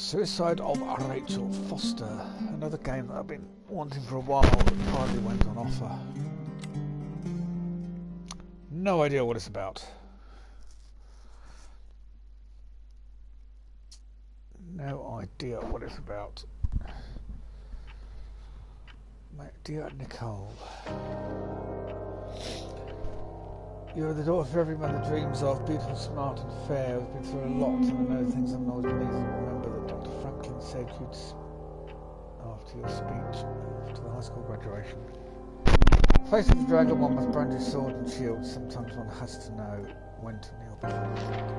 Suicide of Rachel Foster. Another game that I've been wanting for a while that finally went on offer. No idea what it's about. No idea what it's about. My dear Nicole. You're the daughter of every mother dreams of, beautiful, smart and fair, who's been through a lot, and I know things haven't always been easy to remember that Dr. Franklin said you'd, after your speech, after the high school graduation. Facing the dragon one must brand your sword and shield. Sometimes one has to know when to kneel before the dragon.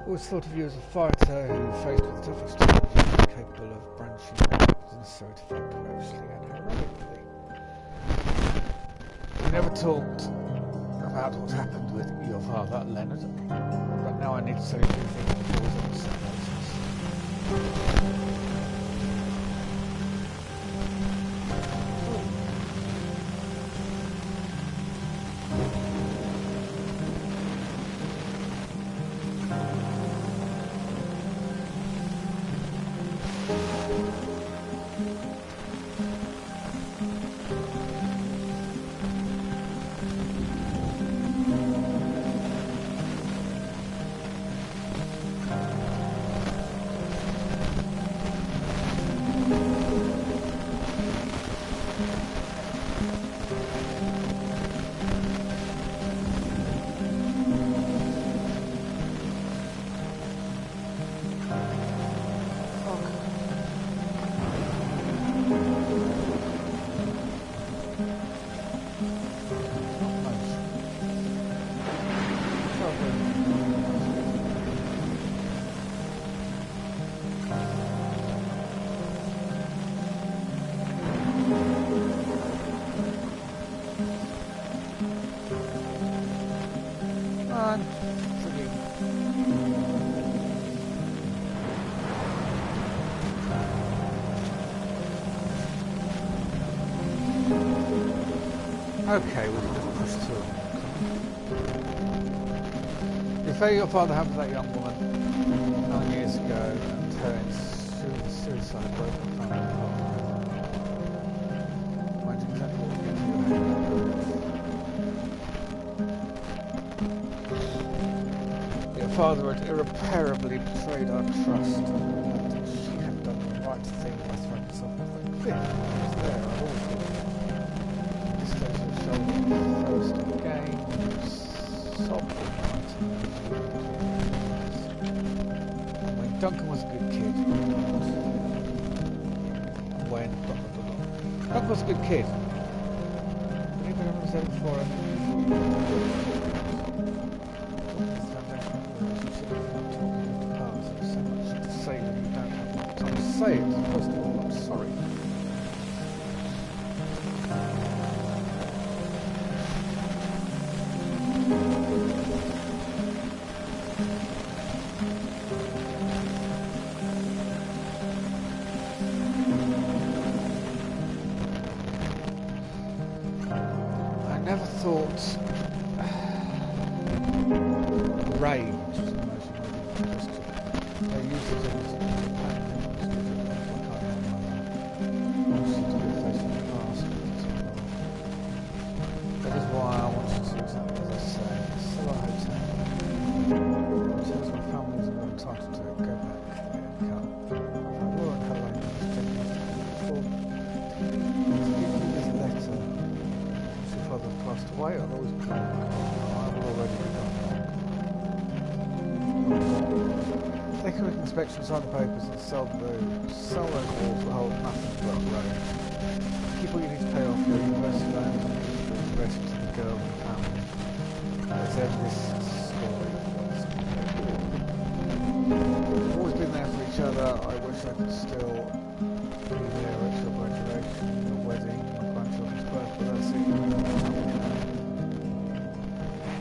Always thought of you as a fighter who, faced with the toughest challenges, is capable of branching out the necessary to fight courageously and heroically. We never talked about what happened with your father, Leonard, but now I need to say a few things before we start the Okay, we can just push through. You say your father happened to that young woman 9 years ago and her suicide broke the family apart. Mind exactly what you get to your head. Your father had irreparably betrayed our trust. She had done the right thing by throwing herself off the cliff. I was there, I always thought. First game, sobbing when Duncan was a good kid. When Duncan was a good kid. Believe it or not, said before. There's so much to say when you don't have time to say it. First of all, I'm sorry. Rage was the most interesting. They used it as a that is why I want you to do exactly as I say. Sell a hotel. Since my family isn't entitled to it, go back and cut. Laura and Helene was taking us before. To give you this letter. Once your father passed away, I'll always be gone. I will already be gone. Take a quick inspection, sign the papers and sell those walls will hold nothing but road. Keep what you need to pay off your university loans and the rest to the girl and family. Let's end this story. We've always been there for each other. I wish I could still be there at your graduation, your wedding, my grandchildren's birth, but that's it.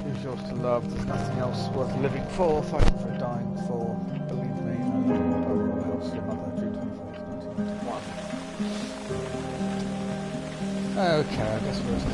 Who's yours to love? There's nothing else worth living for, fighting for, dying for. Believe me, I know everyone else, your mother, June 24th, 1991. Okay, I guess we're just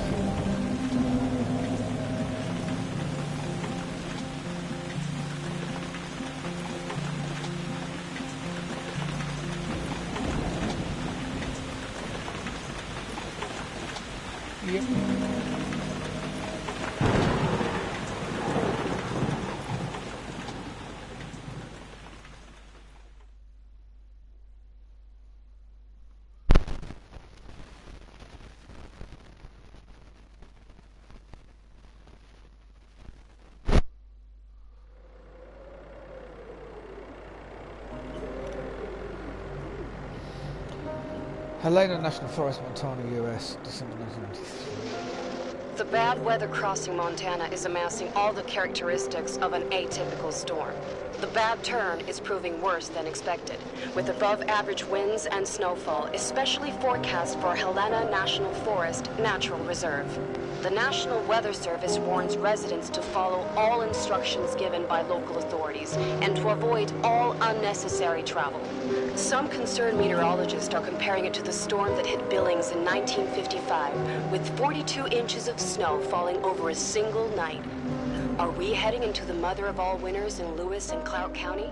Helena National Forest, Montana, US, December 1993. The bad weather crossing Montana is amassing all the characteristics of an atypical storm. The bad turn is proving worse than expected, with above-average winds and snowfall, especially forecast for Helena National Forest Natural Reserve. The National Weather Service warns residents to follow all instructions given by local authorities and to avoid all unnecessary travel. Some concerned meteorologists are comparing it to the storm that hit Billings in 1955, with 42 inches of snow falling over a single night. Are we heading into the mother of all winters in Lewis and Clark County?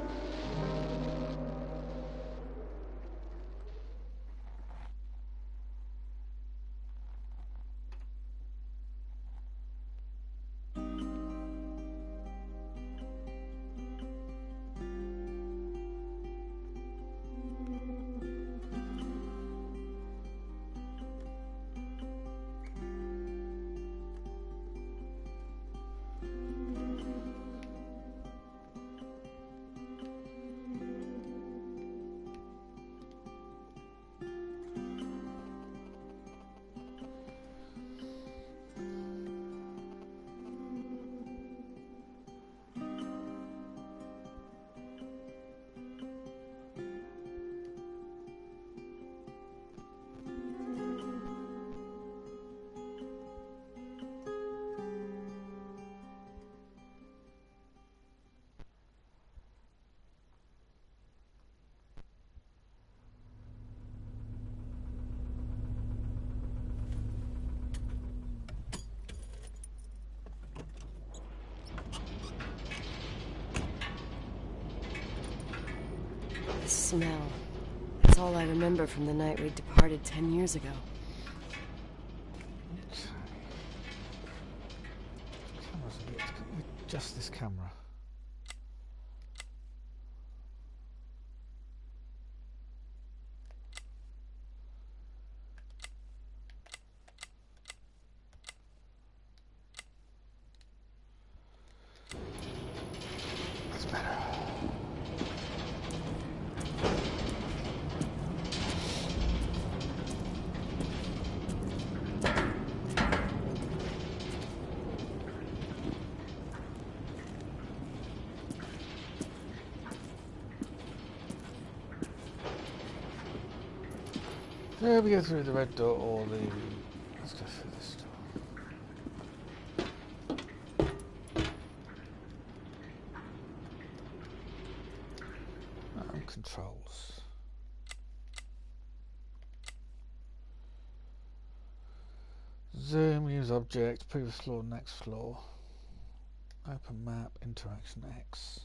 The smell. It's all I remember from the night we departed 10 years ago. Camera's a bit... Just this camera. That's better. Yeah, we go through the red door or the... Let's go through this door. Controls. Zoom, use object, previous floor, next floor. Open map, interaction X.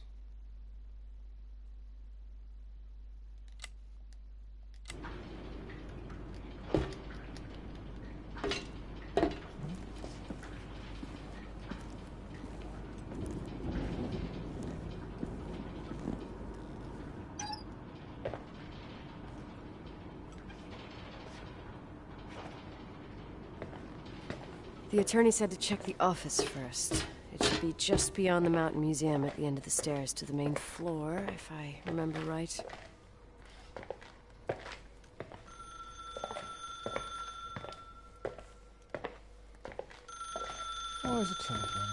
The attorney said to check the office first. It should be just beyond the Mountain Museum at the end of the stairs to the main floor, if I remember right. Oh, there's a telephone.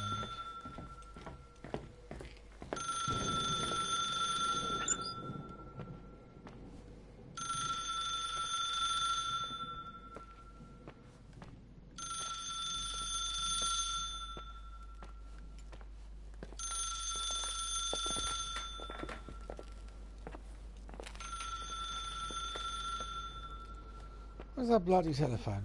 Where's that bloody telephone?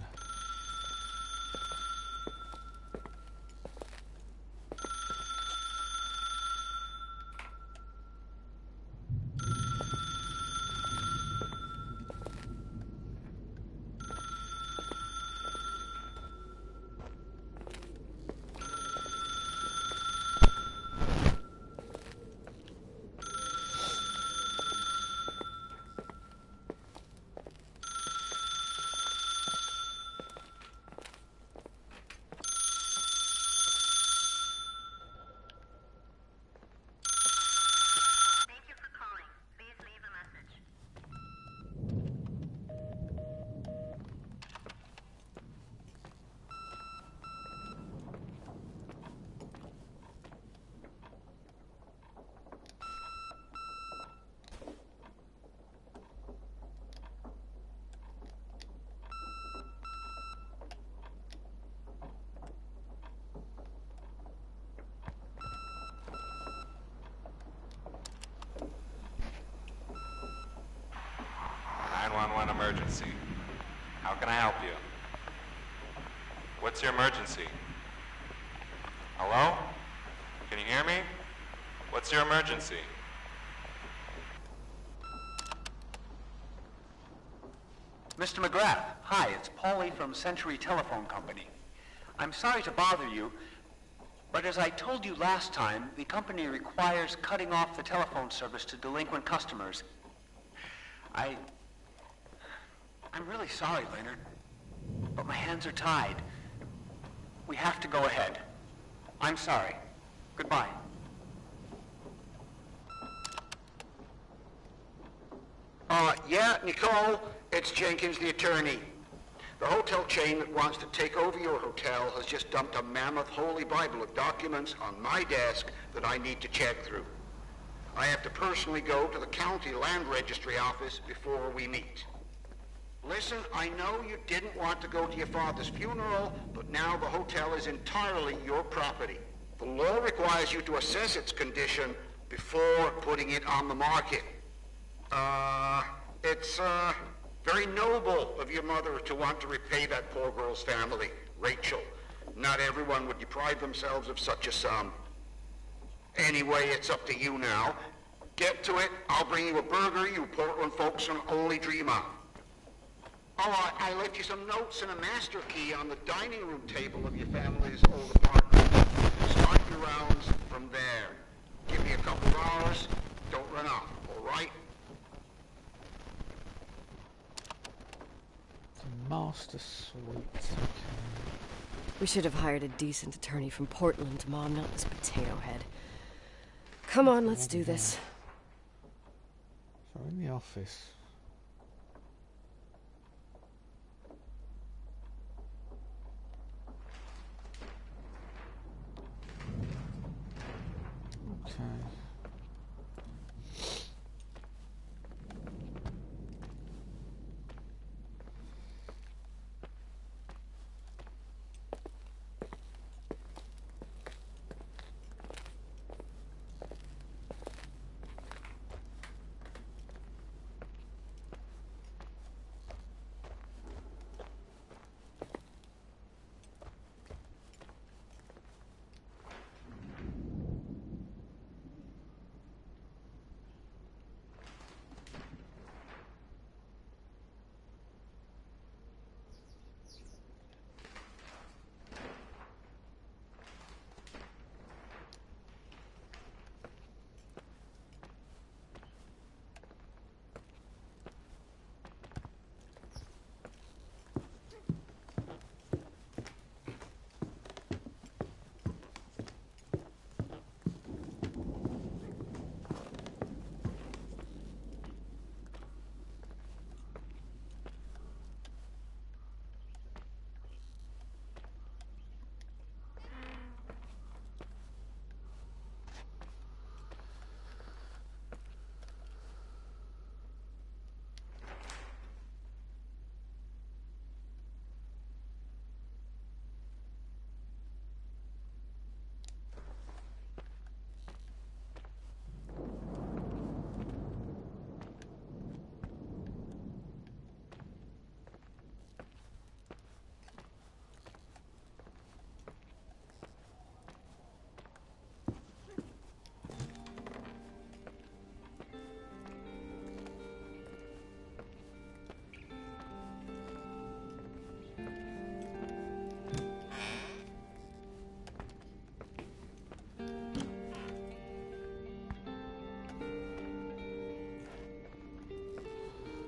emergency? How can I help you? What's your emergency? Hello? Can you hear me? What's your emergency? Mr. McGrath, hi, it's Paulie from Century Telephone Company. I'm sorry to bother you, but as I told you last time, the company requires cutting off the telephone service to delinquent customers. I'm really sorry, Leonard, but my hands are tied. We have to go ahead. I'm sorry. Goodbye. Yeah, Nicole, it's Jenkins, the attorney. The hotel chain that wants to take over your hotel has just dumped a mammoth holy Bible of documents on my desk that I need to check through. I have to personally go to the county land registry office before we meet. Listen, I know you didn't want to go to your father's funeral, but now the hotel is entirely your property. The law requires you to assess its condition before putting it on the market. It's very noble of your mother to want to repay that poor girl's family, Rachel. Not everyone would deprive themselves of such a sum. Anyway, it's up to you now. Get to it. I'll bring you a burger you Portland folks can only dream of. Oh, I left you some notes and a master key on the dining room table of your family's old apartment. Start your rounds from there. Give me a couple of hours. Don't run off, all right? Master Suite. Okay. We should have hired a decent attorney from Portland, Mom, not this potato head. Come on, let's do this. So in the office. Okay.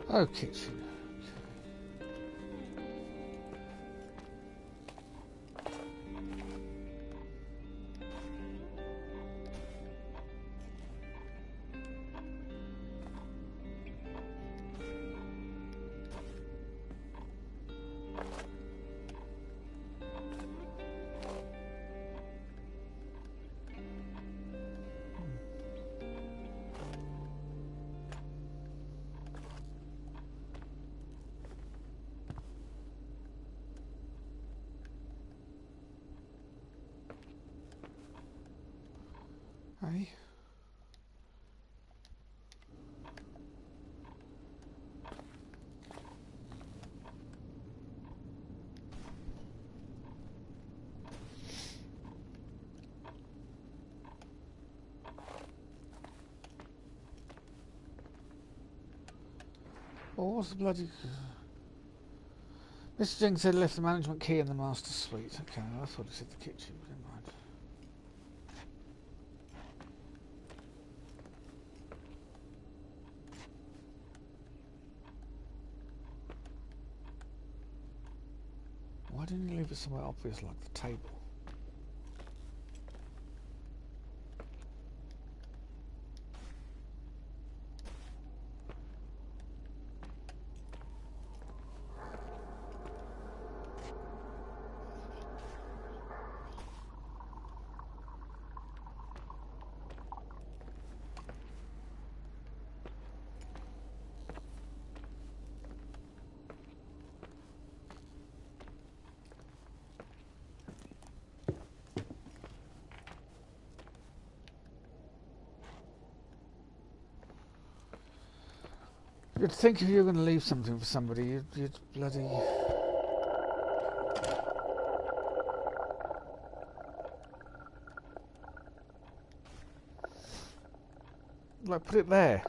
Oh, kitchen. Hey. Oh, what's the bloody... Mr. Jenkins said he left the management key in the master suite. Okay, I thought he said the kitchen. Never mind. Why didn't you leave it somewhere obvious like the table? You'd think if you were going to leave something for somebody, you'd bloody... like, put it there.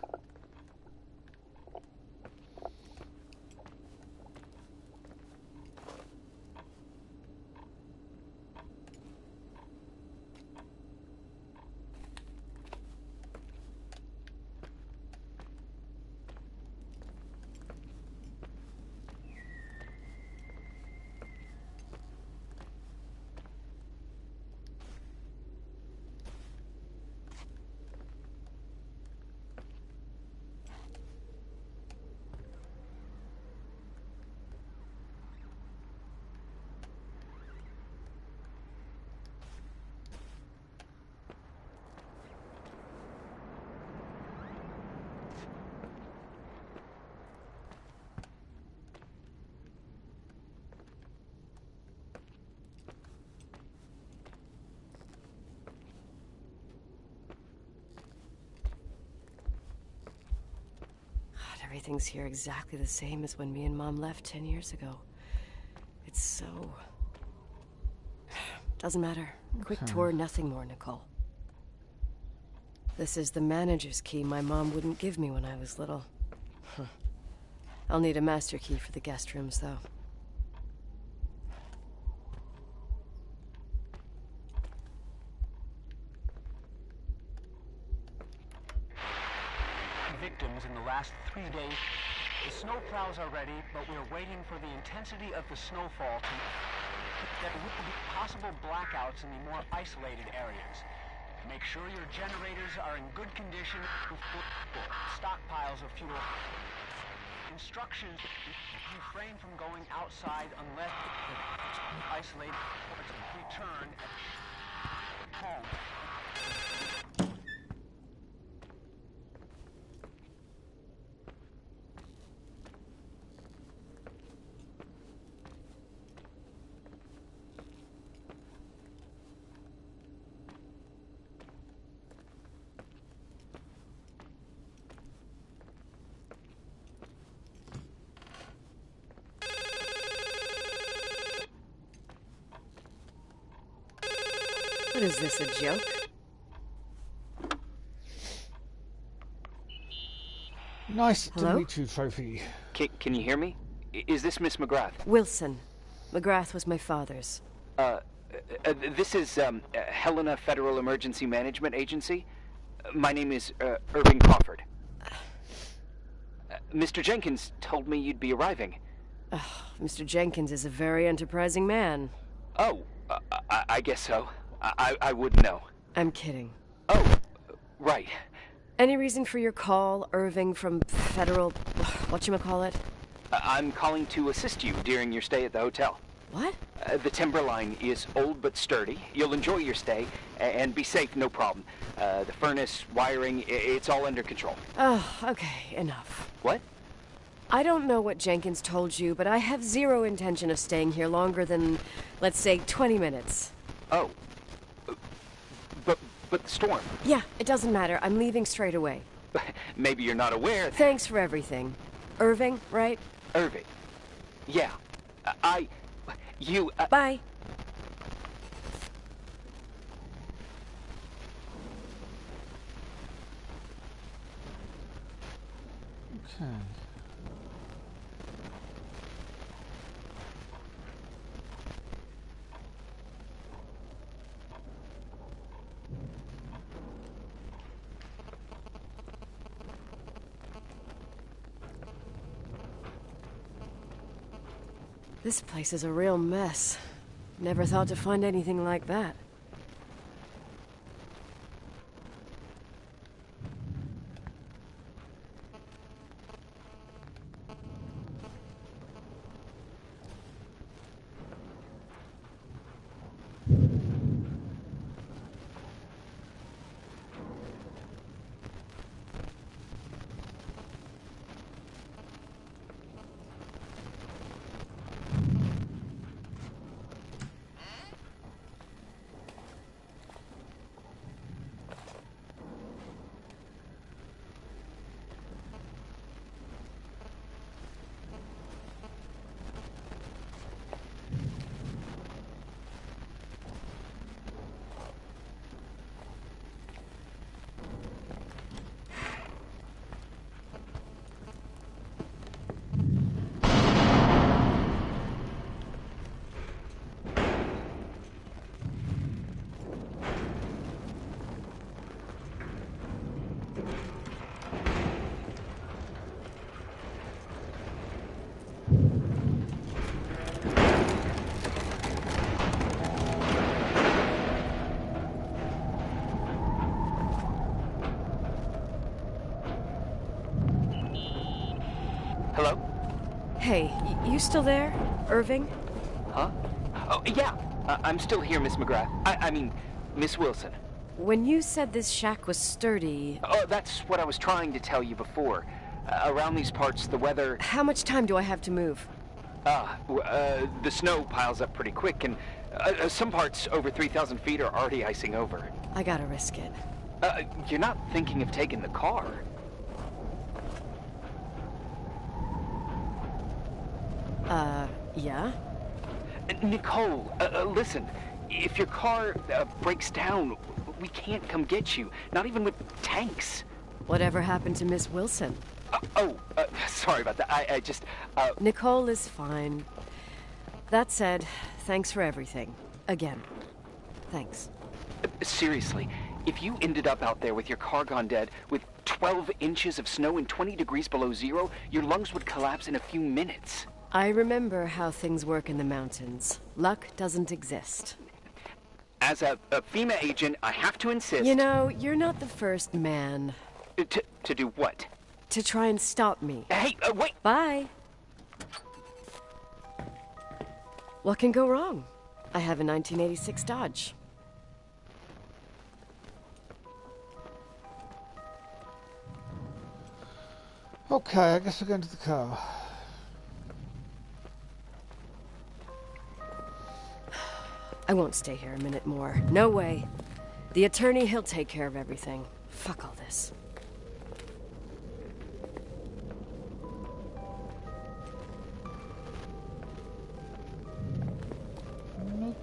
Everything's here exactly the same as when me and Mom left 10 years ago. It's so... Doesn't matter. Quick tour, nothing more, Nicole. This is the manager's key my mom wouldn't give me when I was little. I'll need a master key for the guest rooms, though. Victims in the last 3 days. The snow plows are ready, but we're waiting for the intensity of the snowfall to... There will be possible blackouts in the more isolated areas. Make sure your generators are in good condition with stockpiles of fuel. Instructions: refrain from going outside unless isolated return at home. What is this, a joke? Nice Hello? to meet you, Trophy. Can you hear me? Is this Miss McGrath? Wilson. McGrath was my father's. This is Helena Federal Emergency Management Agency. My name is Irving Crawford. Mr. Jenkins told me you'd be arriving. Mr. Jenkins is a very enterprising man. Oh, I guess so. I wouldn't know. I'm kidding. Oh, right. Any reason for your call, Irving from Federal... whatchamacallit? I'm calling to assist you during your stay at the hotel. What? The Timberline is old but sturdy. You'll enjoy your stay, and be safe, no problem. The furnace, wiring, it's all under control. Oh, okay, enough. What? I don't know what Jenkins told you, but I have zero intention of staying here longer than, let's say, 20 minutes. Oh. But the storm. Yeah, it doesn't matter. I'm leaving straight away. Maybe you're not aware. Thanks for everything. Irving, right? Irving. Yeah. You... Bye. Okay. This place is a real mess. Never thought to find anything like that. Hello? Hey, you still there, Irving? Huh? Oh, yeah. I'm still here, Miss McGrath. I mean, Miss Wilson. When you said this shack was sturdy... Oh, that's what I was trying to tell you before. Around these parts, the weather... How much time do I have to move? The snow piles up pretty quick, and some parts over 3,000 feet are already icing over. I gotta risk it. You're not thinking of taking the car? Yeah? Nicole, listen. If your car breaks down, we can't come get you. Not even with tanks. Whatever happened to Miss Wilson? Sorry about that. I just, Nicole is fine. That said, thanks for everything. Again. Thanks. Seriously, if you ended up out there with your car gone dead, with 12 inches of snow and 20 degrees below zero, your lungs would collapse in a few minutes. I remember how things work in the mountains. Luck doesn't exist. As a FEMA agent, I have to insist... You know, you're not the first man. To do what? To try and stop me. Hey, wait! Bye! What can go wrong? I have a 1986 Dodge. Okay, I guess we'll go into the car. I won't stay here a minute more. No way. The attorney, he'll take care of everything. Fuck all this. Nope.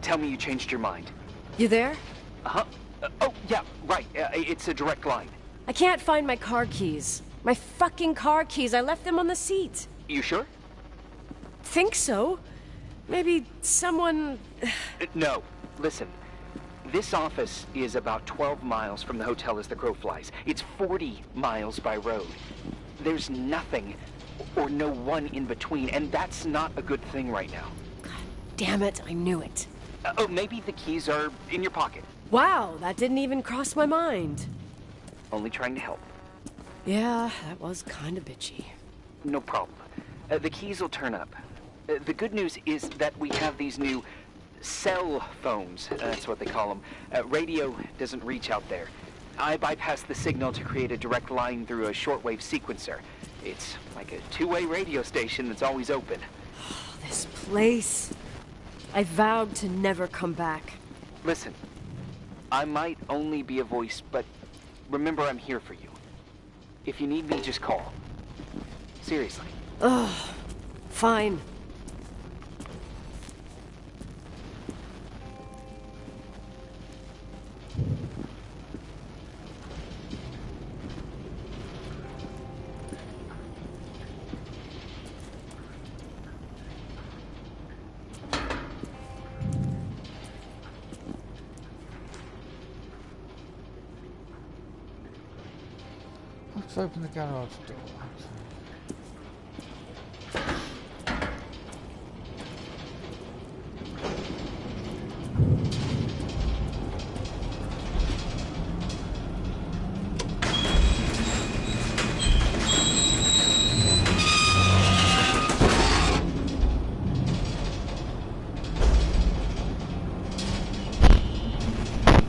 Tell me you changed your mind. You there? Uh-huh. Oh, yeah, right. It's a direct line. I can't find my car keys. My fucking car keys. I left them on the seat. You sure? Think so. Maybe someone... No. Listen. This office is about 12 miles from the hotel as the crow flies. It's 40 miles by road. There's nothing or no one in between, and that's not a good thing right now. God damn it, I knew it. Maybe the keys are in your pocket. Wow, that didn't even cross my mind. Only trying to help. Yeah, that was kinda bitchy. No problem. The keys will turn up. The good news is that we have these new cell phones. That's what they call them. Radio doesn't reach out there. I bypassed the signal to create a direct line through a shortwave sequencer. It's like a two-way radio station that's always open. This place. I vowed to never come back. Listen, I might only be a voice, but remember I'm here for you. If you need me, just call. Seriously. Ugh. Fine. Let's open the garage door.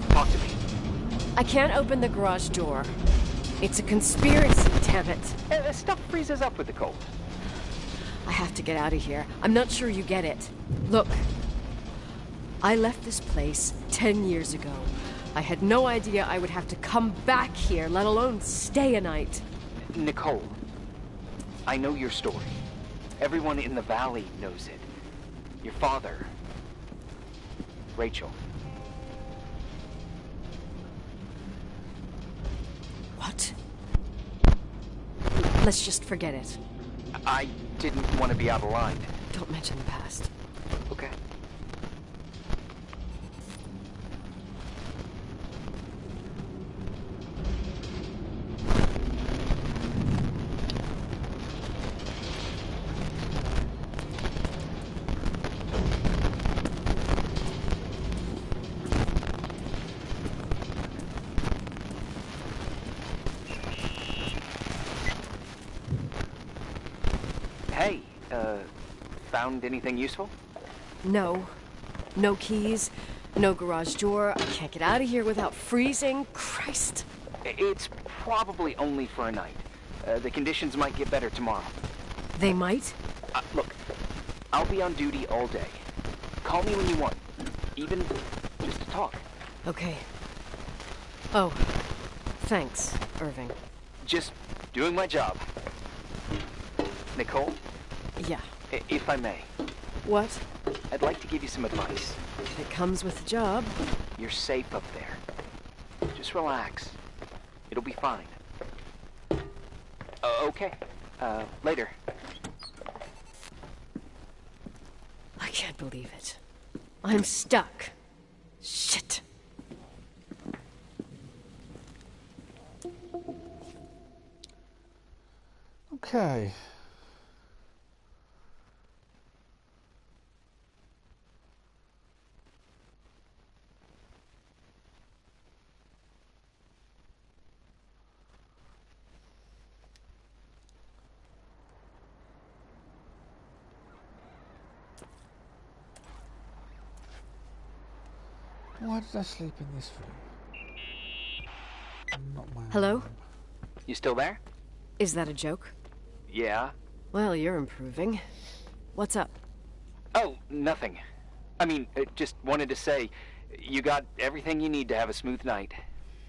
Talk to me. I can't open the garage door. It's a conspiracy, damn it. Stuff freezes up with the cold. I have to get out of here. I'm not sure you get it. Look, I left this place 10 years ago. I had no idea I would have to come back here, let alone stay a night. Nicole, I know your story. Everyone in the valley knows it. Your father, Rachel. What? Let's just forget it. I didn't want to be out of line. Don't mention the past. Okay. Hey, found anything useful? No. No keys. No garage door. I can't get out of here without freezing. Christ. It's probably only for a night. The conditions might get better tomorrow. They might? Look, I'll be on duty all day. Call me when you want. Even just to talk. Okay. Oh. Thanks, Irving. Just doing my job. Nicole, Yeah. if I may, What? I'd like to give you some advice. If it comes with the job. You're safe up there. Just relax. It'll be fine. Okay. Later. I can't believe it. I'm stuck. Shit. Okay. Why did I sleep in this room? Not my own Hello? room. You still there? Is that a joke? Yeah. Well, you're improving. What's up? Oh, nothing. I mean, just wanted to say, you got everything you need to have a smooth night.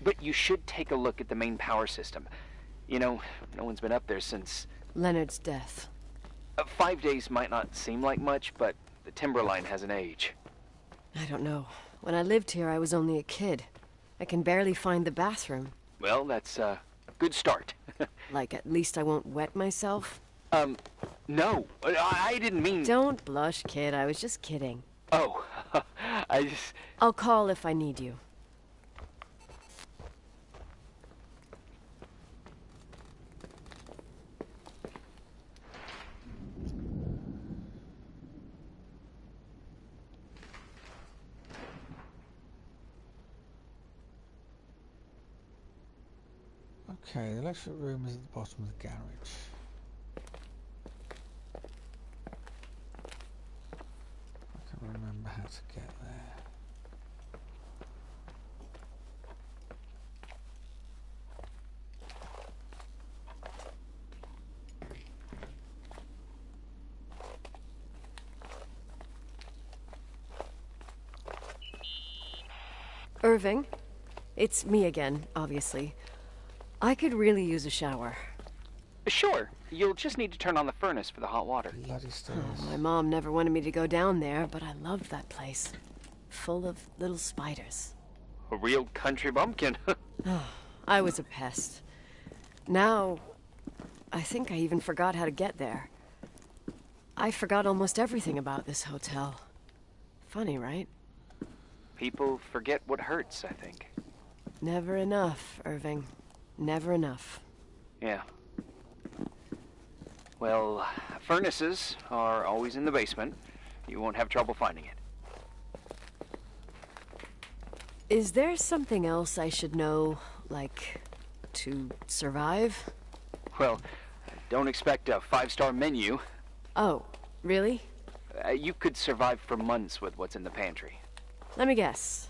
But you should take a look at the main power system. You know, no one's been up there since... Leonard's death. 5 days might not seem like much, but the timberline has an age. I don't know. When I lived here, I was only a kid. I can barely find the bathroom. Well, that's a good start. Like, at least I won't wet myself? No, I didn't mean... Don't blush, kid. I was just kidding. Oh, I just... I'll call if I need you. Okay, the electric room is at the bottom of the garage. I can remember how to get there. Irving, it's me again, obviously. I could really use a shower. Sure. You'll just need to turn on the furnace for the hot water. Bloody stairs. My mom never wanted me to go down there, but I loved that place. Full of little spiders. A real country bumpkin. I was a pest. Now, I think I even forgot how to get there. I forgot almost everything about this hotel. Funny, right? People forget what hurts, I think. Never enough, Irving. Never enough. Yeah. Well, furnaces are always in the basement. You won't have trouble finding it. Is there something else I should know, like, to survive? Well, don't expect a 5-star menu. Oh, really? You could survive for months with what's in the pantry. Let me guess.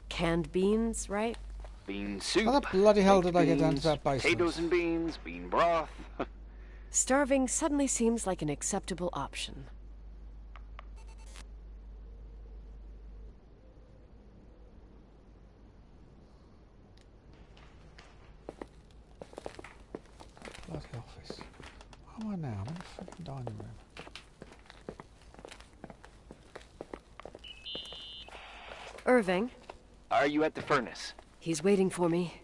Canned beans, right? Bean soup. How the bloody hell did I get down to beans, that basement? Potatoes and beans, bean broth. Starving suddenly seems like an acceptable option. Bloody office. Where am I now? I'm in the freaking dining room. Irving, Are you at the furnace? he's waiting for me.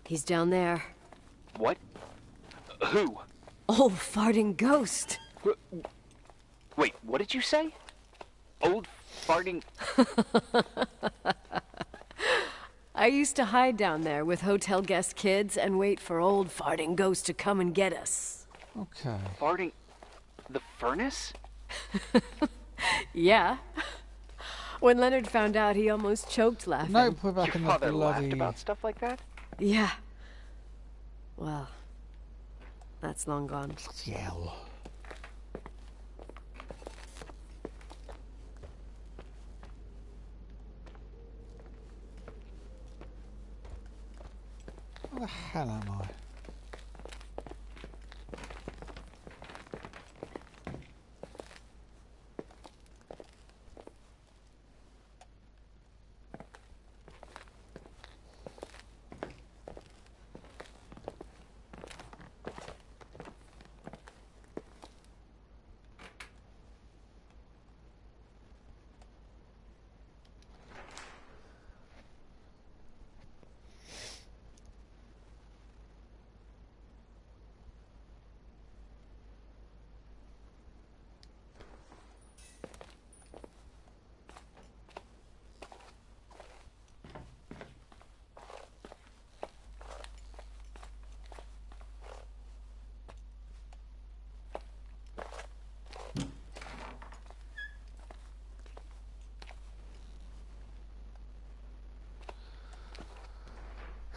He's down there. What? Who? Old farting ghost. Wait, what did you say? Old farting... I used to hide down there with hotel guest kids and wait for old farting ghost to come and get us. Okay. Farting... The furnace? Yeah. When Leonard found out, he almost choked laughing. Nope, we're back Your in the father bloody... laughed about stuff like that? Yeah. Well, that's long gone. Bloody hell. Where the hell am I?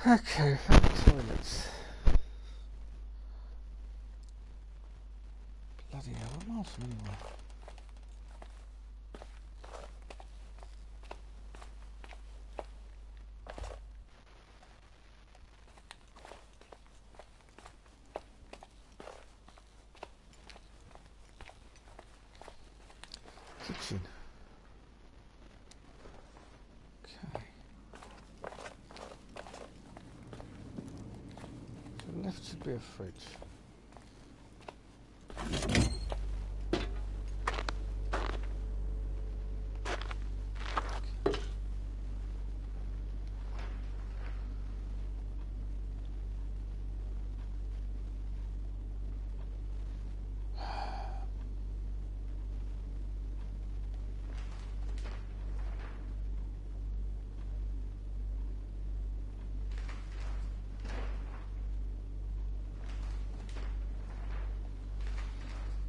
Okay, found the toilets. Bloody hell, I'm off anyway. Kitchen. Okay. To the left should be a fridge.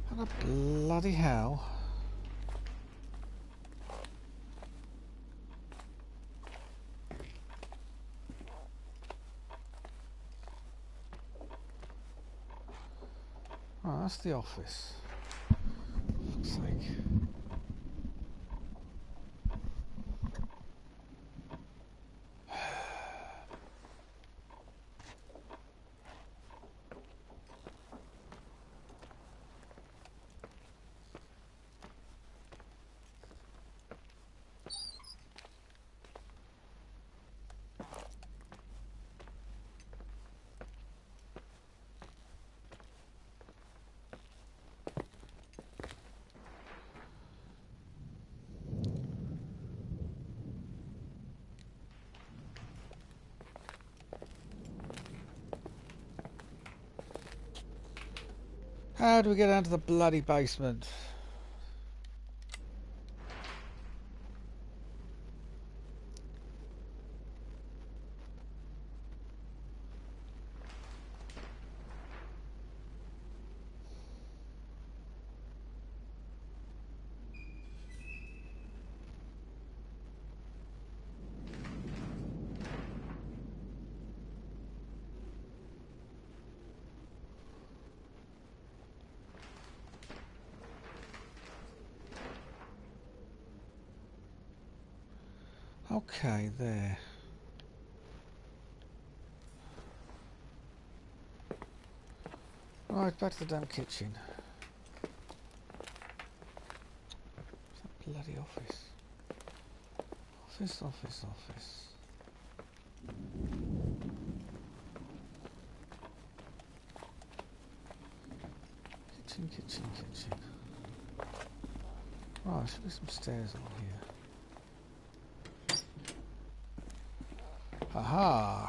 What the bloody hell? Oh, that's the office. For fuck's sake. How do we get down to the bloody basement? Okay, there. Right, back to the damn kitchen. What's that bloody office? Office. Kitchen. Right, there should be some stairs over here. Aha!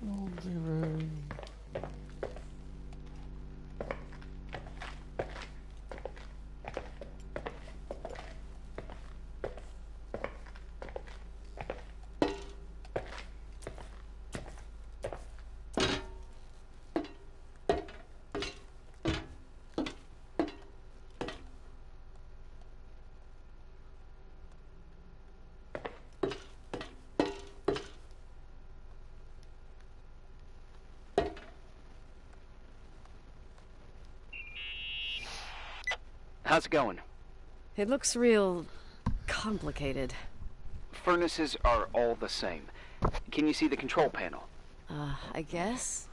Laundry room. How's it going? It looks real complicated. Furnaces are all the same. Can you see the control panel? I guess?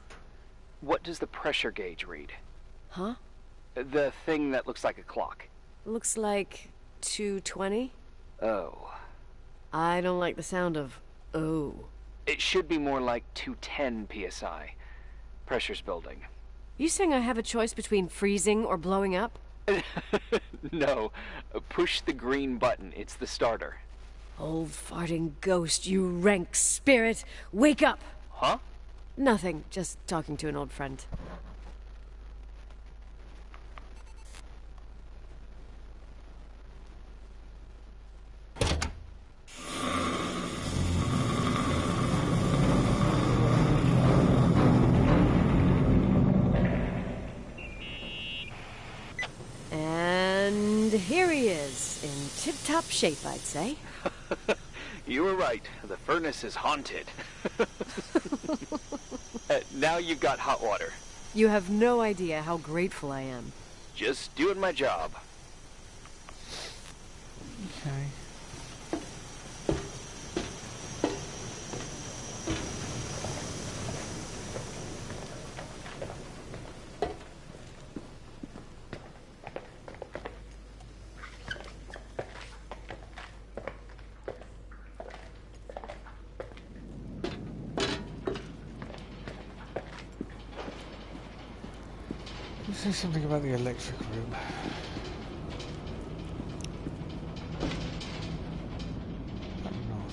What does the pressure gauge read? Huh? The thing that looks like a clock. Looks like 220. Oh. I don't like the sound of oh. It should be more like 210 psi. Pressure's building. You saying I have a choice between freezing or blowing up? No. Push the green button. It's the starter. Old farting ghost, you rank spirit! Wake up! Huh? Nothing, just talking to an old friend. And here he is, in tip-top shape, I'd say. You were right. The furnace is haunted. Now you've got hot water. You have no idea how grateful I am. Just doing my job. Okay. Say something about the electric room. But not.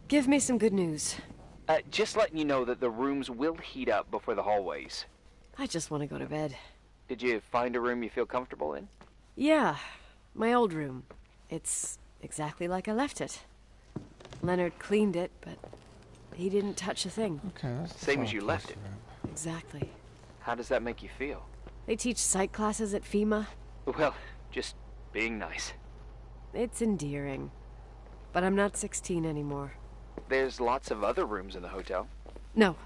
Give me some good news. Just letting you know that the rooms will heat up before the hallways. I just want to go to bed. Did you find a room you feel comfortable in? Yeah, my old room. It's exactly like I left it. Leonard cleaned it, but he didn't touch a thing. Okay, that's the Same as you fireplace left it. room. Exactly. How does that make you feel? They teach psych classes at FEMA. Well, just being nice. It's endearing. But I'm not 16 anymore. There's lots of other rooms in the hotel. No.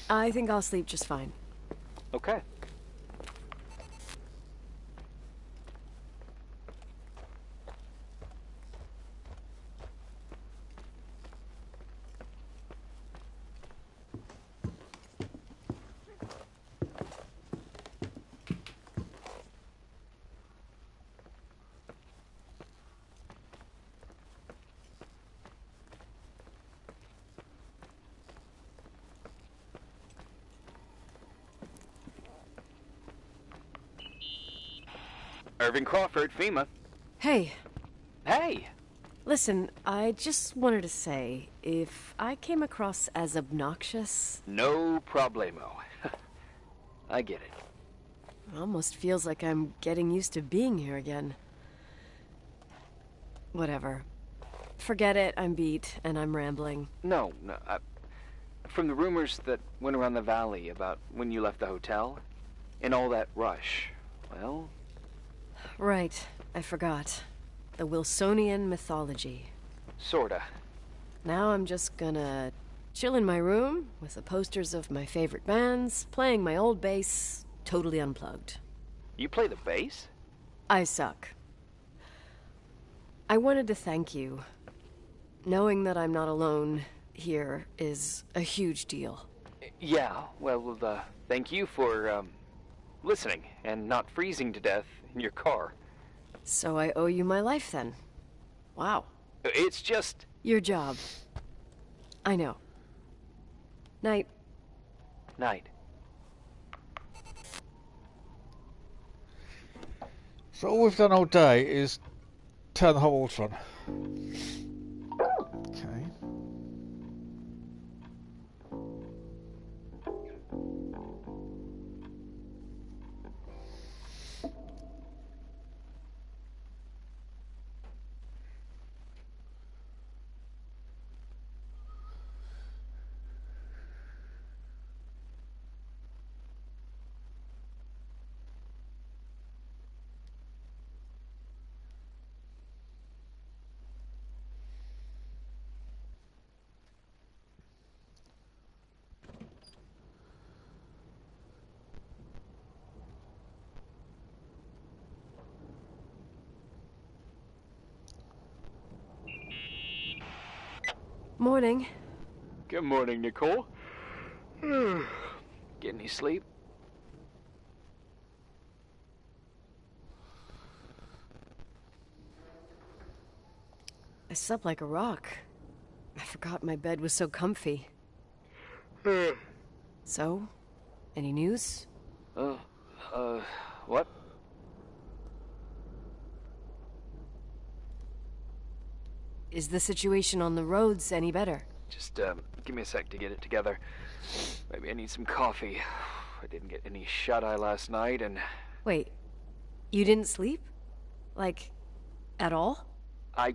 I think I'll sleep just fine. Okay. Irving Crawford, FEMA. Hey, Hey! listen, I just wanted to say, if I came across as obnoxious, No problemo. I get it. it almost feels like I'm getting used to being here again. Whatever. Forget it, I'm beat, and I'm rambling. No, from the rumors that went around the valley about when you left the hotel, and all that rush, well... Right, I forgot. The Wilsonian mythology. Sorta. Now I'm just gonna chill in my room with the posters of my favorite bands, playing my old bass, totally unplugged. You play the bass? I suck. I wanted to thank you. Knowing that I'm not alone here is a huge deal. Yeah, well, thank you for, listening and not freezing to death in your car. So I owe you my life then. Wow. It's just... Your job. I know. Night. Night. So all we've done all day is turn the hot water on. Okay. Morning. Good morning, Nicole. Get any sleep? I slept like a rock. I forgot my bed was so comfy. So, any news? What? Is the situation on the roads any better? Just, give me a sec to get it together. Maybe I need some coffee. I didn't get any shut-eye last night, and... Wait, you didn't sleep? Like, at all? I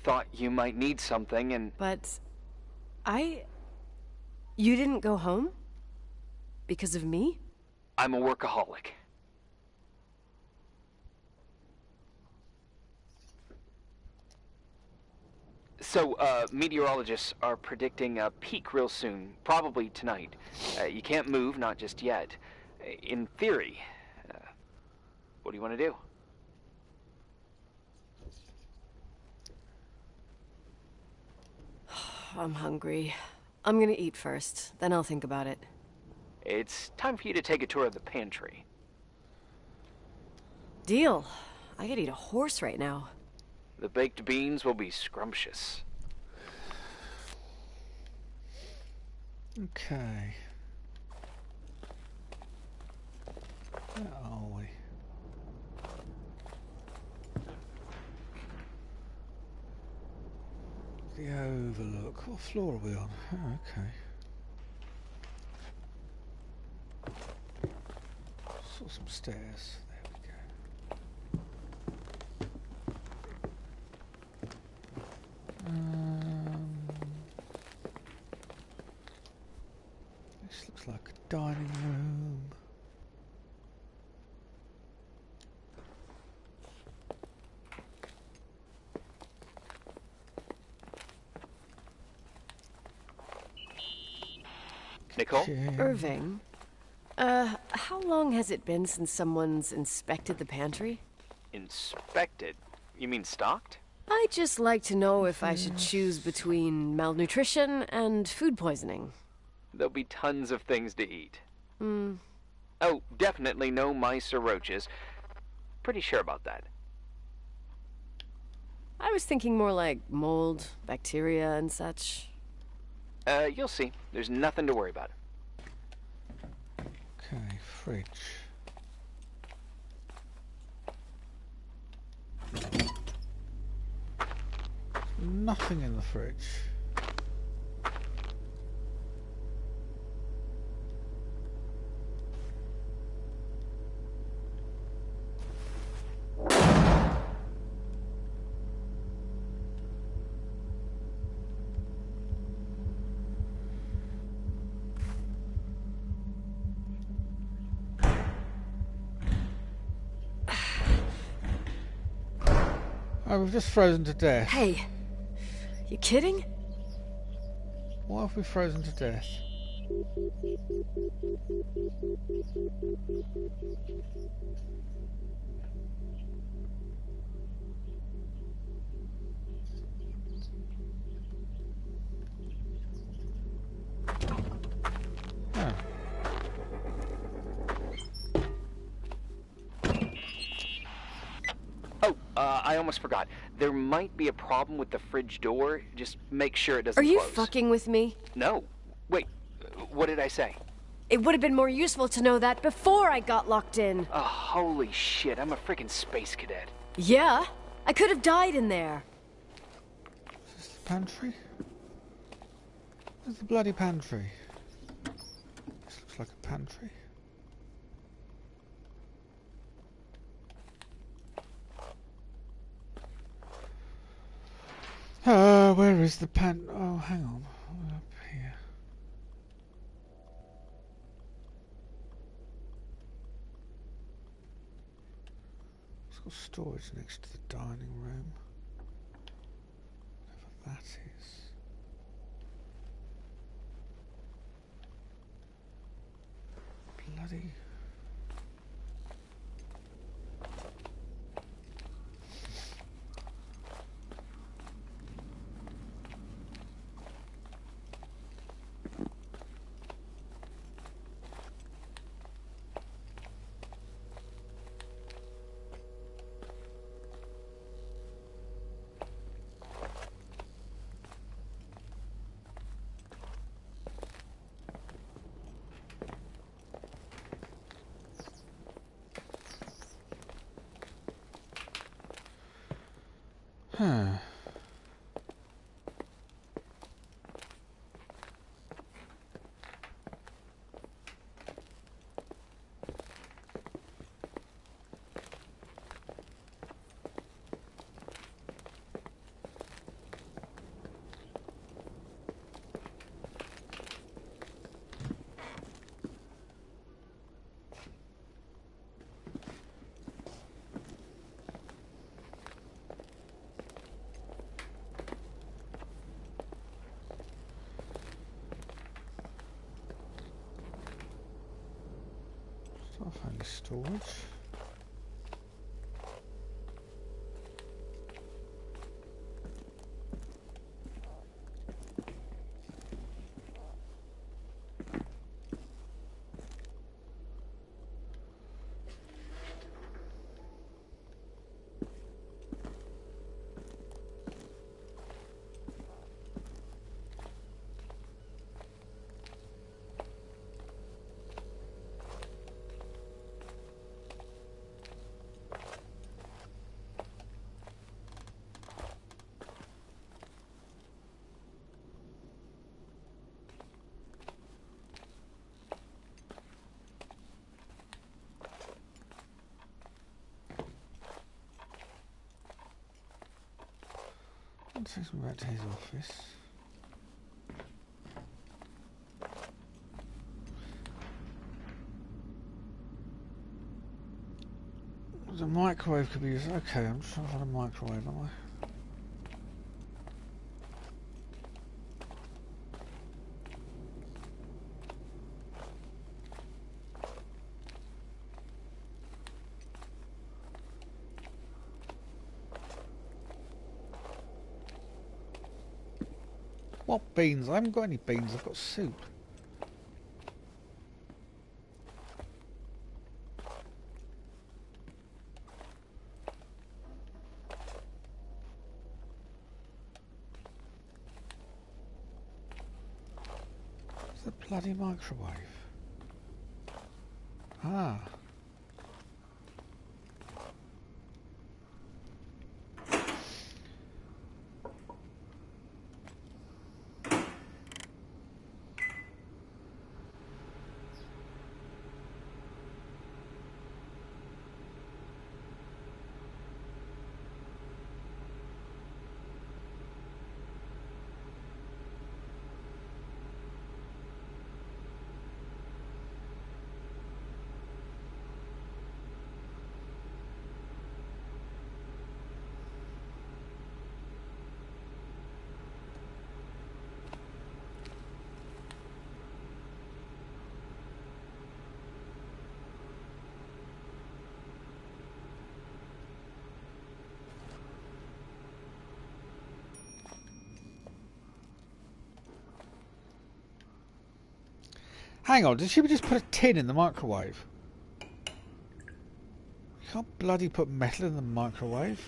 thought you might need something, and... But... You didn't go home? Because of me? I'm a workaholic. So, meteorologists are predicting a peak real soon, probably tonight. You can't move, not just yet. In theory, what do you want to do? I'm hungry. I'm gonna eat first, then I'll think about it. It's time for you to take a tour of the pantry. Deal. I could eat a horse right now. The baked beans will be scrumptious. Okay. Where are we? The Overlook. What floor are we on? Oh, okay. Saw some stairs. There we go. This looks like a dining room. Nicole? Irving, how long has it been since someone's inspected the pantry? Inspected? You mean stocked? I'd just like to know if I should choose between malnutrition and food poisoning. There'll be tons of things to eat. Oh, definitely no mice or roaches. Pretty sure about that. I was thinking more like mold, bacteria, and such. You'll see. There's nothing to worry about. Okay, fridge. Nothing in the fridge. Oh, we've just frozen to death. Hey, you kidding? Why have we frozen to death? Oh. I almost forgot. There might be a problem with the fridge door. Just make sure it doesn't Are you close. fucking with me? No. Wait, what did I say? It would have been more useful to know that before I got locked in. Oh, holy shit, I'm a freaking space cadet. Yeah, I could have died in there. Is this the pantry? Where's the bloody pantry? This looks like a pantry. Where is the Oh, hang on. Up here. It's got storage next to the dining room. Whatever that is. Bloody... Huh. I'll find the storage. Let's take some back to his office. The microwave could be used. Okay, I'm just trying to find a microwave, am I? What beans? I haven't got any beans, I've got soup. It's a bloody microwave. Ah. Hang on, did she just put a tin in the microwave? You can't bloody put metal in the microwave.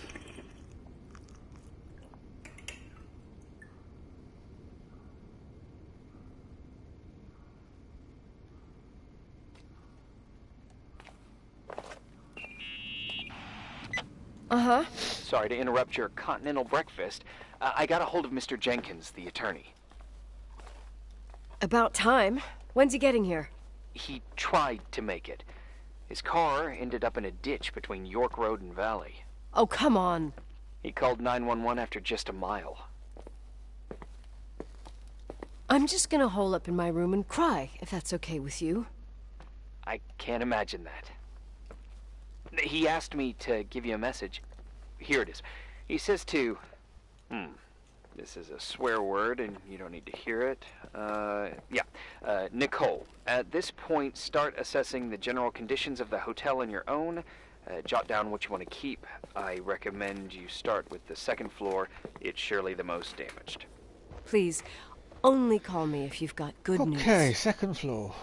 Uh-huh. Sorry to interrupt your continental breakfast. I got a hold of Mr. Jenkins, the attorney. About time. When's he getting here? He tried to make it. His car ended up in a ditch between York Road and Valley. Oh, come on. He called 911 after just a mile. I'm just gonna hole up in my room and cry, if that's okay with you. I can't imagine that. He asked me to give you a message. Here it is. He says to... This is a swear word, and you don't need to hear it. Nicole, at this point, start assessing the general conditions of the hotel on your own. Jot down what you want to keep. I recommend you start with the second floor. It's surely the most damaged. Please, only call me if you've got good news. Okay, second floor.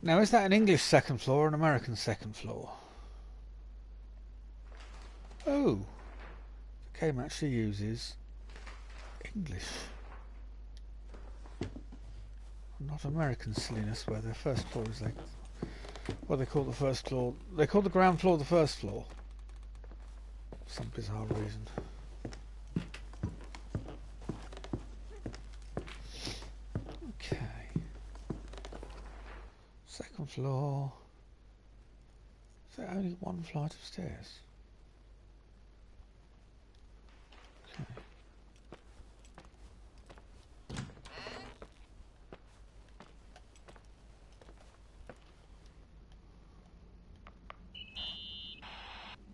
Now, is that an English second floor or an American second floor? Oh, the game actually uses English. Not American silliness, where their first floor is like... What they call the first floor... They call the ground floor the first floor. For some bizarre reason. Okay. Second floor. Is there only one flight of stairs? Okay.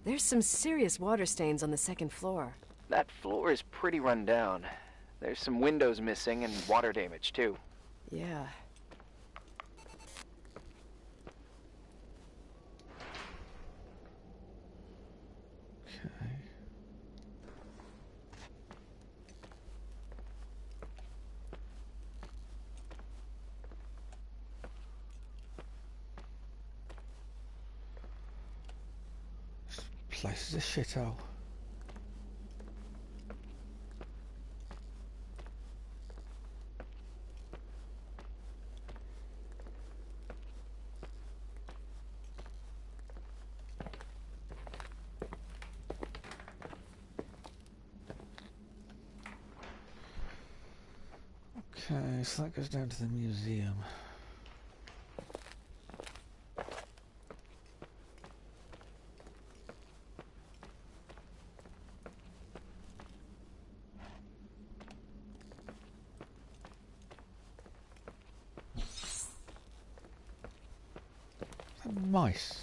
There's some serious water stains on the second floor. That floor is pretty run down. There's some windows missing and water damage, too. Yeah. Okay. This place is a shithole. Okay, so that goes down to the museum. Mice.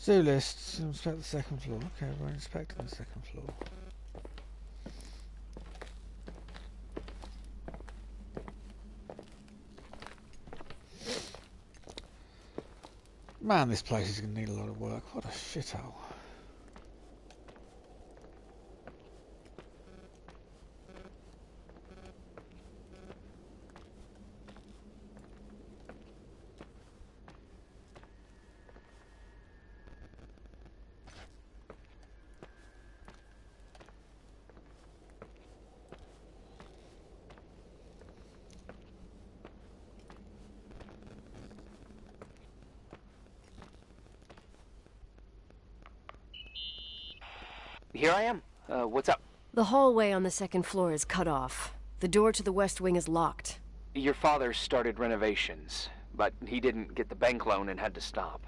Zoo lists. Inspect the second floor. Okay, we're inspecting the second floor. Man, this place is going to need a lot of work. What a shithole. Here I am. What's up? The hallway on the second floor is cut off. The door to the west wing is locked. Your father started renovations. but he didn't get the bank loan and had to stop.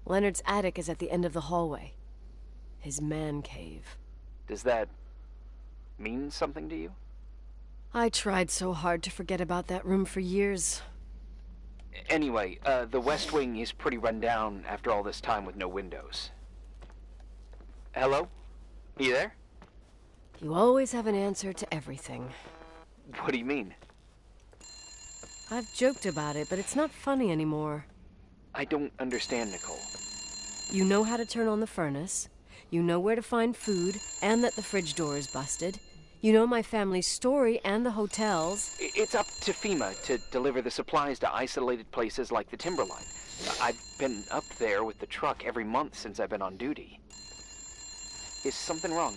Leonard's attic is at the end of the hallway. His man cave. Does that mean something to you? I tried so hard to forget about that room for years. Anyway, the West Wing is pretty run down after all this time with no windows. Hello? You there? You always have an answer to everything. What do you mean? I've joked about it, but it's not funny anymore. I don't understand, Nicole. You know how to turn on the furnace. You know where to find food, and that the fridge door is busted. You know my family's story and the hotels. It's up to FEMA to deliver the supplies to isolated places like the Timberline. I've been up there with the truck every month since I've been on duty. Is something wrong?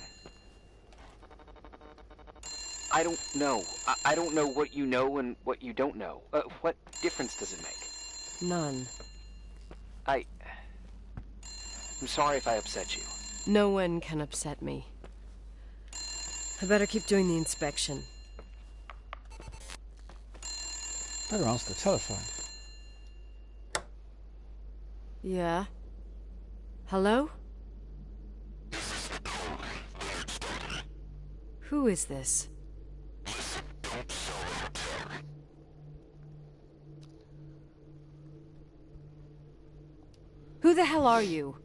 I don't know. I don't know what you know and what you don't know. What difference does it make? None. I'm sorry if I upset you. No one can upset me. I better keep doing the inspection. Better answer the telephone. Yeah? Hello? Who is this? Who the hell are you?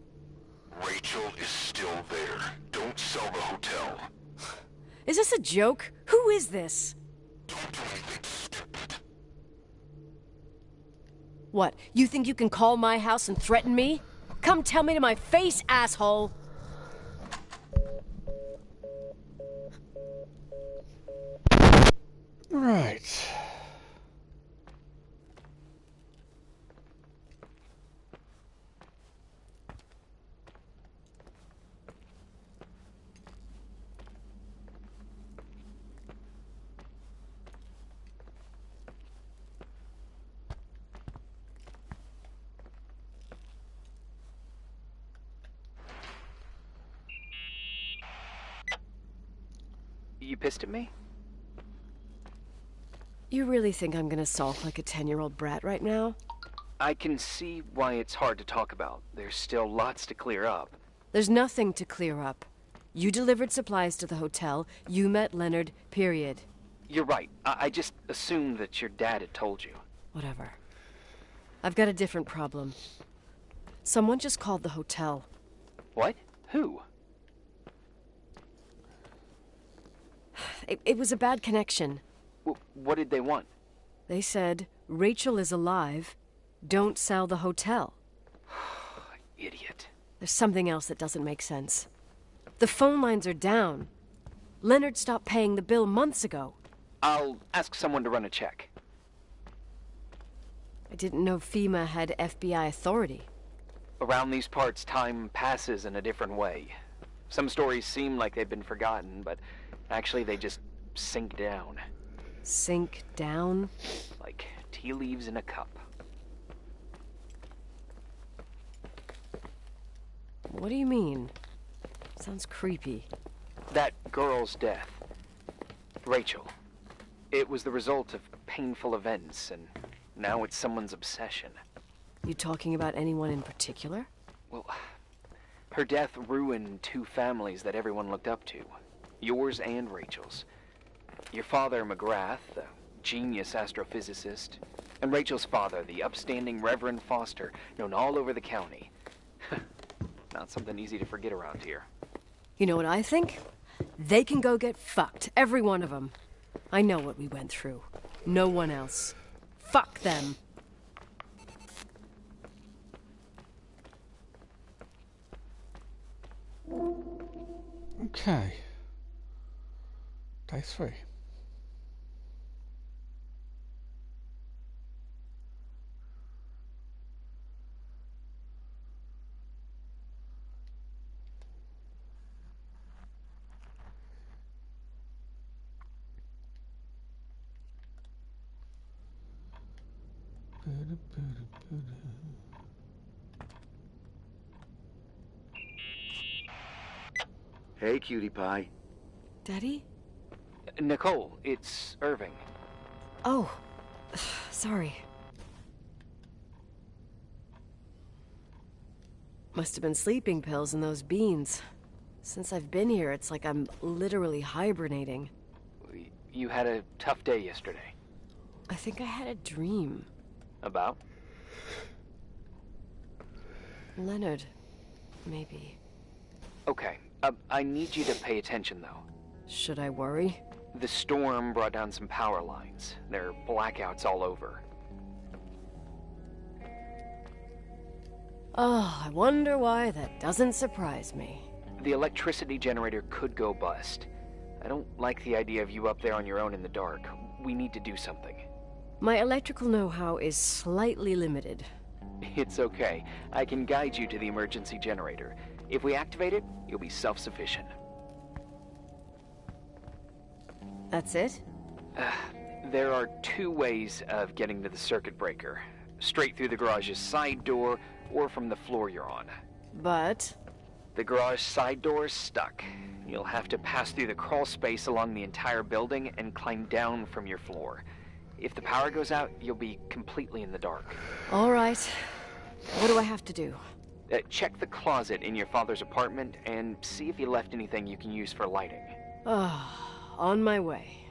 Rachel is still there. Don't sell the hotel. Is this a joke? Who is this? Don't do anything stupid. What, you think you can call my house and threaten me? Come tell me to my face, asshole! Right. You pissed at me? You really think I'm gonna sulk like a 10-year-old brat right now? I can see why it's hard to talk about. There's still lots to clear up. There's nothing to clear up. You delivered supplies to the hotel, you met Leonard, period. You're right. I just assumed that your dad had told you. Whatever. I've got a different problem. Someone just called the hotel. What? Who? It was a bad connection. What did they want? They said, Rachel is alive. Don't sell the hotel. Idiot. There's something else that doesn't make sense. The phone lines are down. Leonard stopped paying the bill months ago. I'll ask someone to run a check. I didn't know FEMA had FBI authority. Around these parts, time passes in a different way. Some stories seem like they've been forgotten, but actually they just sink down. Sink down? Like tea leaves in a cup. What do you mean? Sounds creepy. That girl's death. Rachel. It was the result of painful events, and now it's someone's obsession. You talking about anyone in particular? Well, her death ruined two families that everyone looked up to. Yours and Rachel's. Your father, McGrath, the genius astrophysicist, and Rachel's father, the upstanding Reverend Foster, known all over the county. Not something easy to forget around here. You know what I think? They can go get fucked, every one of them. I know what we went through. No one else. Fuck them. Okay. Day 3. Hey, cutie pie. Daddy? Nicole, it's Irving. Oh, sorry. Must have been sleeping pills in those beans. Since I've been here, it's like I'm literally hibernating. You had a tough day yesterday. I think I had a dream. About? Leonard, maybe. Okay, I need you to pay attention, though. Should I worry? The storm brought down some power lines. There are blackouts all over. Oh, I wonder why that doesn't surprise me. The electricity generator could go bust. I don't like the idea of you up there on your own in the dark. We need to do something. My electrical know-how is slightly limited. It's okay. I can guide you to the emergency generator. If we activate it, you'll be self-sufficient. That's it? There are two ways of getting to the circuit breaker. Straight through the garage's side door, or from the floor you're on. But... The garage side door is stuck. You'll have to pass through the crawl space along the entire building and climb down from your floor. If the power goes out, you'll be completely in the dark. All right. What do I have to do? Check the closet in your father's apartment and see if he left anything you can use for lighting. On my way.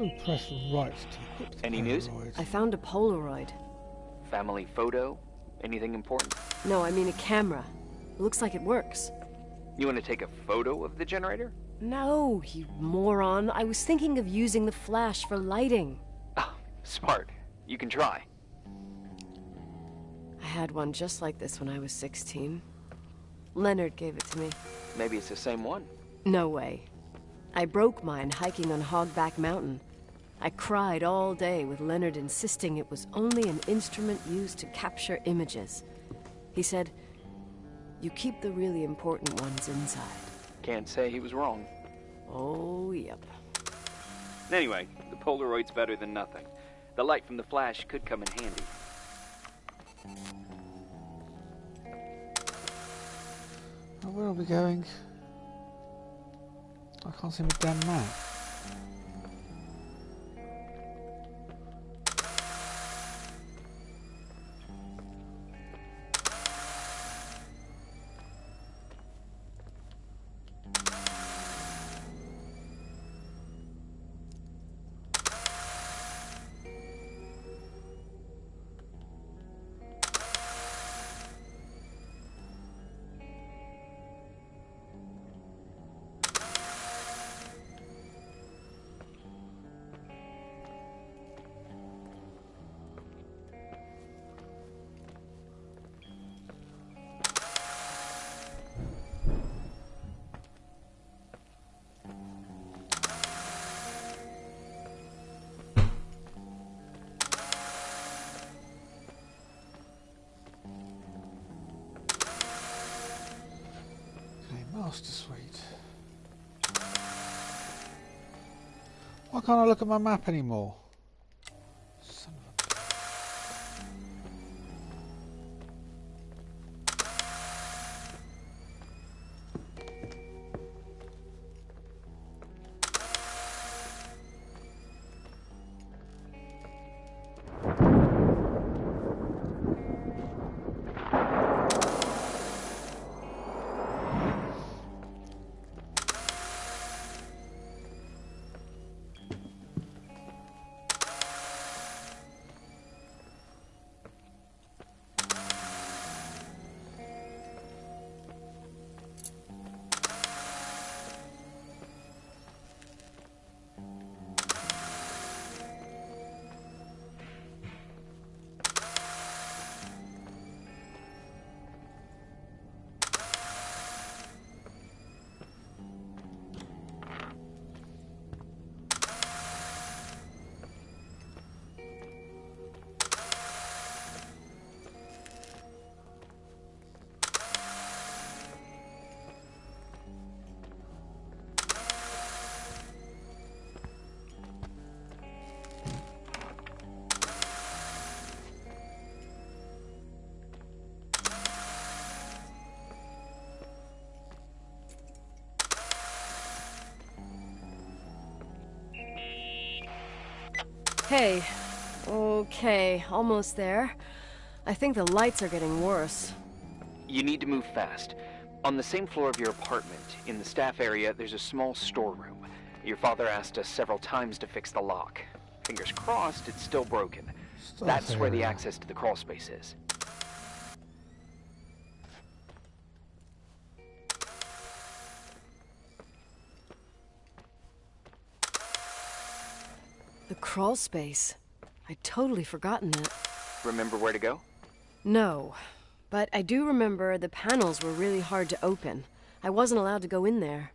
Oh, press right to hook the Any news? Polaroid. I found a Polaroid. Family photo? Anything important? No, I mean a camera. Looks like it works. You want to take a photo of the generator? No, you moron. I was thinking of using the flash for lighting. Oh, smart. You can try. I had one just like this when I was 16. Leonard gave it to me. Maybe it's the same one. No way. I broke mine hiking on Hogback Mountain. I cried all day with Leonard insisting it was only an instrument used to capture images. He said, "You keep the really important ones inside." Can't say he was wrong. Oh, yep. Anyway, the Polaroid's better than nothing. The light from the flash could come in handy. Oh, where are we going? I can't see my damn map. Master Suite. Why can't I look at my map anymore? Son of a... Hey. Okay, almost there. I think the lights are getting worse. You need to move fast. On the same floor of your apartment, in the staff area, there's a small storeroom. Your father asked us several times to fix the lock. Fingers crossed, it's still broken. That's where the access to the crawl space is. The crawl space. I'd totally forgotten that. Remember where to go? No, but I do remember the panels were really hard to open. I wasn't allowed to go in there.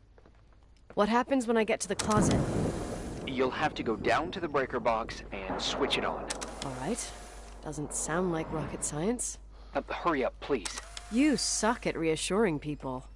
What happens when I get to the closet? You'll have to go down to the breaker box and switch it on. All right. Doesn't sound like rocket science. Hurry up, please. You suck at reassuring people.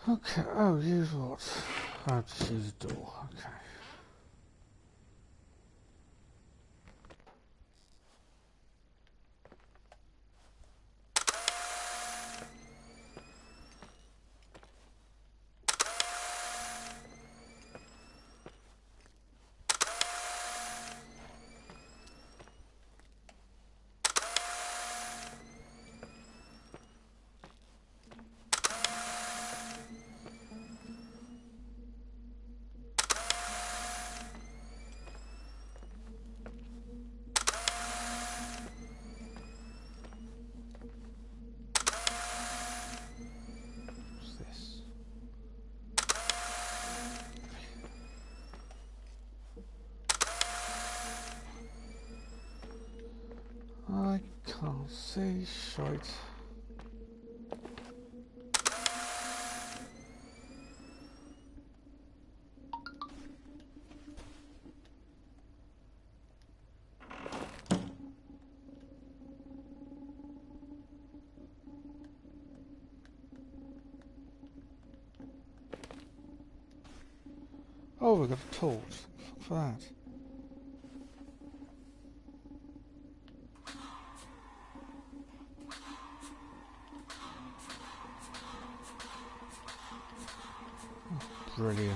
Okay, oh, use what? Oh, just use the door, okay. I can't see shite. Oh, we've got a torch. Fuck for that. Brilliant.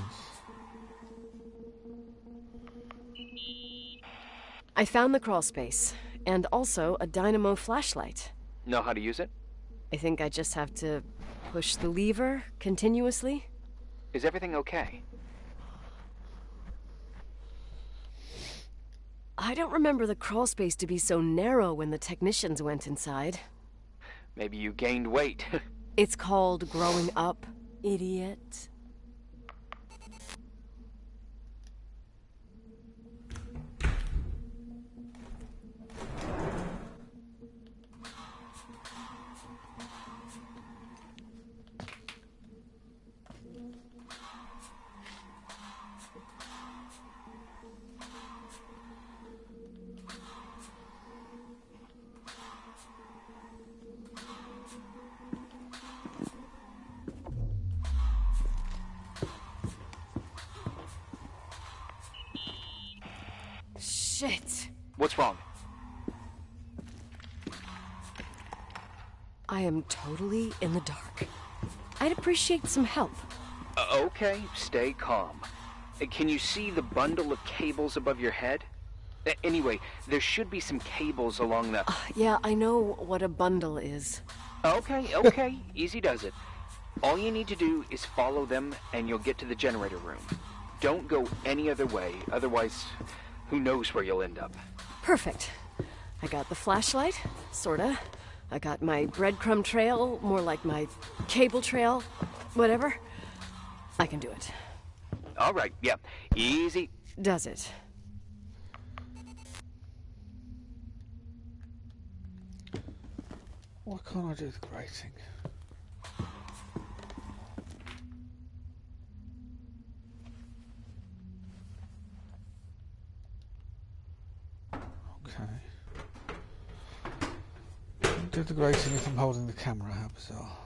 I found the crawl space, and also a dynamo flashlight. Know how to use it? I think I just have to push the lever continuously. Is everything okay? I don't remember the crawl space to be so narrow when the technicians went inside. Maybe you gained weight. It's called growing up, idiot. Shit. What's wrong? I am totally in the dark. I'd appreciate some help. Okay, stay calm. Can you see the bundle of cables above your head? Anyway, there should be some cables along the... Yeah, I know what a bundle is. Okay, easy does it. All you need to do is follow them and you'll get to the generator room. Don't go any other way, otherwise... who knows where you'll end up? Perfect. I got the flashlight, sorta. I got my breadcrumb trail, more like my cable trail, whatever. I can do it. All right, yeah, easy. Does it? Why can't I do the grating? Did the grating if I'm holding the camera, how bizarre.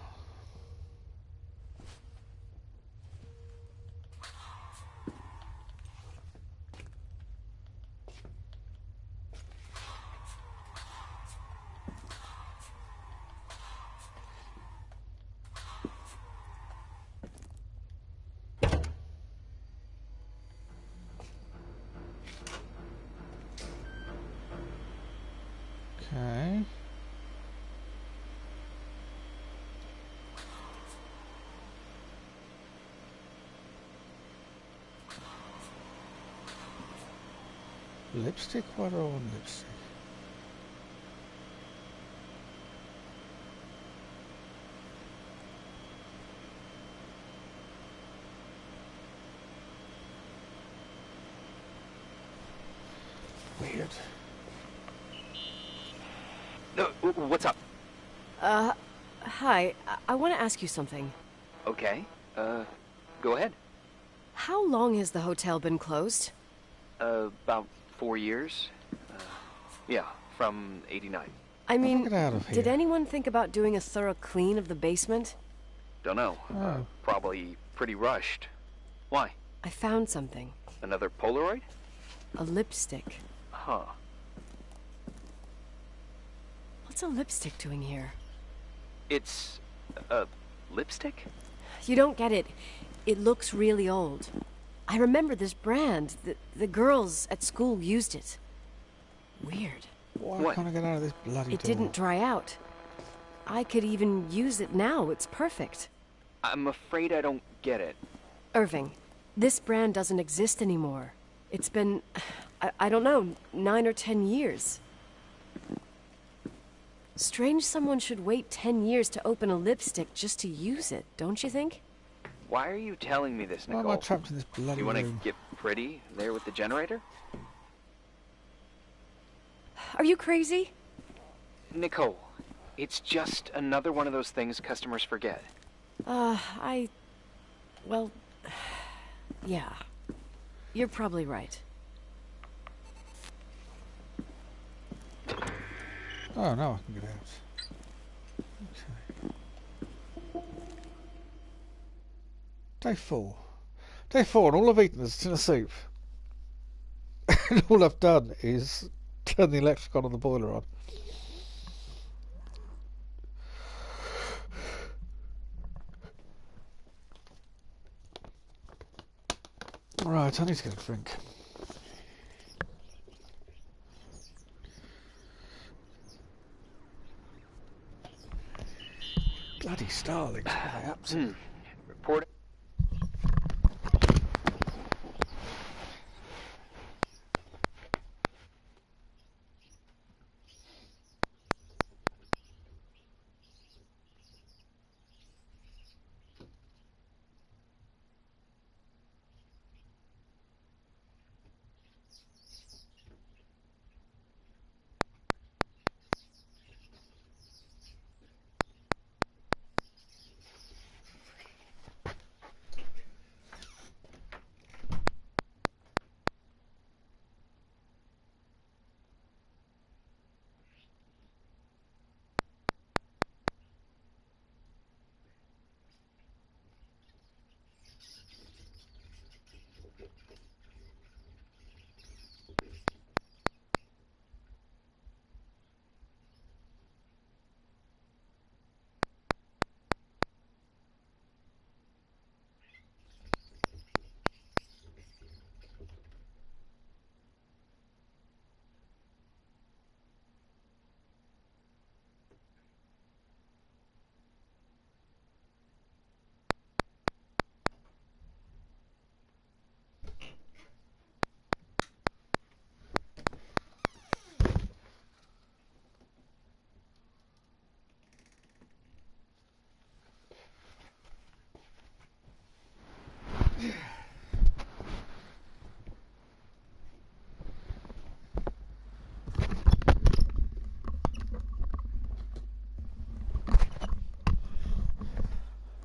Okay. Lipstick? Why do I want lipstick? Weird. No, what's up? Hi. I want to ask you something. Okay. Go ahead. How long has the hotel been closed? About 4 years. Yeah, from '89. I mean, get out of did here. anyone think about doing a thorough clean of the basement? Don't know. Oh. Probably pretty rushed. Why? I found something. Another Polaroid? A lipstick. Huh. What's a lipstick doing here? It's a lipstick? You don't get it. It looks really old. I remember this brand. The girls at school used it. Weird. Why What? can't I get out of this bloody It door? didn't dry out. I could even use it now. It's perfect. I'm afraid I don't get it. Irving, this brand doesn't exist anymore. It's been, I don't know, 9 or 10 years. Strange someone should wait 10 years to open a lipstick just to use it, don't you think? Why are you telling me this, Why Nicole? am I trapped in this bloody You want to room? get pretty there with the generator? Are you crazy? Nicole, it's just another one of those things customers forget. Well, yeah. You're probably right. Oh, now I can get out. Okay. Day 4. Day 4, and all I've eaten is a tin of soup. And all I've done is turn the electric on and the boiler on. Right, I need to get a drink. Bloody starlings, what are they up to? Report.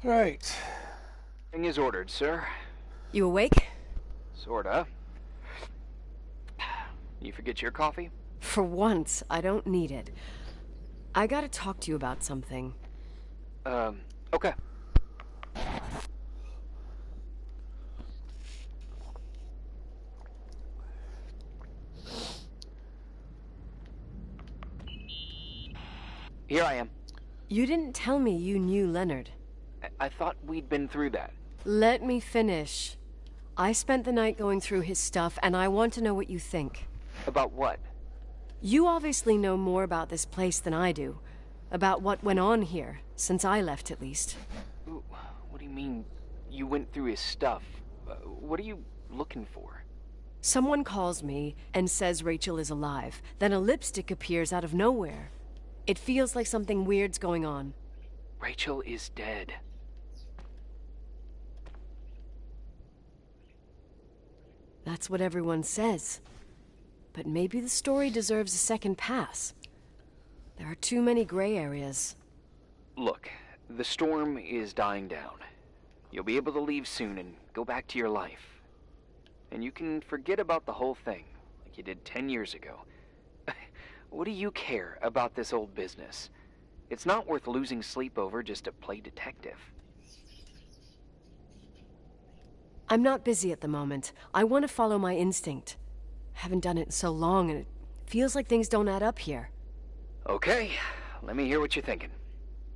Right. Thing is ordered, sir. You awake? Sorta. You forget your coffee? For once, I don't need it. I gotta talk to you about something. Okay. Here I am. You didn't tell me you knew Leonard. I thought we'd been through that. Let me finish. I spent the night going through his stuff, and I want to know what you think. About what? You obviously know more about this place than I do. About what went on here, since I left at least. What do you mean, you went through his stuff? What are you looking for? Someone calls me and says Rachel is alive. Then a lipstick appears out of nowhere. It feels like something weird's going on. Rachel is dead. That's what everyone says. But maybe the story deserves a second pass. There are too many gray areas. Look, the storm is dying down. You'll be able to leave soon and go back to your life. And you can forget about the whole thing, like you did 10 years ago. What do you care about this old business? It's not worth losing sleep over just to play detective. I'm not busy at the moment. I want to follow my instinct. Haven't done it in so long, and it feels like things don't add up here. Okay, let me hear what you're thinking.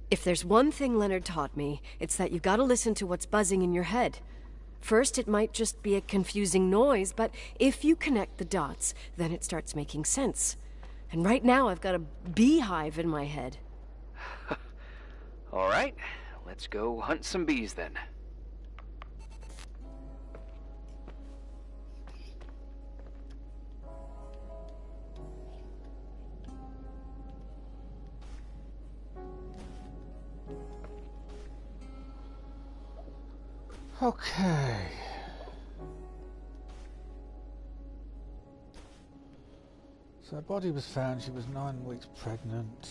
If there's one thing Leonard taught me, it's that you've got to listen to what's buzzing in your head. First, it might just be a confusing noise, but if you connect the dots, then it starts making sense. And right now, I've got a beehive in my head. All right, let's go hunt some bees then. Okay. So her body was found, she was 9 weeks pregnant.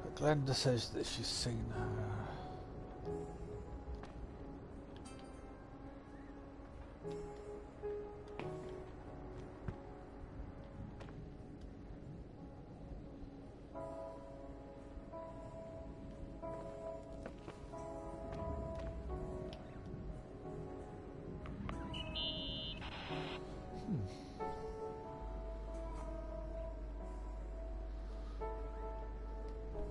But Glenda says that she's seen her.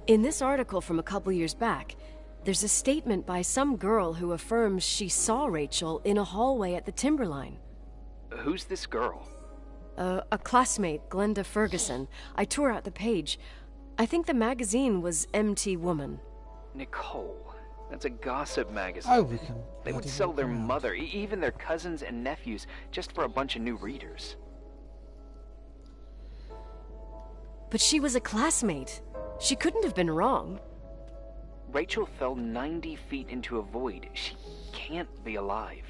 In this article from a couple years back, there's a statement by some girl who affirms she saw Rachel in a hallway at the Timberline. Who's this girl? A classmate, Glenda Ferguson. I tore out the page. I think the magazine was MT Woman. Nicole. That's a gossip magazine. Oh, we can... They would sell their mother, even their cousins and nephews, just for a bunch of new readers. But she was a classmate. She couldn't have been wrong. Rachel fell 90 feet into a void. She can't be alive.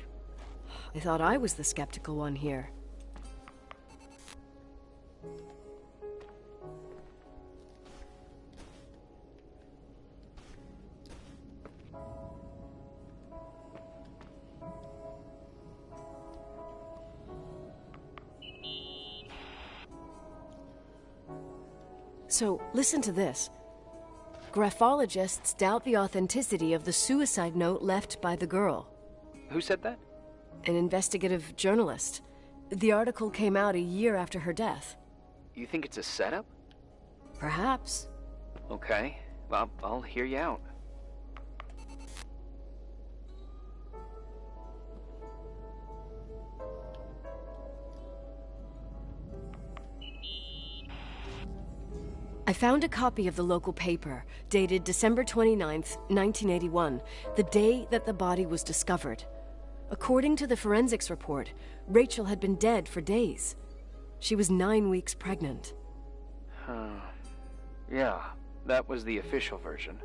I thought I was the skeptical one here. So, listen to this. Graphologists doubt the authenticity of the suicide note left by the girl. Who said that? An investigative journalist. The article came out a year after her death. You think it's a setup? Perhaps. Okay, I'll hear you out. I found a copy of the local paper, dated December 29th, 1981, the day that the body was discovered. According to the forensics report, Rachel had been dead for days. She was 9 weeks pregnant. Yeah, that was the official version.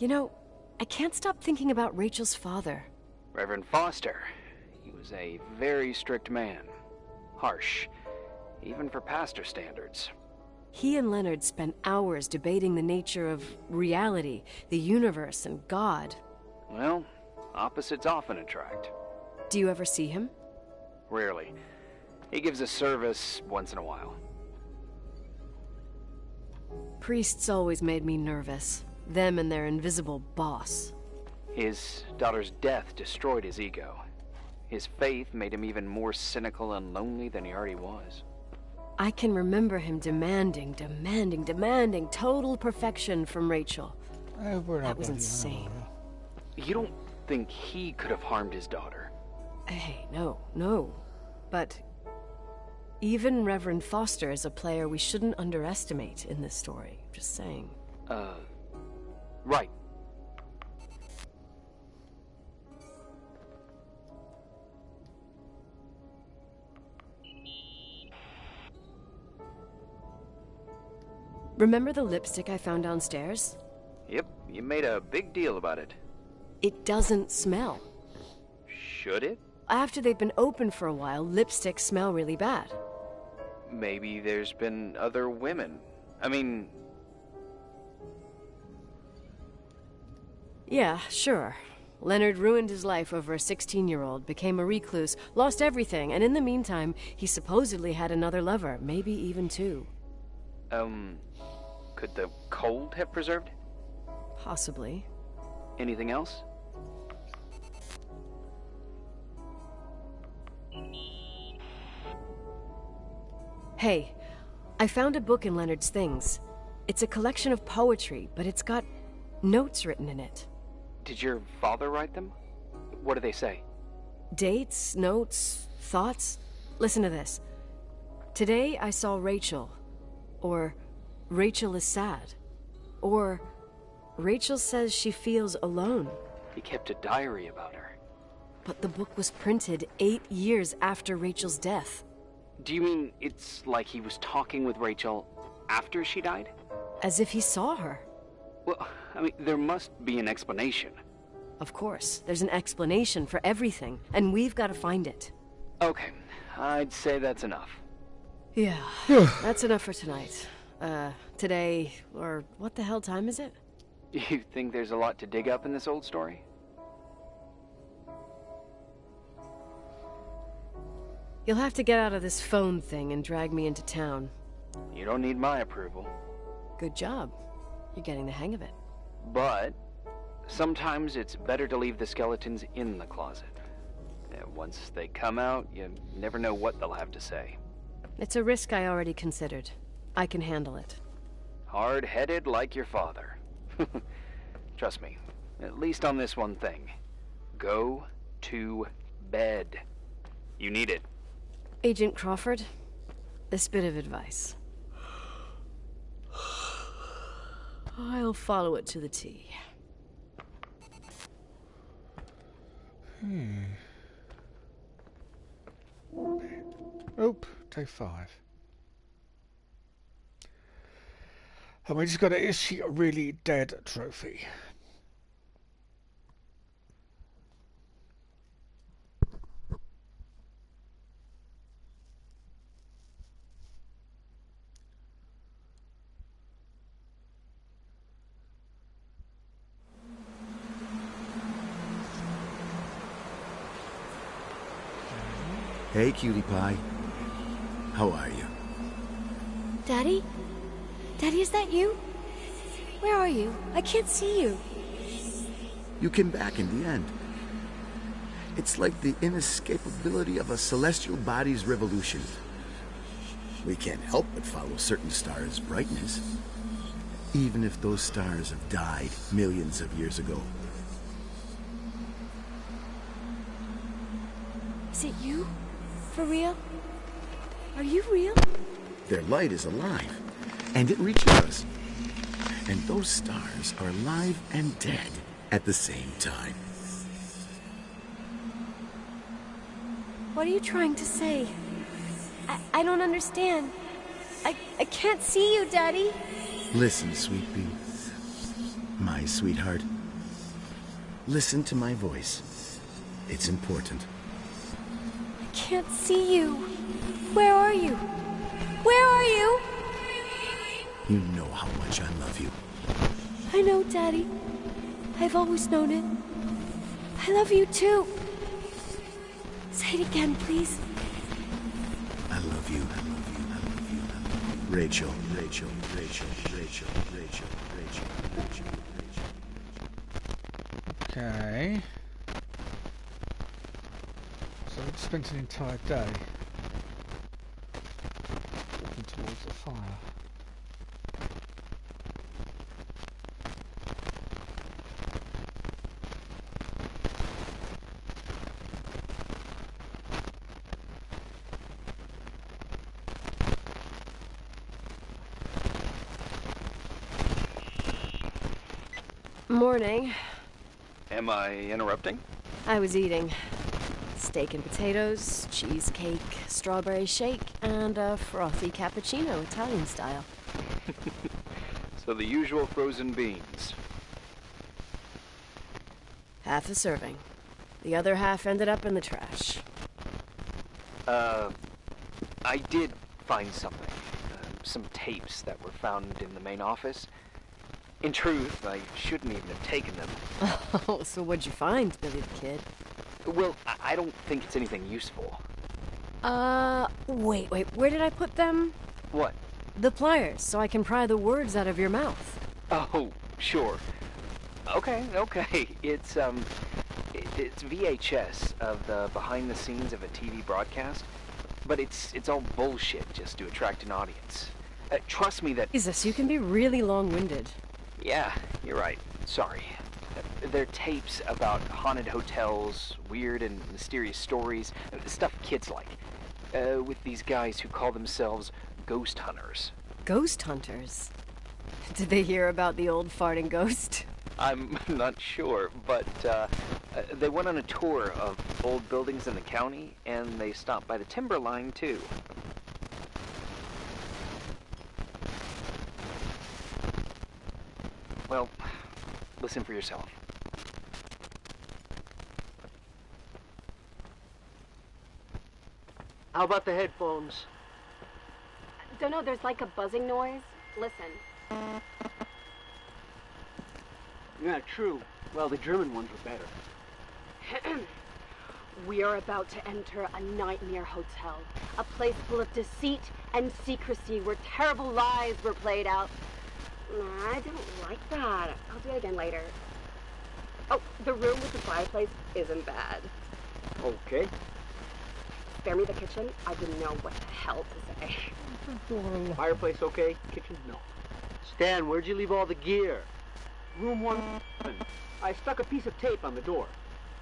You know, I can't stop thinking about Rachel's father. Reverend Foster. He was a very strict man. Harsh, even for pastor standards. He and Leonard spent hours debating the nature of reality, the universe, and God. Well, opposites often attract. Do you ever see him? Rarely. He gives a service once in a while. Priests always made me nervous. Them and their invisible boss. His daughter's death destroyed his ego. His faith made him even more cynical and lonely than he already was. I can remember him demanding total perfection from Rachel. That was insane. You don't think he could have harmed his daughter? Hey, no. But even Reverend Foster is a player we shouldn't underestimate in this story. Just saying. Right. Remember the lipstick I found downstairs? Yep, you made a big deal about it. It doesn't smell. Should it? After they've been open for a while, lipsticks smell really bad. Maybe there's been other women. I mean... Yeah, sure. Leonard ruined his life over a 16-year-old, became a recluse, lost everything, and in the meantime, he supposedly had another lover, maybe even two. Could the cold have preserved? Possibly. Anything else? Hey, I found a book in Leonard's things. It's a collection of poetry, but it's got notes written in it. Did your father write them? What do they say? Dates, notes, thoughts. Listen to this. Today I saw Rachel. Or, Rachel is sad. Or, Rachel says she feels alone. He kept a diary about her. But the book was printed 8 years after Rachel's death. Do you mean it's like he was talking with Rachel after she died? As if he saw her. Well, I mean, there must be an explanation. Of course, there's an explanation for everything, and we've got to find it. Okay, I'd say that's enough. Yeah, that's enough for tonight. Today, or what the hell time is it? You think there's a lot to dig up in this old story? You'll have to get out of this phone thing and drag me into town. You don't need my approval. Good job. You're getting the hang of it. But sometimes it's better to leave the skeletons in the closet. Once they come out, you never know what they'll have to say. It's a risk I already considered. I can handle it. Hard-headed like your father. Trust me, at least on this one thing. Go to bed. You need it. Agent Crawford, this bit of advice. I'll follow it to the T. Oop, take 5. And we just got to issue a really dead trophy. Hey, cutie pie. How are you? Daddy? Daddy, is that you? Where are you? I can't see you. You came back in the end. It's like the inescapability of a celestial body's revolution. We can't help but follow certain stars' brightness, even if those stars have died millions of years ago. Is it you? For real? Are you real? Their light is alive, and it reaches us. And those stars are alive and dead at the same time. What are you trying to say? I don't understand. I can't see you, Daddy. Listen, sweet pea. My eyes, sweetheart. Listen to my voice. It's important. I can't see you. Where are you? Where are you? You know how much I love you. I know, Daddy. I've always known it. I love you too. Say it again, please. I love you. I love you. I love you. I love you. Rachel, Rachel, Rachel, Rachel, Rachel, Rachel, Rachel, Rachel. Okay. So we've spent an entire day walking towards the fire. Morning. Am I interrupting? I was eating steak and potatoes, cheesecake, strawberry shake, and a frothy cappuccino, Italian style. So the usual frozen beans. Half a serving. The other half ended up in the trash. I did find something. Some tapes that were found in the main office. In truth, I shouldn't even have taken them. Oh, so what'd you find, Billy the Kid? Well, I don't think it's anything useful. Wait, where did I put them? What? The pliers, so I can pry the words out of your mouth. Oh, sure. Okay. It's VHS of the behind the scenes of a TV broadcast, but it's all bullshit just to attract an audience. Trust me that... Jesus, you can be really long-winded. Yeah, you're right. Sorry. They're tapes about haunted hotels, weird and mysterious stories, stuff kids like. With these guys who call themselves ghost hunters. Ghost hunters? Did they hear about the old farting ghost? I'm not sure, but they went on a tour of old buildings in the county, and they stopped by the timber line, too. Well, listen for yourself. How about the headphones? Don't know, there's like a buzzing noise. Listen. Yeah, true. Well, the German ones were better. We are about to enter a nightmare hotel. A place full of deceit and secrecy where terrible lies were played out. I don't like that. I'll do it again later. Oh, the room with the fireplace isn't bad. Okay. Spare me the kitchen. I didn't know what the hell to say. Fireplace okay? Kitchen no. Stan, where'd you leave all the gear? Room 1. I stuck a piece of tape on the door.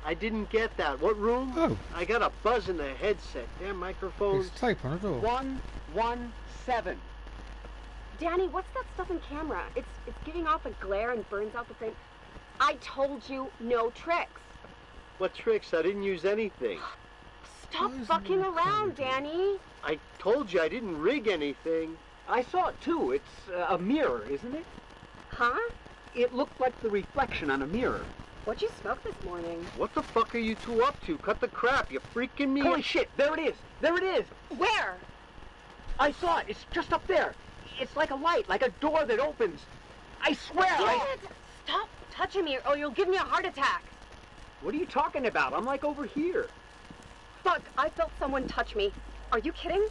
I didn't get that. What room? Oh. I got a buzz in the headset. Damn microphones. There's tape on the door. 117. Danny, what's that stuff in camera? It's giving off a glare and burns out the frame. I told you no tricks. What tricks? I didn't use anything. Stop fucking around, Danny. I told you I didn't rig anything. I saw it too. It's a mirror, isn't it? Huh? It looked like the reflection on a mirror. What'd you smoke this morning? What the fuck are you two up to? Cut the crap. You freaking me. Holy shit. There it is. There it is. Where? I saw it. It's just up there. It's like a light, like a door that opens. I swear. Stop touching me or you'll give me a heart attack. What are you talking about? I'm like over here. Fuck, I felt someone touch me. Are you kidding?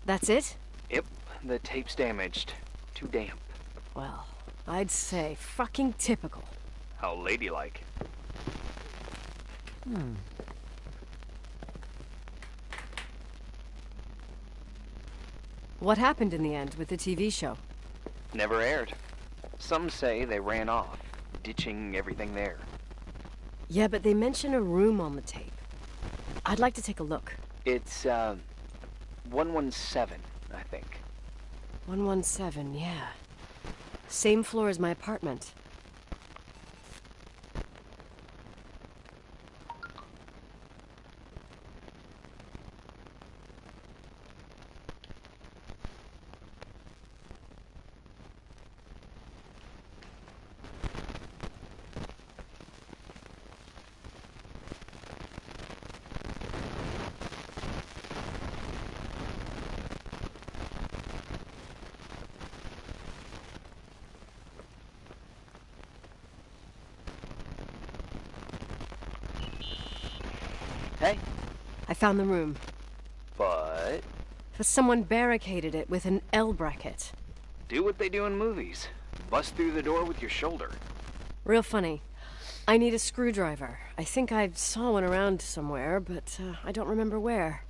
That's it? Yep, the tape's damaged. Too damp. Well, I'd say fucking typical. How ladylike. What happened in the end with the TV show? Never aired. Some say they ran off, ditching everything there. Yeah, but they mention a room on the tape. I'd like to take a look. It's, 117, I think. 117, yeah. Same floor as my apartment. Hey. I found the room. But Someone barricaded it with an L bracket. do what they do in movies. Bust through the door with your shoulder. Real funny. I need a screwdriver. I think I saw one around somewhere, but I don't remember where.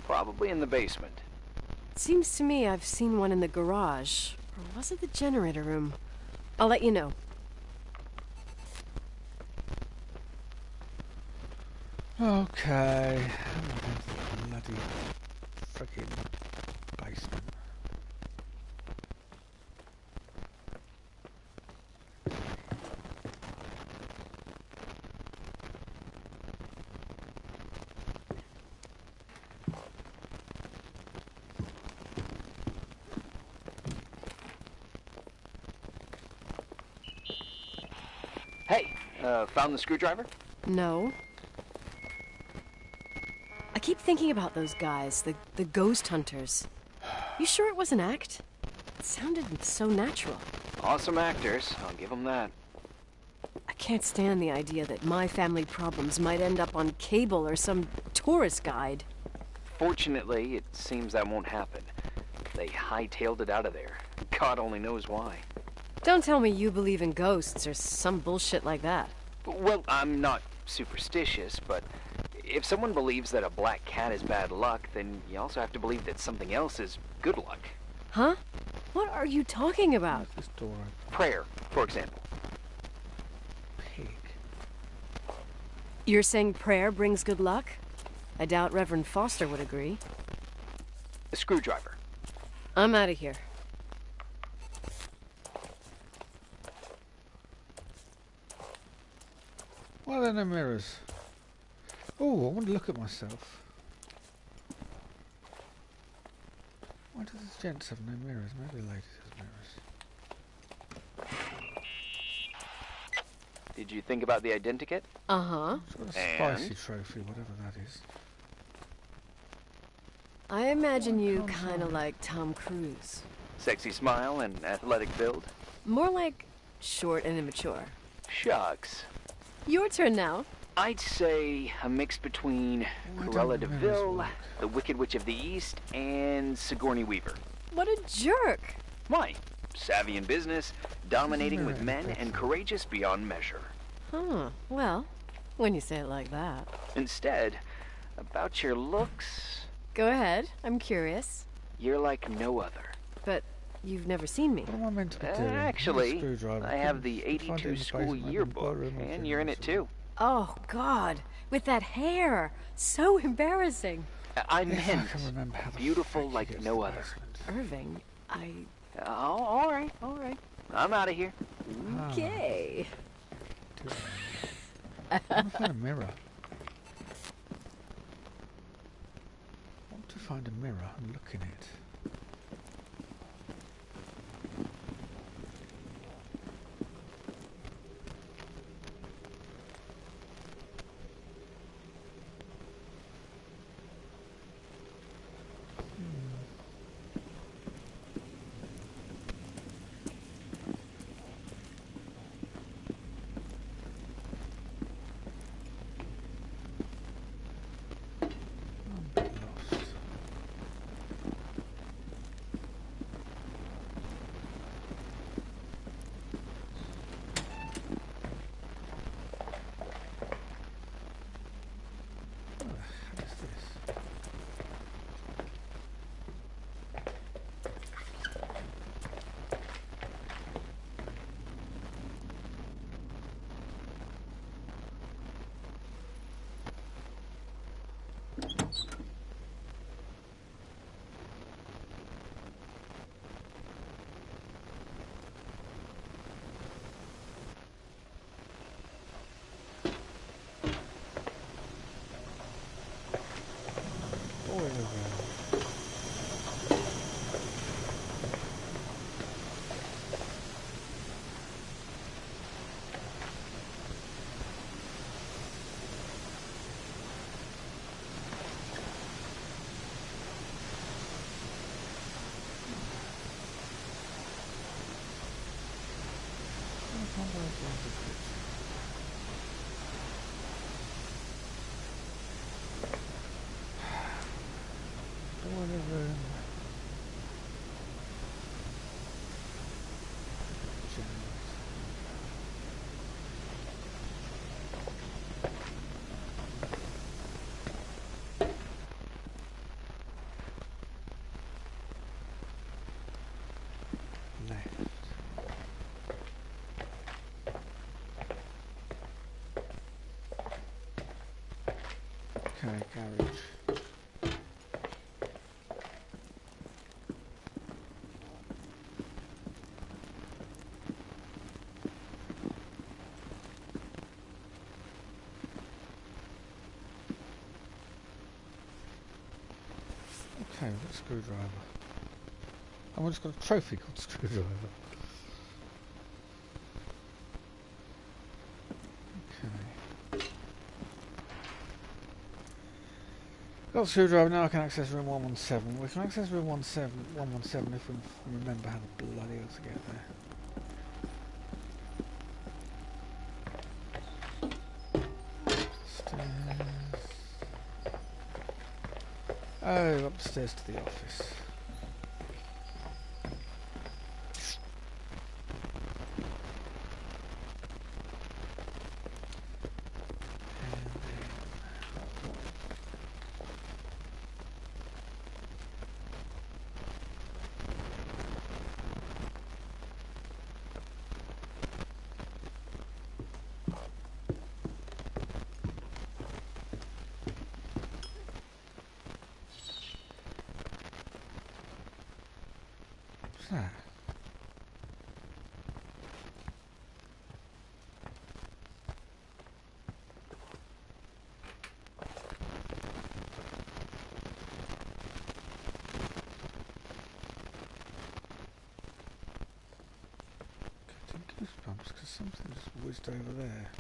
Probably in the basement. It seems to me I've seen one in the garage. Or was it the generator room? I'll let you know. Okay. I'm not going to the bloody freaking basement. Hey, found the screwdriver? No. I keep thinking about those guys, the ghost hunters. You sure it was an act? It sounded so natural. Awesome actors, I'll give them that. I can't stand the idea that my family problems might end up on cable or some tourist guide. Fortunately, it seems that won't happen. They hightailed it out of there. God only knows why. Don't tell me you believe in ghosts or some bullshit like that. Well, I'm not superstitious, but if someone believes that a black cat is bad luck, then you also have to believe that something else is good luck. Huh? What are you talking about? This door open. Prayer, for example. Pig. You're saying prayer brings good luck? I doubt Reverend Foster would agree. A screwdriver. I'm out of here. Why are there no mirrors? Oh, I want to look at myself. Why do the gents have no mirrors? Maybe the ladies have mirrors. Did you think about the identikit? Uh-huh. It's got a spicy trophy, whatever that is. I imagine you kind of like Tom Cruise. Sexy smile and athletic build? More like short and immature. Shucks. Your turn now. I'd say a mix between Cruella de Vil, the Wicked Witch of the East, and Sigourney Weaver. What a jerk. Why? Savvy in business, dominating with men, and courageous beyond measure. Huh. Well, when you say it like that. Instead, about your looks... Go ahead. I'm curious. You're like no other. But you've never seen me. What am I meant to be doing? Actually, I have the 82 school yearbook, and you're in it too. Oh, God. With that hair. So embarrassing. I meant beautiful like no other. Irving, I... Oh, all right. I'm out of here. Okay. I want to find a mirror. I want to find a mirror and look in it. Okay, garage. Okay, we've got a screwdriver. And we've just got a trophy called screwdriver. Okay. Got the screwdriver, now I can access room 117. We can access room 117 if we remember how the bloody hell to get there. Upstairs. Oh, upstairs to the office. What's that? Getting goosebumps because something just whizzed over there.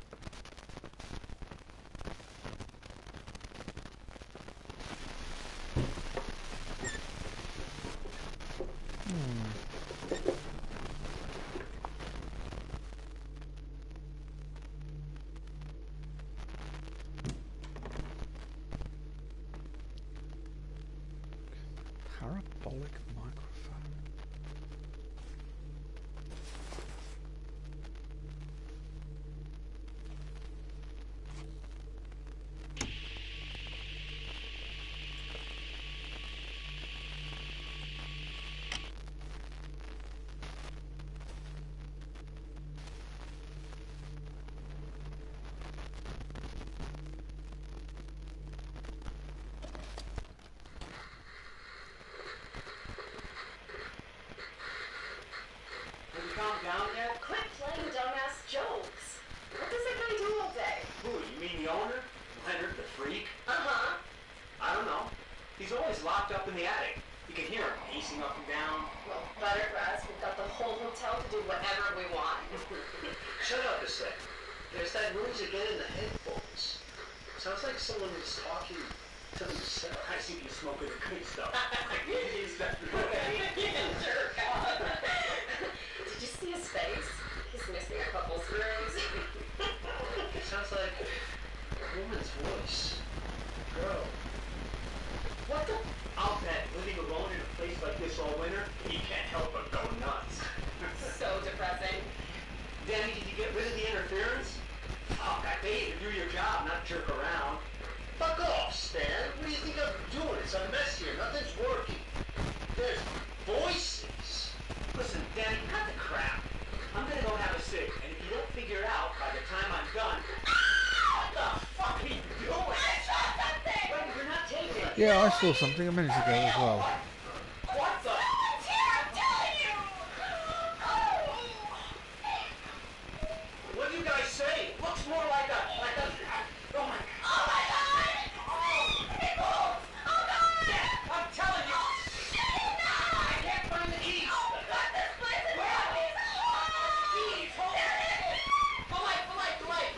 Parabolic microphone. Down yet? Quit playing dumbass jokes. What does that guy do all day? Who, you mean the owner? Leonard the freak? Uh-huh. I don't know. He's always locked up in the attic. You can hear him pacing up and down. Well, Buttergrass, we've got the whole hotel to do whatever we want. Shut up a sec. There's that noise again in the headphones. Sounds like someone is talking to themselves. I see you smoking the good stuff. Jerk off. Did you see his face? He's missing a couple screws. It sounds like a woman's voice. Girl. What the? I'll bet living alone in a place like this all winter, he can't help but go nuts. So depressing. Danny, did you get rid of the interference? Oh, I paid you to do your job, not jerk around. Fuck off, Stan. What do you think I'm doing? It's a mess here. Nothing's working. There's voices. Listen, Danny, cut the crap. I'm gonna go have a cig, and if you don't figure it out by the time I'm done, what the fuck are you doing? I saw something! Wait, you're not taking it. Yeah, I saw something a minute ago as well. What the? It's here, I'm telling you! What do you guys say? It looks more like a, oh my God. Oh my God! Oh, it moves! Oh God! I'm telling you. I can't find the keys. Oh God, this place is heavy! Keys, hold on. The light.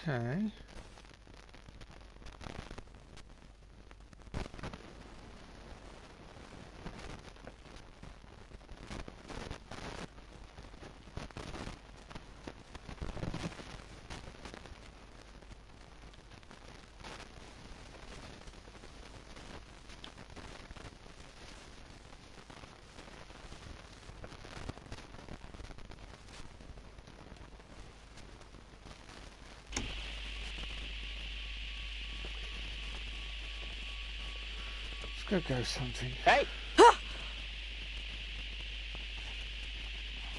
Okay. Let's go something. Hey!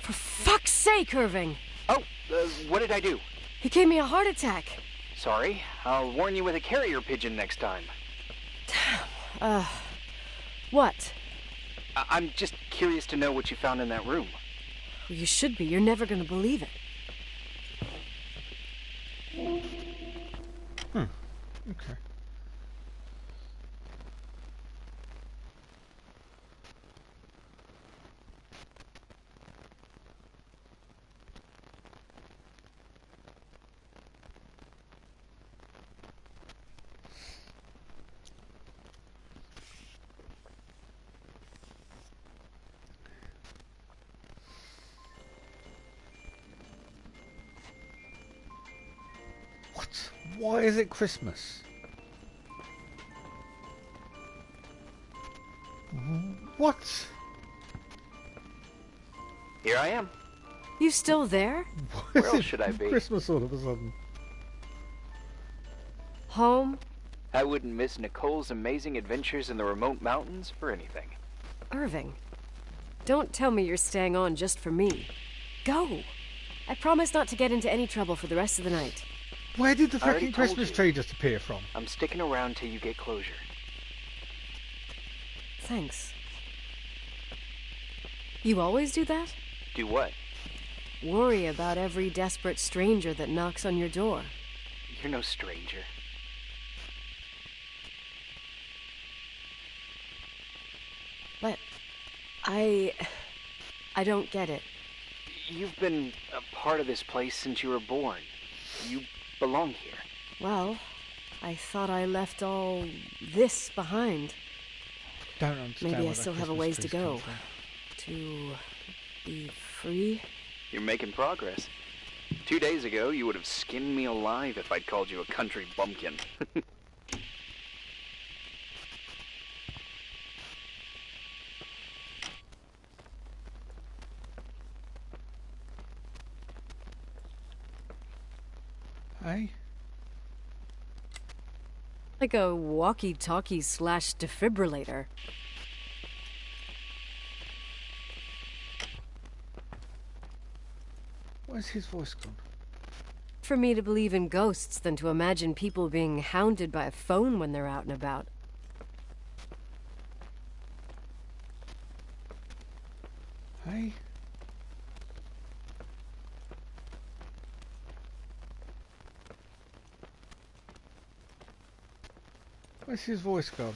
For fuck's sake, Irving! Oh, what did I do? You gave me a heart attack. Sorry. I'll warn you with a carrier pigeon next time. What? I'm just curious to know what you found in that room. Well, you should be. You're never gonna believe it. Okay. Why is it Christmas? What? Here I am. You still there? Where else should I be? Christmas all of a sudden. Home? I wouldn't miss Nicole's amazing adventures in the remote mountains for anything. Irving, don't tell me you're staying on just for me. Go. I promise not to get into any trouble for the rest of the night. Where did the I already fucking told Christmas you. tree just appear from? I'm sticking around till you get closure. Thanks. You always do that? Do what? Worry about every desperate stranger that knocks on your door. You're no stranger. But I don't get it. You've been a part of this place since you were born. You belong here. Well, I thought I left all this behind. Don't understand. Maybe I where still that have a Christmas ways to tree's go. come from. To be free. You're making progress. 2 days ago, you would have skinned me alive if I'd called you a country bumpkin. Hey? Like a walkie-talkie / defibrillator. Where's his voice gone? For me to believe in ghosts than to imagine people being hounded by a phone when they're out and about. Hey? Where's his voice gone?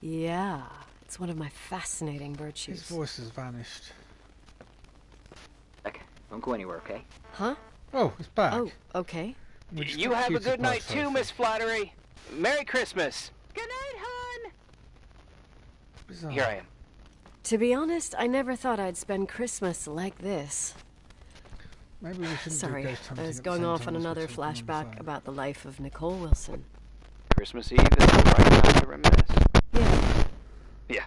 Yeah, it's one of my fascinating His virtues. voice has vanished. Okay, don't go anywhere, okay? Huh? Oh, it's back. Oh, okay. We just You got have a cutie good pie night too, photo. Miss Flattery. Merry Christmas. Good night, hon! Bizarre. Here I am. To be honest, I never thought I'd spend Christmas like this. Maybe we shouldn't Sorry, do ghost hunting I was at the going same off time on as we're another talking on the flashback phone. about the life of Nicole Wilson. Christmas Eve is the right time to reminisce. Yeah, Yeah,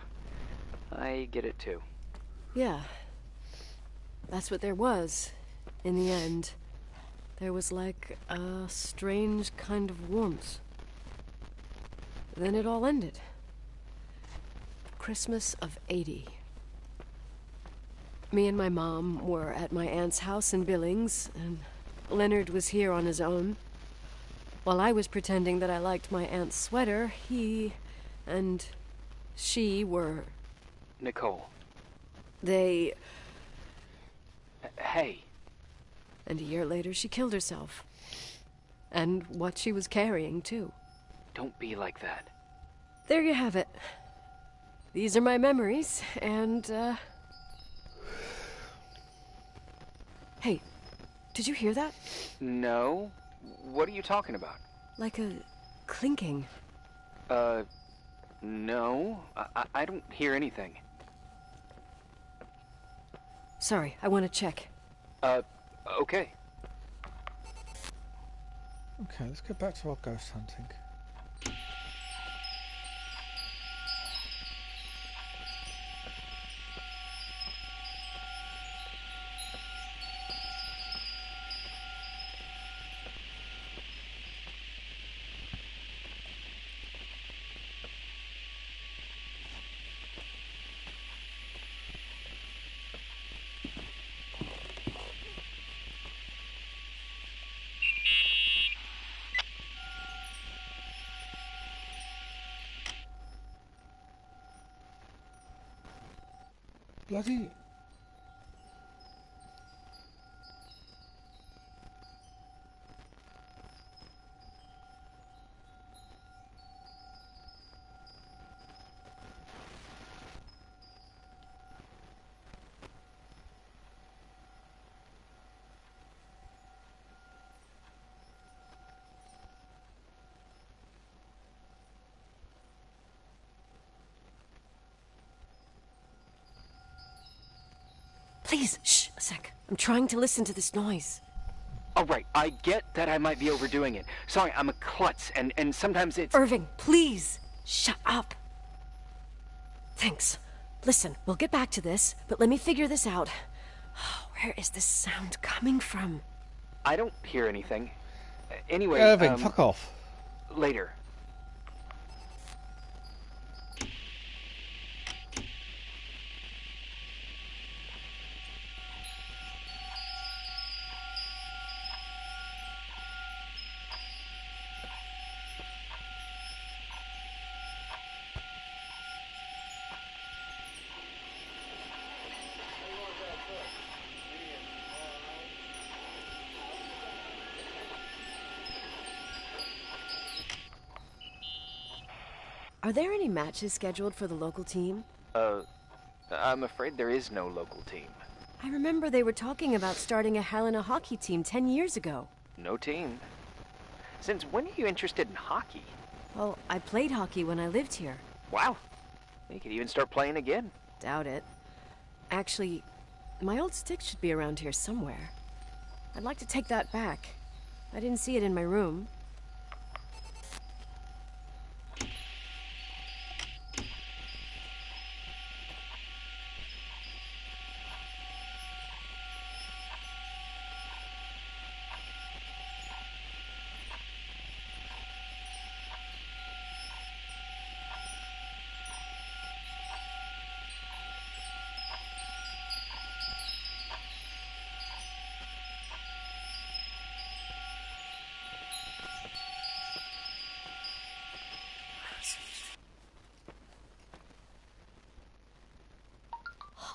I get it too. yeah. That's what there was. In the end, there was like a strange kind of warmth. Then it all ended. Christmas of '80. Me and my mom were at my aunt's house in Billings, and Leonard was here on his own. While I was pretending that I liked my aunt's sweater, he and she were... Nicole. They... Hey. And a year later, she killed herself. And what she was carrying, too. Don't be like that. There you have it. These are my memories, and, Hey, did you hear that? No. What are you talking about? Like a clinking. No. I don't hear anything. Sorry, I want to check. Okay. Okay, let's go back to our ghost hunting. Bloody... Please, shh, a sec. I'm trying to listen to this noise. All right, I get that I might be overdoing it. Sorry, I'm a klutz, and sometimes it's... Irving, please, shut up. Thanks. Listen, we'll get back to this, but let me figure this out. Where is this sound coming from? I don't hear anything. Anyway, Irving, fuck off. Later. Are there any matches scheduled for the local team? I'm afraid there is no local team. I remember they were talking about starting a Helena hockey team 10 years ago. No team. Since when are you interested in hockey? Well, I played hockey when I lived here. Wow. You could even start playing again. Doubt it. Actually, my old stick should be around here somewhere. I'd like to take that back. I didn't see it in my room.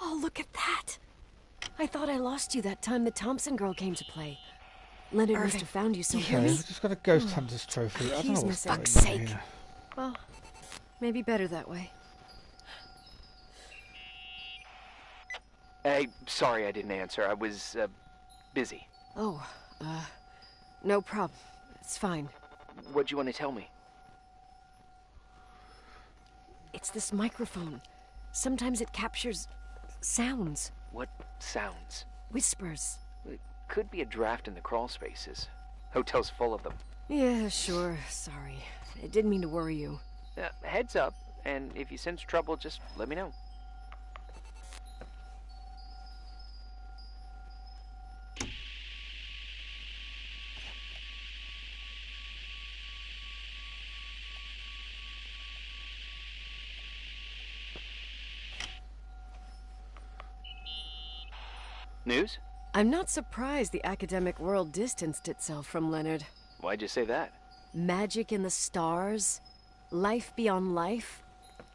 Oh, look at that! I thought I lost you that time the Thompson girl came to play. Leonard must have found you somewhere. Okay, we've just got a ghost hunter's trophy. I don't know what's going on fuck's sake. here. Well, maybe better that way. Hey, sorry I didn't answer. I was, busy. Oh, no problem. It's fine. What'd you want to tell me? It's this microphone. Sometimes it captures sounds. What sounds? Whispers. It could be a draft in the crawl spaces. Hotel's full of them. Yeah, sure. Sorry. I didn't mean to worry you. Heads up, and if you sense trouble, just let me know. News? I'm not surprised the academic world distanced itself from Leonard. Why'd you say that? Magic in the stars, life beyond life,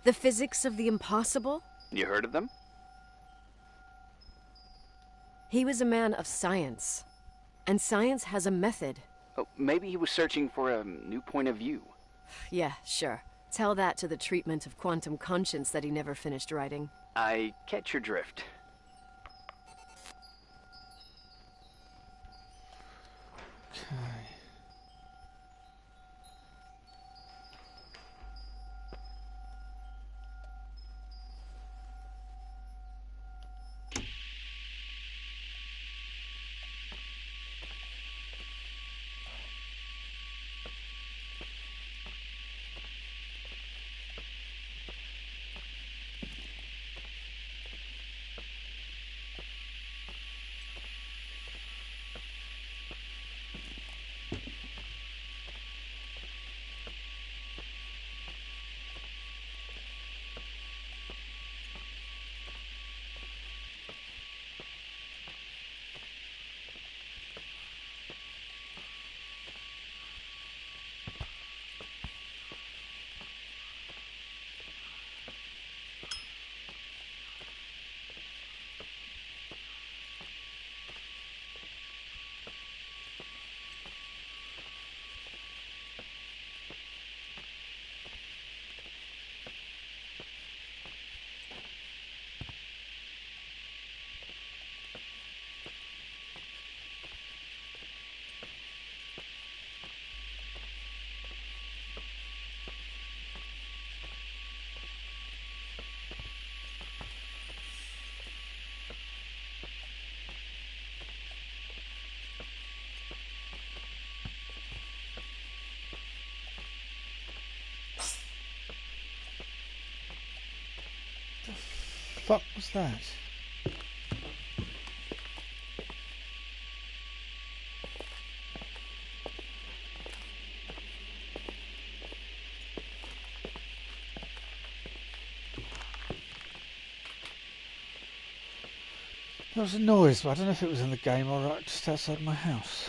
the physics of the impossible. You heard of them? He was a man of science, and science has a method. Oh, maybe he was searching for a new point of view. Yeah, sure. Tell that to the treatment of quantum conscience that he never finished writing. I catch your drift. Okay. What was that? There was a noise, but I don't know if it was in the game or right just outside my house.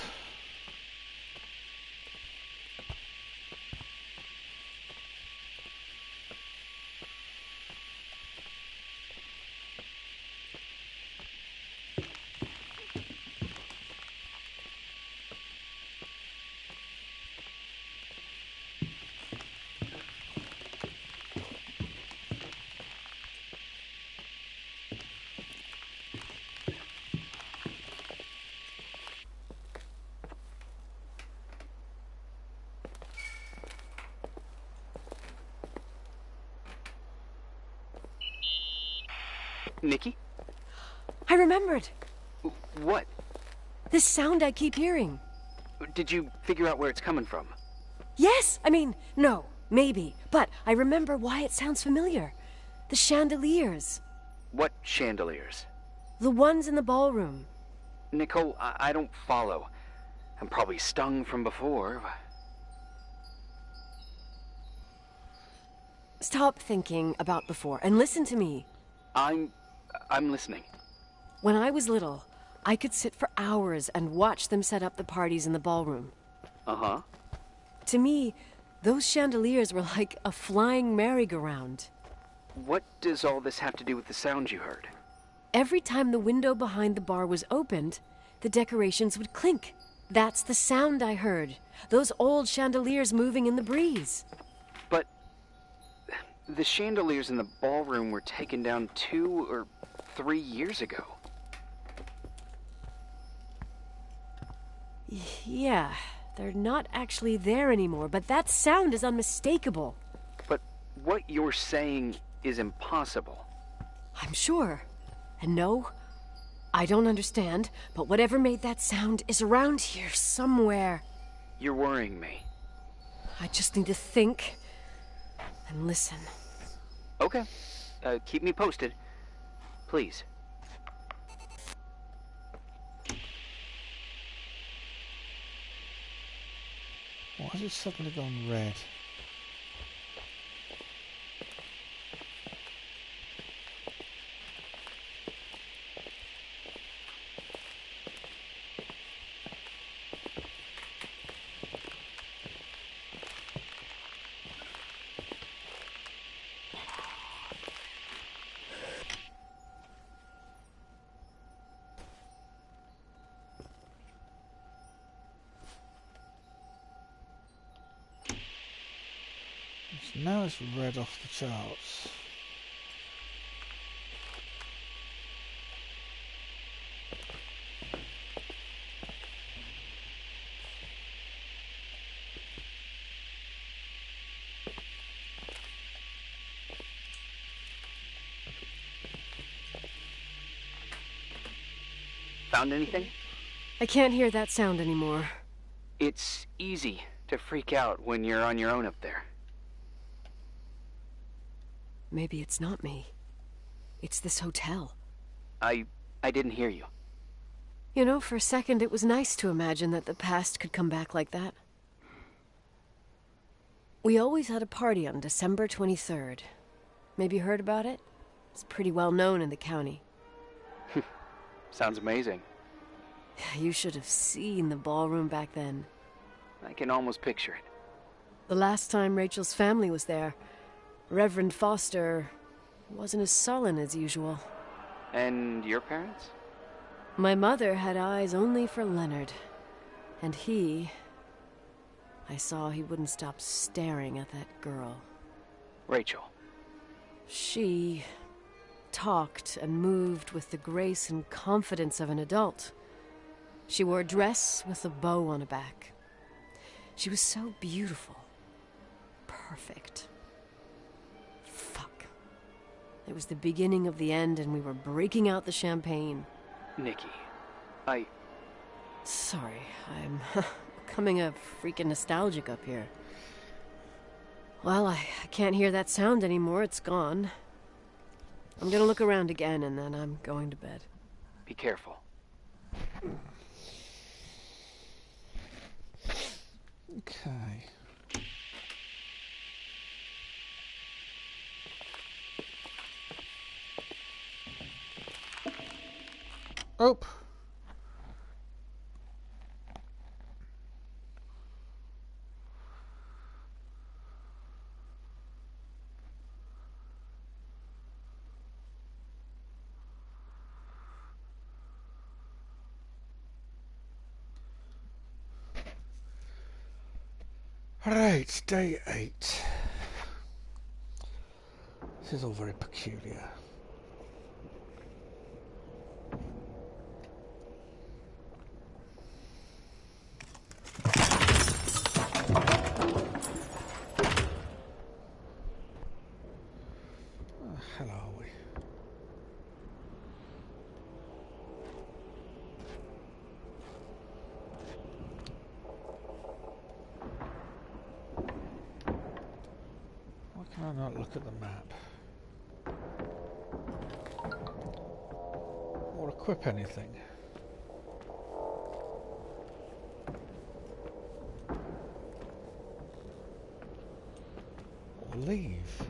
Nikki? I remembered. What? This sound I keep hearing. Did you figure out where it's coming from? Yes! I mean, no, maybe. But I remember why it sounds familiar. The chandeliers. What chandeliers? The ones in the ballroom. Nicole, I don't follow. I'm probably stung from before. Stop thinking about before and listen to me. I'm listening. When I was little, I could sit for hours and watch them set up the parties in the ballroom. Uh-huh. To me, those chandeliers were like a flying merry-go-round. What does all this have to do with the sound you heard? Every time the window behind the bar was opened, the decorations would clink. That's the sound I heard. Those old chandeliers moving in the breeze. But the chandeliers in the ballroom were taken down 2 or 3 years ago. Yeah, they're not actually there anymore, but that sound is unmistakable. But what you're saying is impossible. I'm sure. And no, I don't understand, but whatever made that sound is around here somewhere. You're worrying me. I just need to think and listen. Okay. Keep me posted. Please. Why has it suddenly gone red? Now it's red off the charts. Found anything? I can't hear that sound anymore. It's easy to freak out when you're on your own up there. Maybe it's not me. It's this hotel. I didn't hear you. You know, for a second it was nice to imagine that the past could come back like that. We always had a party on December 23rd. Maybe you heard about it? It's pretty well known in the county. Sounds amazing. You should have seen the ballroom back then. I can almost picture it. The last time Rachel's family was there, Reverend Foster wasn't as sullen as usual. And your parents? My mother had eyes only for Leonard. And I saw he wouldn't stop staring at that girl. Rachel. She talked and moved with the grace and confidence of an adult. She wore a dress with a bow on her back. She was so beautiful. Perfect. Fuck. It was the beginning of the end, and we were breaking out the champagne. Nikki, Sorry, I'm becoming a freaking nostalgic up here. Well, I can't hear that sound anymore. It's gone. I'm gonna look around again, and then I'm going to bed. Be careful. Okay. Oh. Right, day 8. This is all very peculiar. Hello, are we? Why can I not look at the map? Or equip anything? Or leave?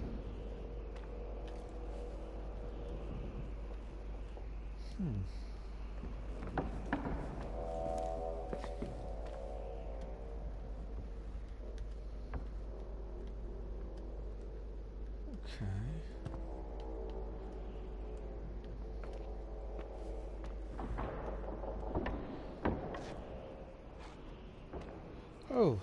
Oh.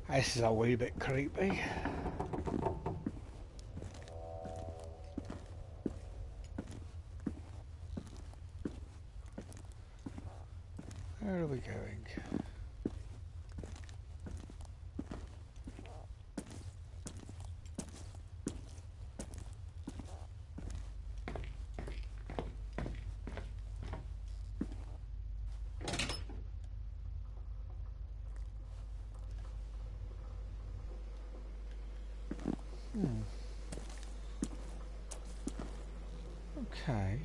This is a wee bit creepy. Where are we going? Okay.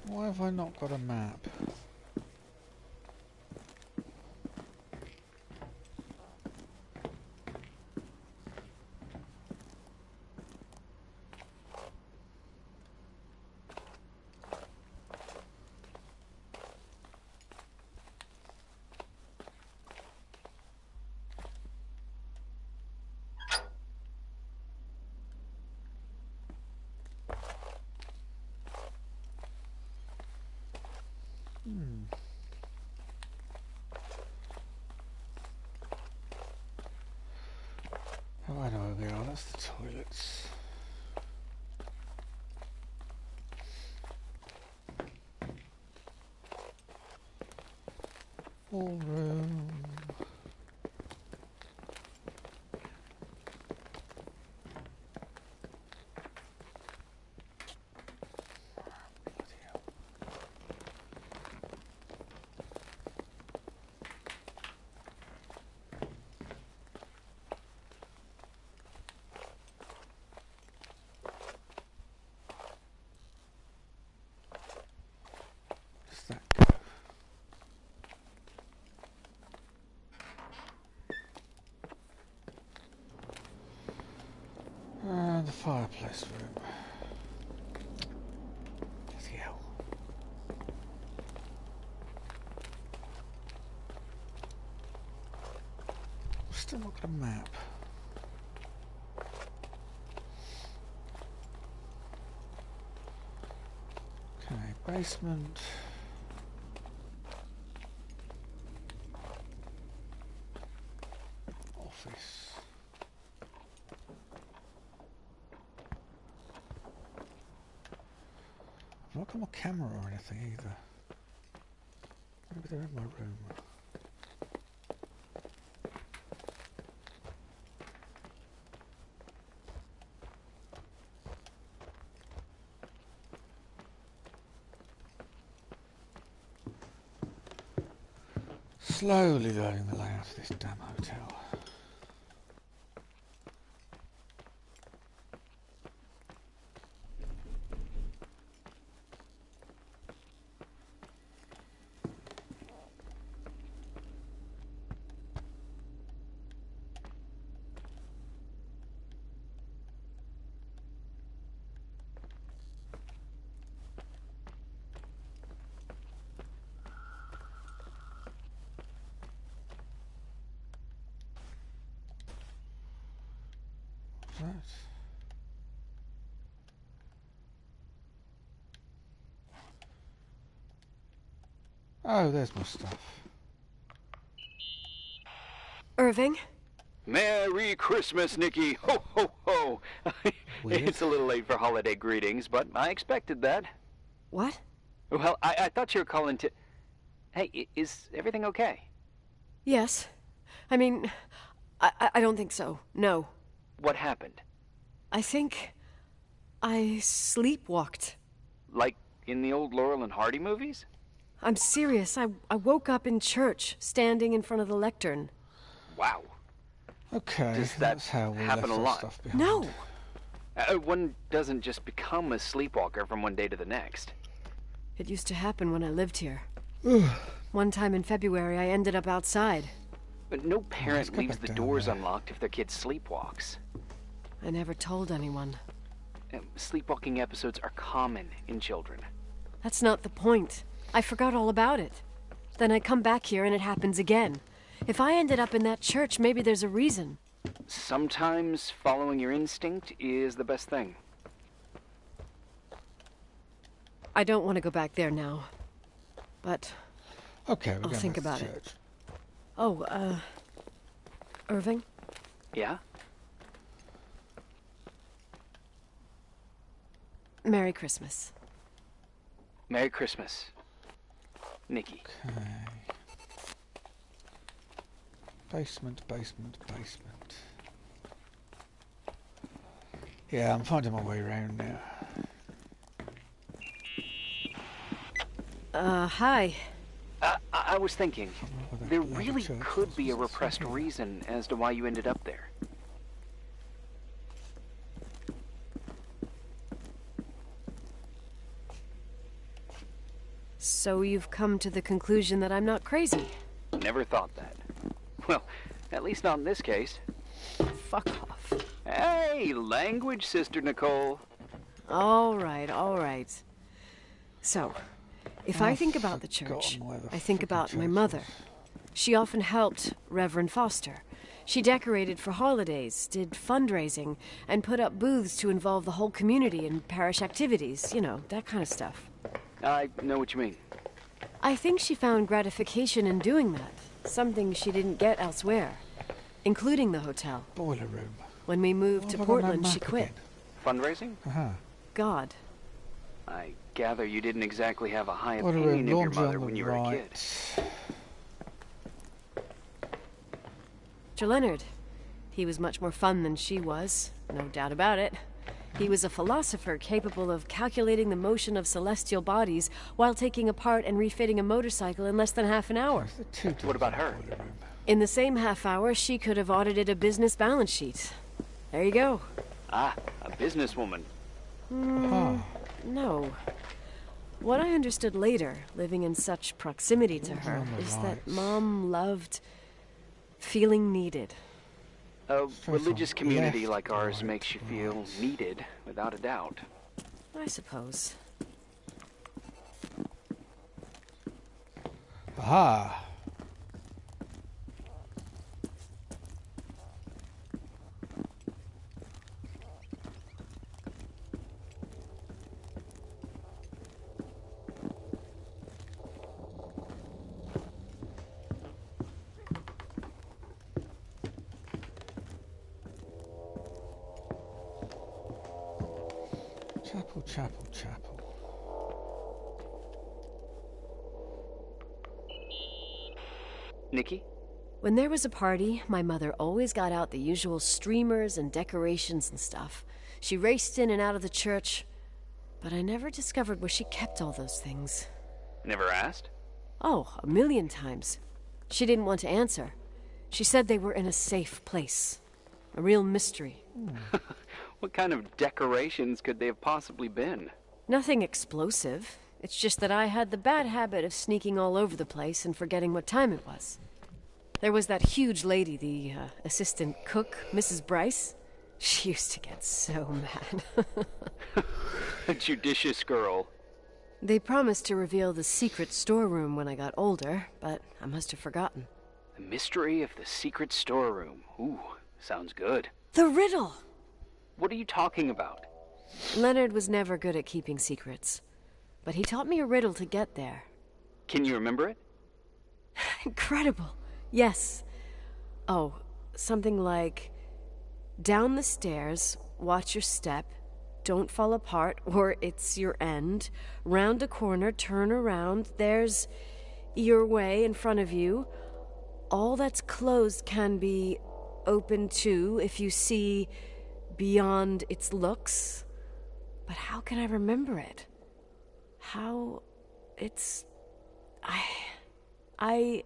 Why have I not got a map? Oh, I know where we are. That's the toilets. Full room. And the fireplace room. Bloody hell. Still not got a map. Okay, basement. Office. I've not got my camera or anything either. Maybe they're in my room. Slowly learning the layout of this damn hotel. Right. Oh, there's my stuff. Irving? Merry Christmas, Nikki. Ho, ho, ho. It's a little late for holiday greetings, but I expected that. What? Well, I thought you were calling to... Hey, is everything okay? Yes. I mean, I don't think so. No. What happened? I think I sleepwalked. Like in the old Laurel and Hardy movies? I'm serious. I woke up in church, standing in front of the lectern. Wow. Okay, Does that that's how we happen left a our lot? stuff behind. No. One doesn't just become a sleepwalker from one day to the next. It used to happen when I lived here. One time in February, I ended up outside. But no parent leaves the doors unlocked if their kid sleepwalks. I never told anyone. Sleepwalking episodes are common in children. That's not the point. I forgot all about it. Then I come back here and it happens again. If I ended up in that church, maybe there's a reason. Sometimes following your instinct is the best thing. I don't want to go back there now. But okay, we're I'll think about church. it. Oh, Irving? Yeah? Merry Christmas. Merry Christmas, Nikki. Okay. Basement, basement, basement. Yeah, I'm finding my way around now. Hi. I was thinking, there really could be a repressed reason as to why you ended up there. So you've come to the conclusion that I'm not crazy? Never thought that. Well, at least not in this case. Fuck off. Hey, language, Sister Nicole. All right. So, if I think about the church, I think about my mother. She often helped Reverend Foster. She decorated for holidays, did fundraising, and put up booths to involve the whole community in parish activities. You know, that kind of stuff. I know what you mean. I think she found gratification in doing that. Something she didn't get elsewhere. Including the hotel. Boiler room. When we moved to Portland, she quit. Fundraising? God. I gather you didn't exactly have a high Boiler opinion room, of your laundry mother on when the you were a kid. right. Mr. Leonard. He was much more fun than she was. No doubt about it. He was a philosopher capable of calculating the motion of celestial bodies while taking apart and refitting a motorcycle in less than half an hour. What about her? In the same half hour, she could have audited a business balance sheet. There you go. Ah, a businesswoman. No. What I understood later, living in such proximity to her, is that Mom loved feeling needed. A religious community like ours makes you feel needed, without a doubt. I suppose. Aha! Chapel, chapel, chapel. Nikki? When there was a party, my mother always got out the usual streamers and decorations and stuff. She raced in and out of the church, but I never discovered where she kept all those things. Never asked? Oh, a million times. She didn't want to answer. She said they were in a safe place. A real mystery. What kind of decorations could they have possibly been? Nothing explosive. It's just that I had the bad habit of sneaking all over the place and forgetting what time it was. There was that huge lady, the assistant cook, Mrs. Bryce. She used to get so mad. A judicious girl. They promised to reveal the secret storeroom when I got older, but I must have forgotten. The mystery of the secret storeroom. Ooh, sounds good. The riddle! What are you talking about? Leonard was never good at keeping secrets, but he taught me a riddle to get there. Can you remember it? Incredible. Yes. Oh, something like, down the stairs, watch your step, don't fall apart or it's your end, round a corner, turn around, there's your way in front of you. All that's closed can be open too if you see beyond its looks. But how can I remember it? How... it's... I...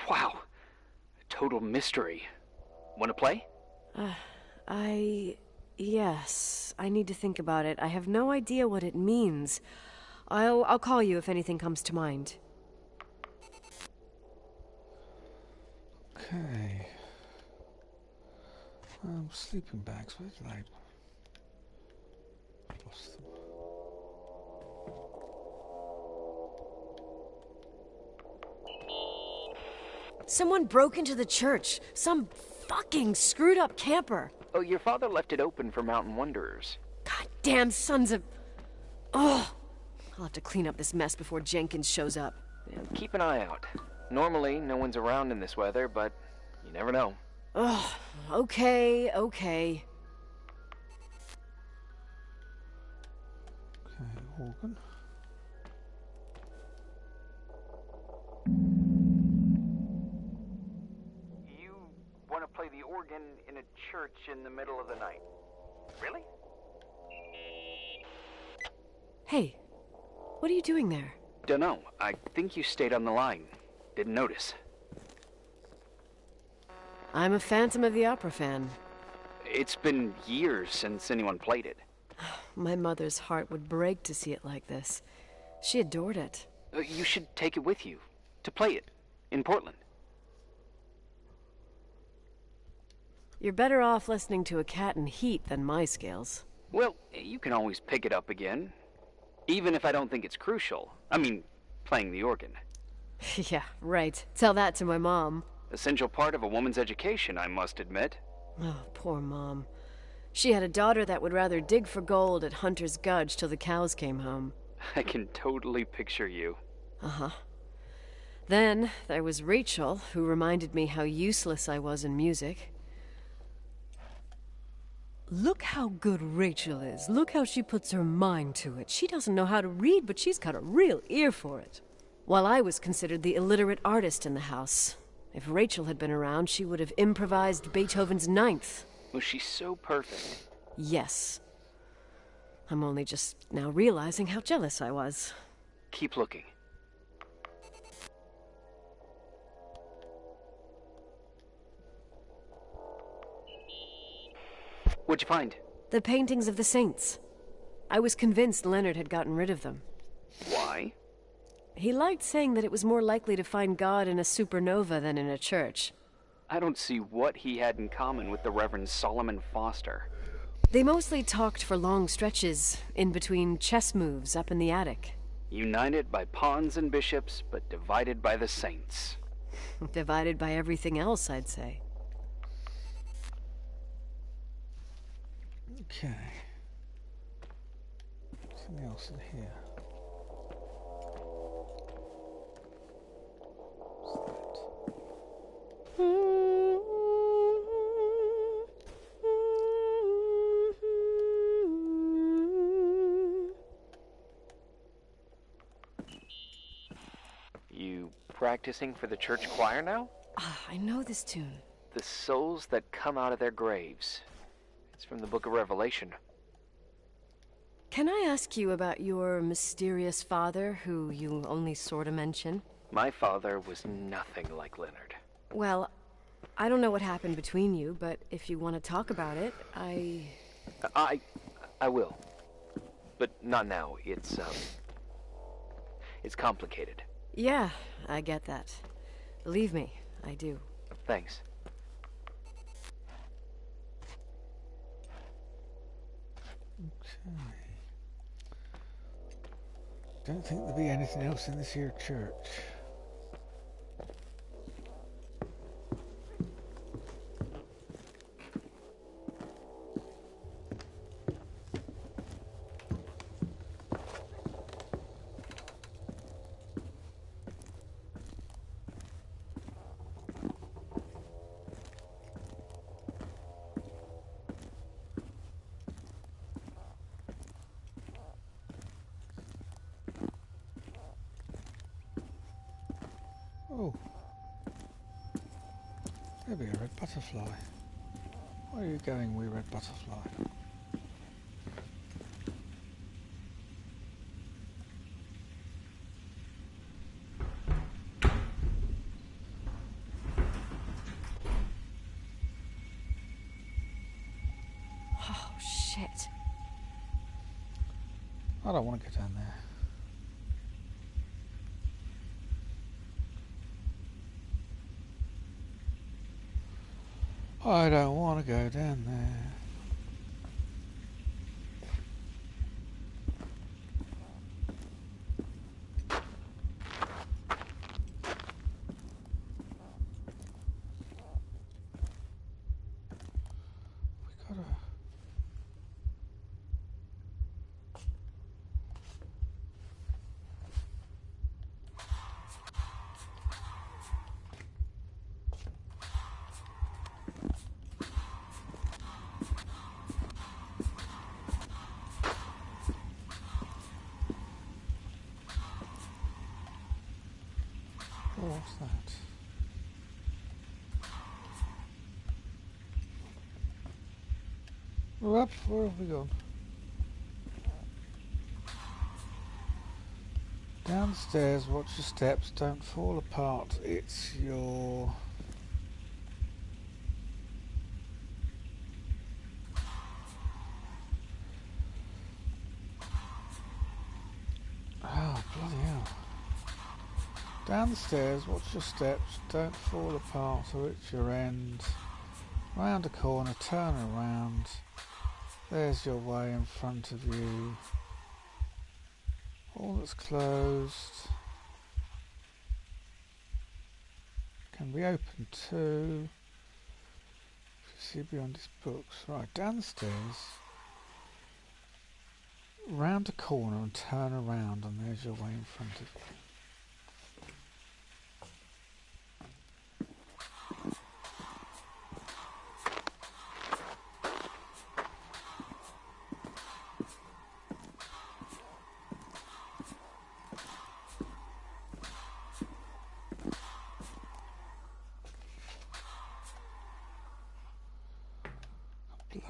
Wow. A total mystery. Want to play? Yes. I need to think about it. I have no idea what it means. I'll call you if anything comes to mind. Okay. Sleeping bags. Where's the light? Lost them. Someone broke into the church. Some fucking screwed up camper. Oh, your father left it open for mountain wanderers. Goddamn sons of... Oh! I'll have to clean up this mess before Jenkins shows up. Yeah, keep an eye out. Normally, no one's around in this weather, but you never know. Ugh, okay. Okay, organ. You want to play the organ in a church in the middle of the night? Really? Hey, what are you doing there? Dunno. I think you stayed on the line. Didn't notice. I'm a Phantom of the Opera fan. It's been years since anyone played it. My mother's heart would break to see it like this. She adored it. You should take it with you. To play it. In Portland. You're better off listening to a cat in heat than my scales. Well, you can always pick it up again. Even if I don't think it's crucial. I mean, playing the organ. Yeah, right. Tell that to my mom. Essential part of a woman's education, I must admit. Oh, poor Mom. She had a daughter that would rather dig for gold at Hunter's Gulch till the cows came home. I can totally picture you. Uh-huh. Then there was Rachel, who reminded me how useless I was in music. Look how good Rachel is. Look how she puts her mind to it. She doesn't know how to read, but she's got a real ear for it. While I was considered the illiterate artist in the house. If Rachel had been around, she would have improvised Beethoven's Ninth. Was she so perfect? Yes. I'm only just now realizing how jealous I was. Keep looking. What'd you find? The paintings of the saints. I was convinced Leonard had gotten rid of them. Why? He liked saying that it was more likely to find God in a supernova than in a church. I don't see what he had in common with the Reverend Solomon Foster. They mostly talked for long stretches, in between chess moves up in the attic. United by pawns and bishops, but divided by the saints. Divided by everything else, I'd say. Okay. Something else in here. You practicing for the church choir now? Ah, I know this tune. The souls that come out of their graves. It's from the book of Revelation. Can I ask you about your mysterious father, who you only sort of mention? My father was nothing like Leonard. Well, I don't know what happened between you, but if you want to talk about it, I will. But not now. It's complicated. Yeah, I get that. Believe me, I do. Thanks. Okay. Don't think there'll be anything else in this here church. Oh, there'll be a red butterfly. Where are you going, wee red butterfly? Oh, shit. I don't want to go down there. I don't want to go down there. We gotta... Oh, what's that? We're up. Where have we gone? Downstairs, watch your steps, don't fall apart. It's your... Oh, bloody hell. Down the stairs, watch your steps, don't fall apart or it's your end. Round a corner, turn around. There's your way in front of you. All that's closed can be opened too. If you see beyond his books. Right, down the stairs. Round a corner and turn around and there's your way in front of you.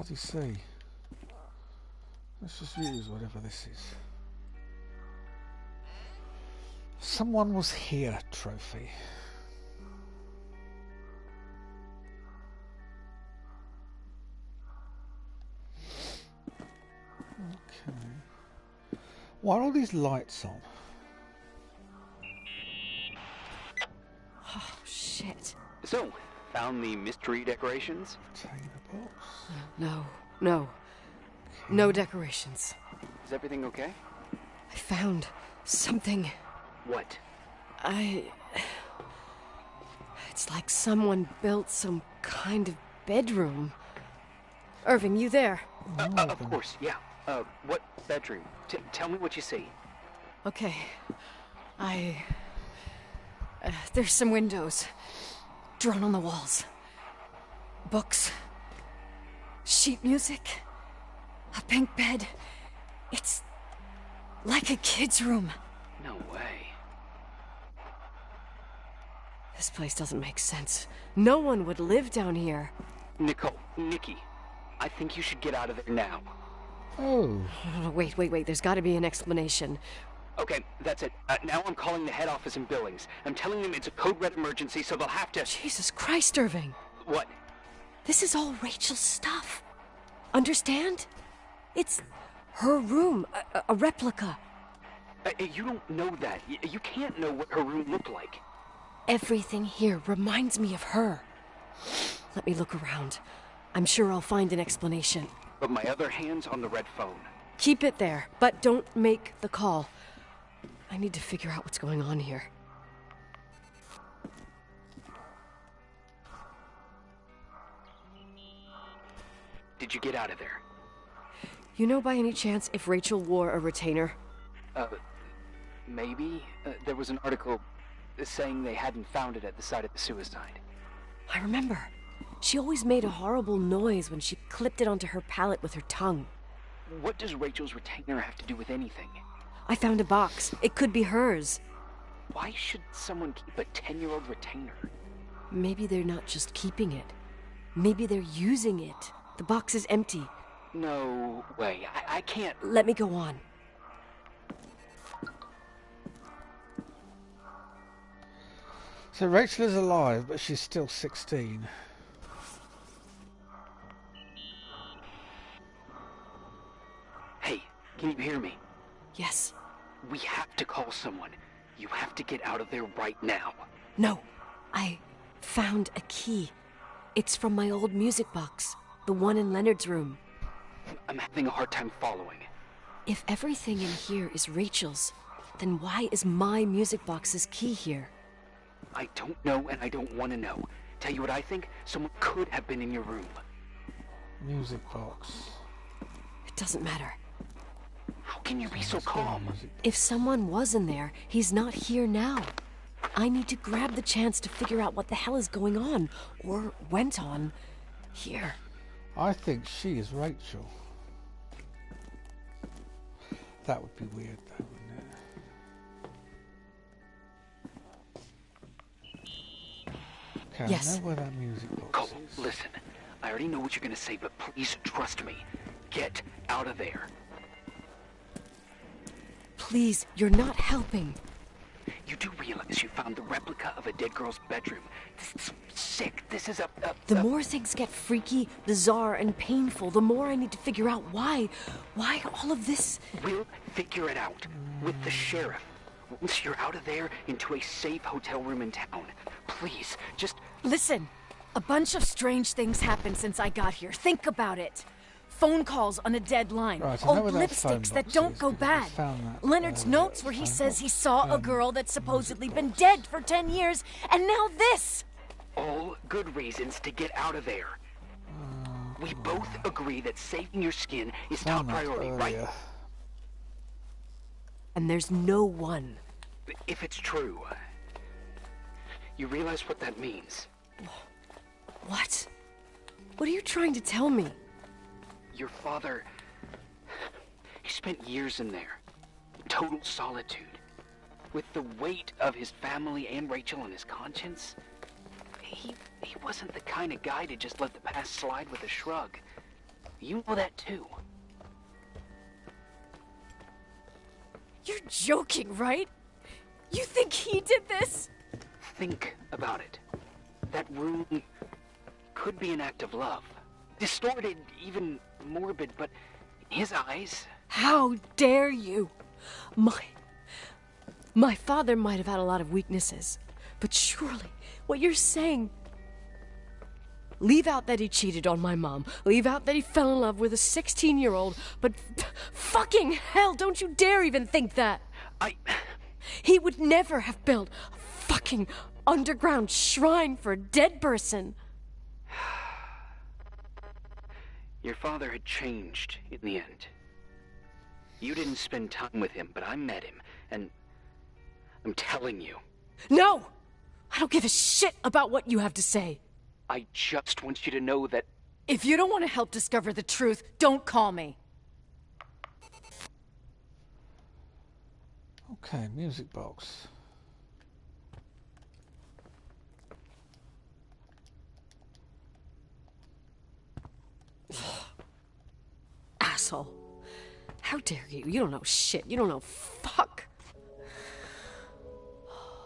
does he see? Let's just use whatever this is. Someone was here trophy. Okay. Why are all these lights on? Oh, shit. So, found the mystery decorations? Take the box. No. No decorations. Is everything okay? I found something. What? It's like someone built some kind of bedroom. Irving, you there? Of course, yeah. What bedroom? Tell me what you see. Okay. There's some windows drawn on the walls. Books. Sheet music. A pink bed. It's like a kid's room. No way. This place doesn't make sense. No one would live down here. Nikki, I think you should get out of there now. Oh. Wait. There's got to be an explanation. Okay, that's it. Now I'm calling the head office in Billings. I'm telling them it's a code red emergency, so they'll have to... Jesus Christ, Irving. What? This is all Rachel's stuff. Understand? It's her room, a replica. You don't know that. You can't know what her room looked like. Everything here reminds me of her. Let me look around. I'm sure I'll find an explanation. But my other hand's on the red phone. Keep it there, but don't make the call. I need to figure out what's going on here. Did you get out of there? You know by any chance if Rachel wore a retainer? Maybe. There was an article saying they hadn't found it at the site of the suicide. I remember. She always made a horrible noise when she clipped it onto her palate with her tongue. What does Rachel's retainer have to do with anything? I found a box. It could be hers. Why should someone keep a 10-year-old retainer? Maybe they're not just keeping it. Maybe they're using it. The box is empty. No way. I can't... Let me go on. So Rachel is alive, but she's still 16. Hey, can you hear me? Yes. We have to call someone. You have to get out of there right now. No. I found a key. It's from my old music box. The one in Leonard's room. I'm having a hard time following. If everything in here is Rachel's, then why is my music box's key here? I don't know, and I don't want to know. Tell you what I think? Someone could have been in your room. Music box. It doesn't matter. How can you be so calm? If someone was in there, he's not here now. I need to grab the chance to figure out what the hell is going on, or went on, here. I think she is Rachel. That would be weird, though, wouldn't it? Okay, yes. I know where that music box Cole, is. listen. I already know what you're going to say, but please trust me. Get out of there. Please, you're not helping. You do realize you found the replica of a dead girl's bedroom. This is sick. This is The more things get freaky, bizarre, and painful, the more I need to figure out why all of this... We'll figure it out with the sheriff. Once you're out of there, into a safe hotel room in town. Please, just... Listen, a bunch of strange things happened since I got here. Think about it. Phone calls on a dead line. Right, old lipsticks that don't go bad. Leonard's notes where he says he saw a girl that's supposedly been dead for 10 years, and now this! All good reasons to get out of there. We both agree that saving your skin is top priority, right? And there's no one. If it's true, you realize what that means. What? What are you trying to tell me? Your father, he spent years in there. Total solitude. With the weight of his family and Rachel on his conscience. He wasn't the kind of guy to just let the past slide with a shrug. You know that too. You're joking, right? You think he did this? Think about it. That room could be an act of love. Distorted, even morbid, but in his eyes... How dare you? My father might have had a lot of weaknesses, but surely what you're saying... Leave out that he cheated on my mom. Leave out that he fell in love with a 16-year-old, but fucking hell, don't you dare even think that! He would never have built a fucking underground shrine for a dead person. Your father had changed in the end. You didn't spend time with him, but I met him, and I'm telling you. No! I don't give a shit about what you have to say. I just want you to know that... If you don't want to help discover the truth, don't call me. Okay, music box. Asshole. How dare you? You don't know shit. You don't know fuck.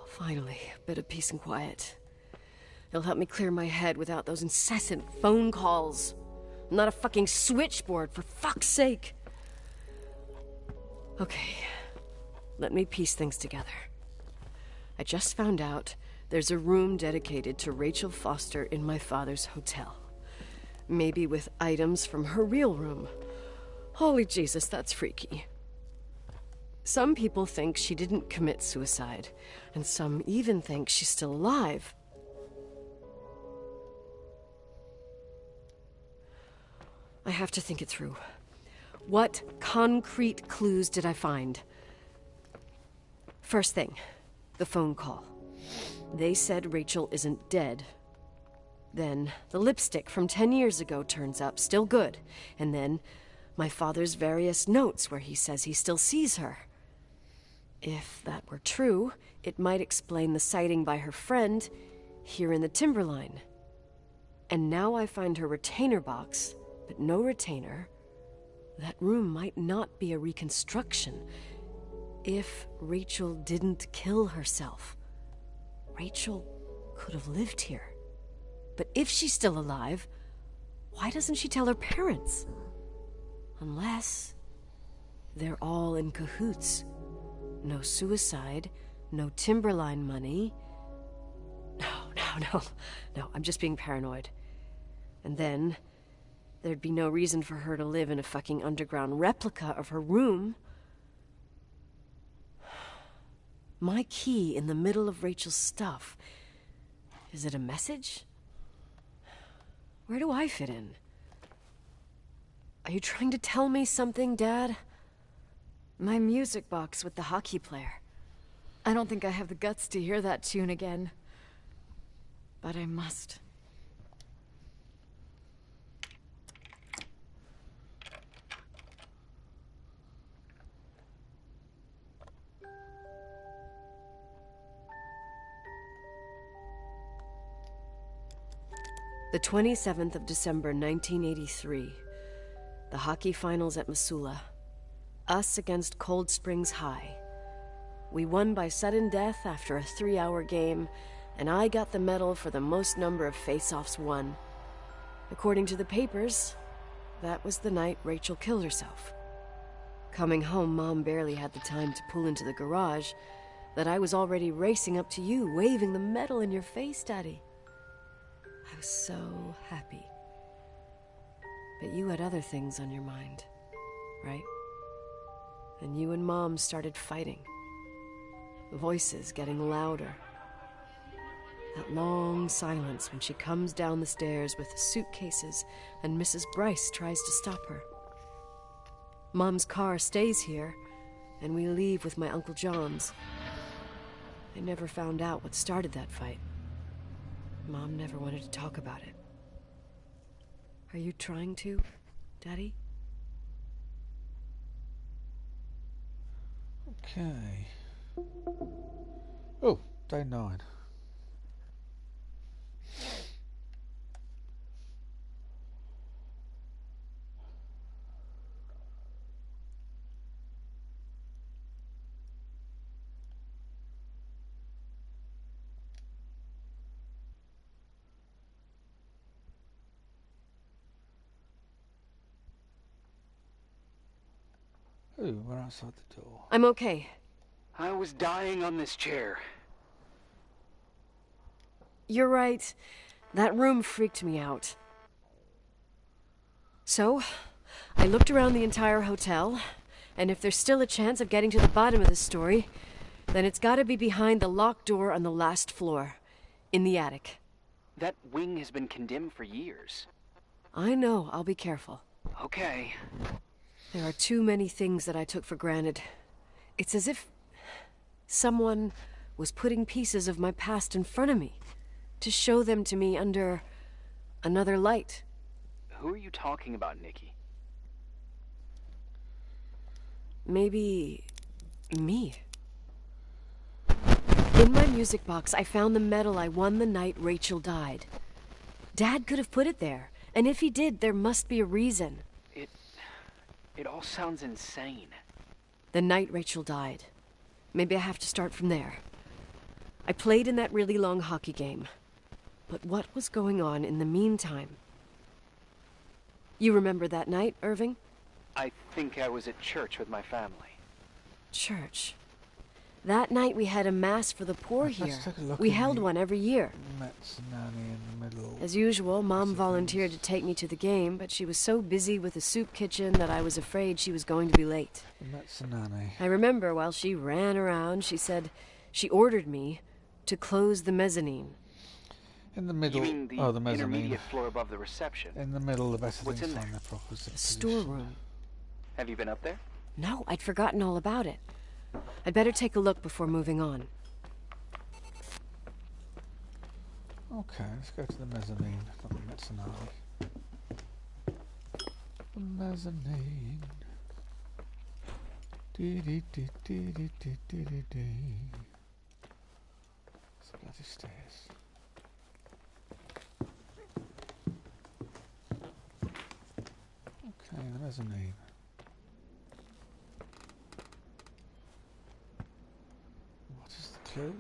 Finally, a bit of peace and quiet. It'll help me clear my head without those incessant phone calls. I'm not a fucking switchboard, for fuck's sake. Okay, let me piece things together. I just found out there's a room dedicated to Rachel Foster in my father's hotel. Maybe with items from her real room. Holy Jesus, that's freaky. Some people think she didn't commit suicide, and some even think she's still alive. I have to think it through. What concrete clues did I find? First thing, the phone call. They said Rachel isn't dead. Then the lipstick from 10 years ago turns up, still good. And then my father's various notes where he says he still sees her. If that were true, it might explain the sighting by her friend here in the Timberline. And now I find her retainer box, but no retainer. That room might not be a reconstruction. If Rachel didn't kill herself, Rachel could have lived here. But if she's still alive, why doesn't she tell her parents? Unless they're all in cahoots. No suicide, no Timberline money. No, I'm just being paranoid. And then there'd be no reason for her to live in a fucking underground replica of her room. My key in the middle of Rachel's stuff. Is it a message? Where do I fit in? Are you trying to tell me something, Dad? My music box with the hockey player. I don't think I have the guts to hear that tune again. But I must. The 27th of December, 1983. The hockey finals at Missoula. Us against Cold Springs High. We won by sudden death after a 3-hour game, and I got the medal for the most number of face-offs won. According to the papers, that was the night Rachel killed herself. Coming home, Mom barely had the time to pull into the garage that I was already racing up to you, waving the medal in your face, Daddy. I was so happy. But you had other things on your mind, right? And you and Mom started fighting. Voices getting louder. That long silence when she comes down the stairs with the suitcases and Mrs. Bryce tries to stop her. Mom's car stays here, and we leave with my Uncle John's. I never found out what started that fight. Mom never wanted to talk about it. Are you trying to, Daddy? Okay. Oh, day 9. Ooh, we're outside the door. I'm okay. I was dying on this chair. You're right. That room freaked me out. So, I looked around the entire hotel, and if there's still a chance of getting to the bottom of this story, then it's gotta be behind the locked door on the last floor, in the attic. That wing has been condemned for years. I know, I'll be careful. Okay. There are too many things that I took for granted. It's as if someone was putting pieces of my past in front of me to show them to me under another light. Who are you talking about, Nikki? Maybe me. In my music box, I found the medal I won the night Rachel died. Dad could have put it there, and if he did, there must be a reason. It all sounds insane. The night Rachel died. Maybe I have to start from there. I played in that really long hockey game. But what was going on in the meantime? You remember that night, Irving? I think I was at church with my family. Church? That night we had a mass for the poor here. We held one every year. Mezzanani in the middle. As usual, Mom volunteered to take me to the game, but she was so busy with the soup kitchen that I was afraid she was going to be late. Mezzanani. I remember while she ran around, she said she ordered me to close the mezzanine. In the middle. You mean the intermediate floor above the reception? In the middle, the better What's things in find there? their proper position. The storeroom. Have you been up there? No, I'd forgotten all about it. I'd better take a look before moving on. Okay, let's go to the mezzanine, not the mezzanine. The mezzanine. It's the bloody stairs. Okay, the mezzanine. What is the clue?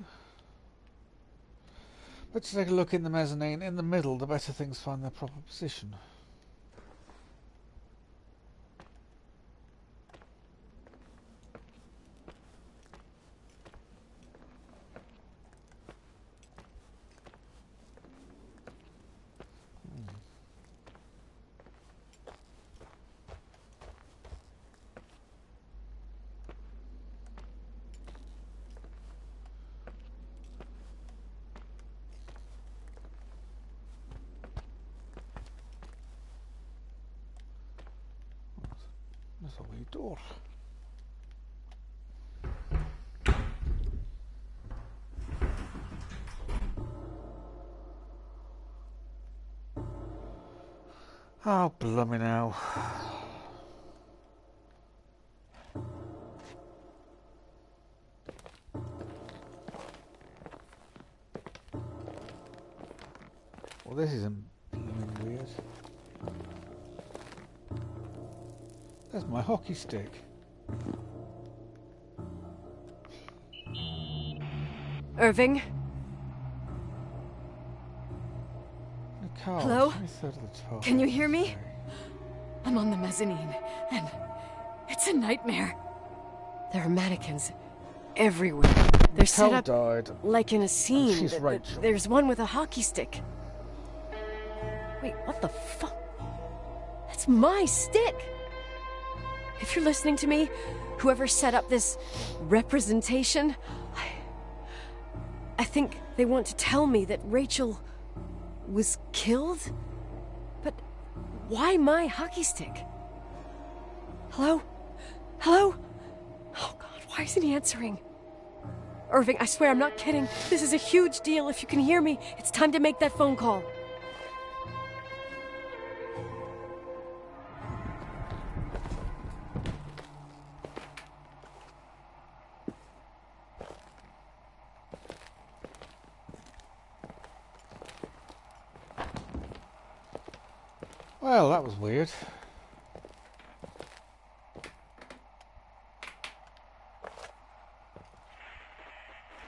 Let's take a look in the mezzanine. In the middle, the better things find their proper position. There's a wee door. Oh, blooming hell. Well, this isn't blooming weird. There's my hockey stick. Irving? Nicole, Hello? 23rd of the 12th. Can you hear me? I'm on the mezzanine, and it's a nightmare. There are mannequins everywhere. They're set up died. like in a scene. She's Rachel. There's one with a hockey stick. Wait, what the fuck? That's my stick! If you're listening to me, whoever set up this representation, I think they want to tell me that Rachel was killed? But why my hockey stick? Hello? Hello? Oh God, why isn't he answering? Irving, I swear I'm not kidding. This is a huge deal. If you can hear me, it's time to make that phone call. Well, that was weird.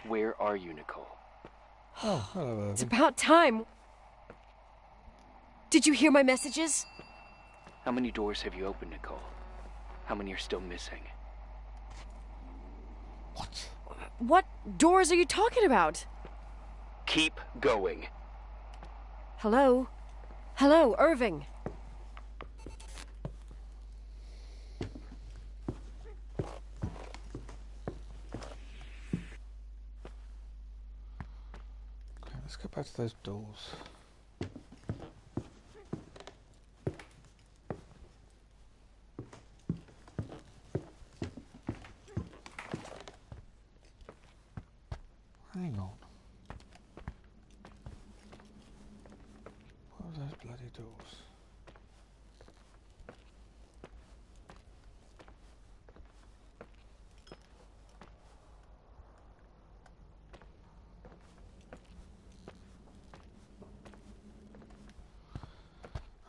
Where are you, Nicole? Oh, hello, It's Irving. about time. Did you hear my messages? How many doors have you opened, Nicole? How many are still missing? What doors are you talking about? Keep going. Hello? Hello, Irving. Okay, let's go back to those doors. Hang on. What are those bloody doors?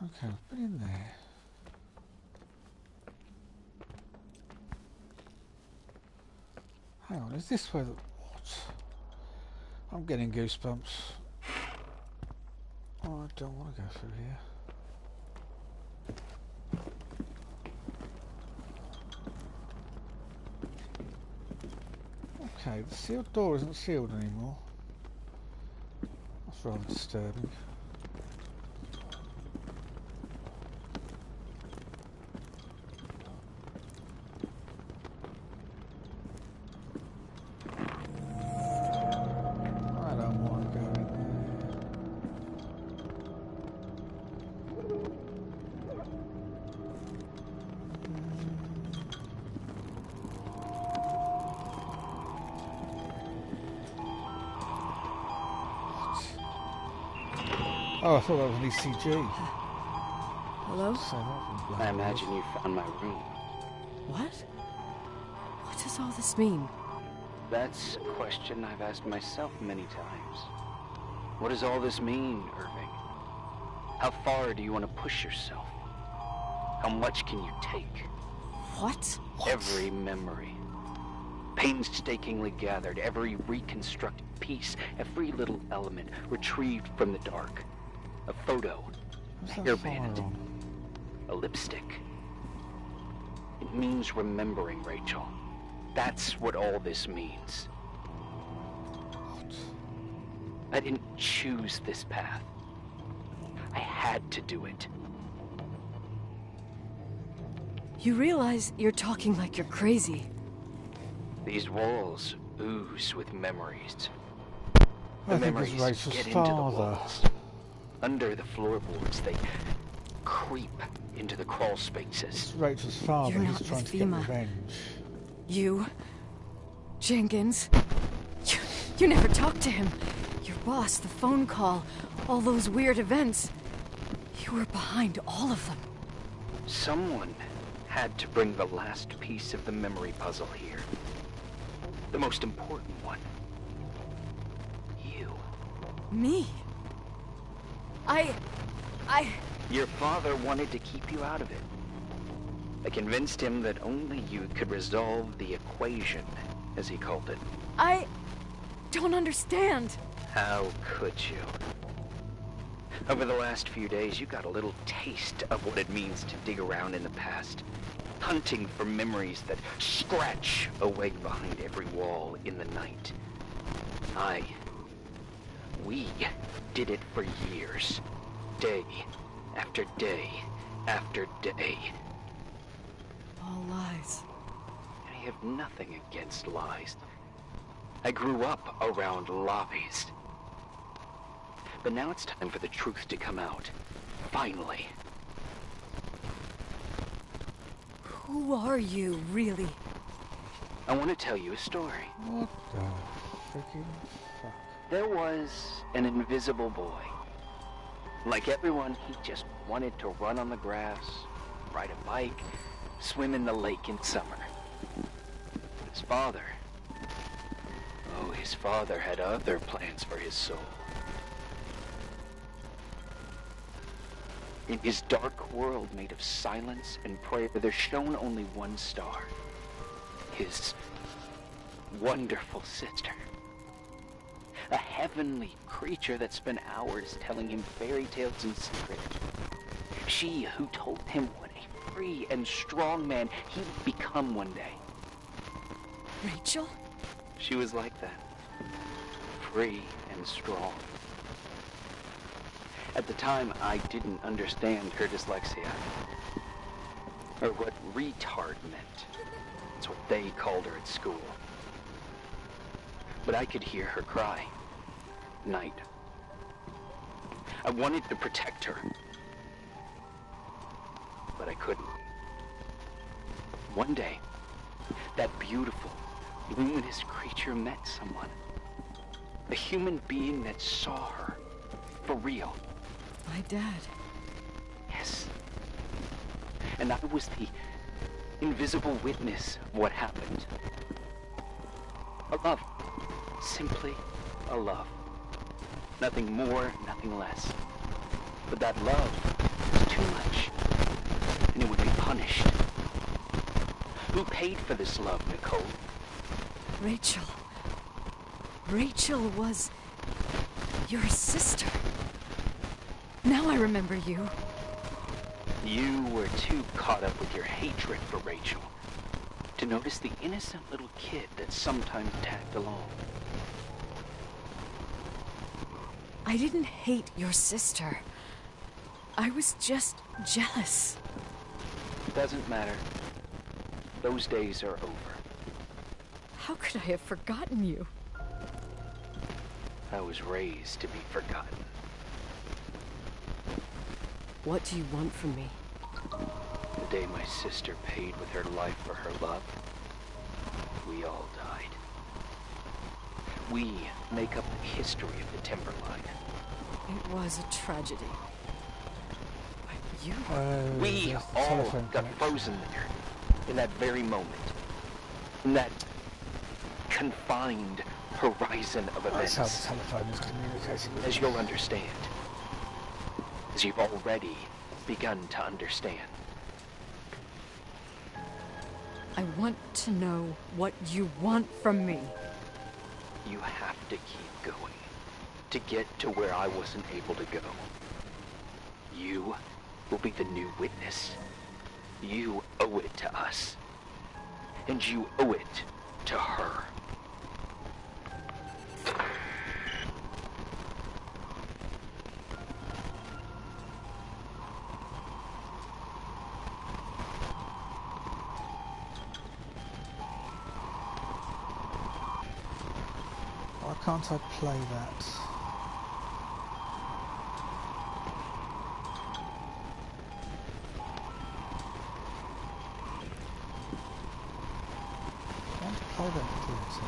Okay, I've been in there. Hang on, is this where the... What? I'm getting goosebumps. Oh, I don't want to go through here. Okay, the sealed door isn't sealed anymore. That's rather disturbing. Oh, I thought that was an ECG. Hello? I imagine you found my room. What? What does all this mean? That's a question I've asked myself many times. What does all this mean, Irving? How far do you want to push yourself? How much can you take? What? Every memory. Painstakingly gathered, every reconstructed piece, every little element retrieved from the dark. A photo, a hairband, a lipstick. It means remembering, Rachel. That's what all this means. I didn't choose this path. I had to do it. You realize you're talking like you're crazy. These walls ooze with memories. I think it's Rachel's get into the father. walls. Under the floorboards, they creep into the crawl spaces. It's Rachel's father. You're He's not trying with to get Fema. revenge. You... Jenkins... You never talked to him. Your boss, the phone call, all those weird events. You were behind all of them. Someone had to bring the last piece of the memory puzzle here. The most important one. You. Me? Your father wanted to keep you out of it. I convinced him that only you could resolve the equation, as he called it. I don't understand. How could you? Over the last few days, you got a little taste of what it means to dig around in the past, hunting for memories that scratch away behind every wall in the night. We did it for years. Day after day after day. All lies. I have nothing against lies. I grew up around lobbies. But now it's time for the truth to come out. Finally. Who are you, really? I want to tell you a story. What the freaking fuck? There was an invisible boy. Like everyone, he just wanted to run on the grass, ride a bike, swim in the lake in summer. His father... Oh, his father had other plans for his soul. In his dark world made of silence and prayer, there shone only one star. His wonderful sister. A heavenly creature that spent hours telling him fairy tales in secret. She who told him what a free and strong man he would become one day. Rachel? She was like that. Free and strong. At the time, I didn't understand her dyslexia. Or what retard meant. That's what they called her at school. But I could hear her cry. Night. I wanted to protect her. But I couldn't. One day, that beautiful, luminous creature met someone. A human being that saw her. For real. My dad. Yes. And I was the invisible witness of what happened. A love. Simply a love. Nothing more, nothing less. But that love was too much. And it would be punished. Who paid for this love, Nicole? Rachel. Rachel was your sister. Now I remember you. You were too caught up with your hatred for Rachel to notice the innocent little kid that sometimes tagged along. I didn't hate your sister. I was just jealous. Doesn't matter. Those days are over. How could I have forgotten you? I was raised to be forgotten. What do you want from me? The day my sister paid with her life for her love, we all died. We make up the history of the Timberline. It was a tragedy. But you... we all got frozen there, in that very moment. In that confined horizon of events. That's how the telephone is communicating with As you'll understand. As you've already begun to understand. I want to know what you want from me. You have to keep going to get to where I wasn't able to go. You will be the new witness. You owe it to us. And you owe it to her. Why can't I play that? I want to play that theatre.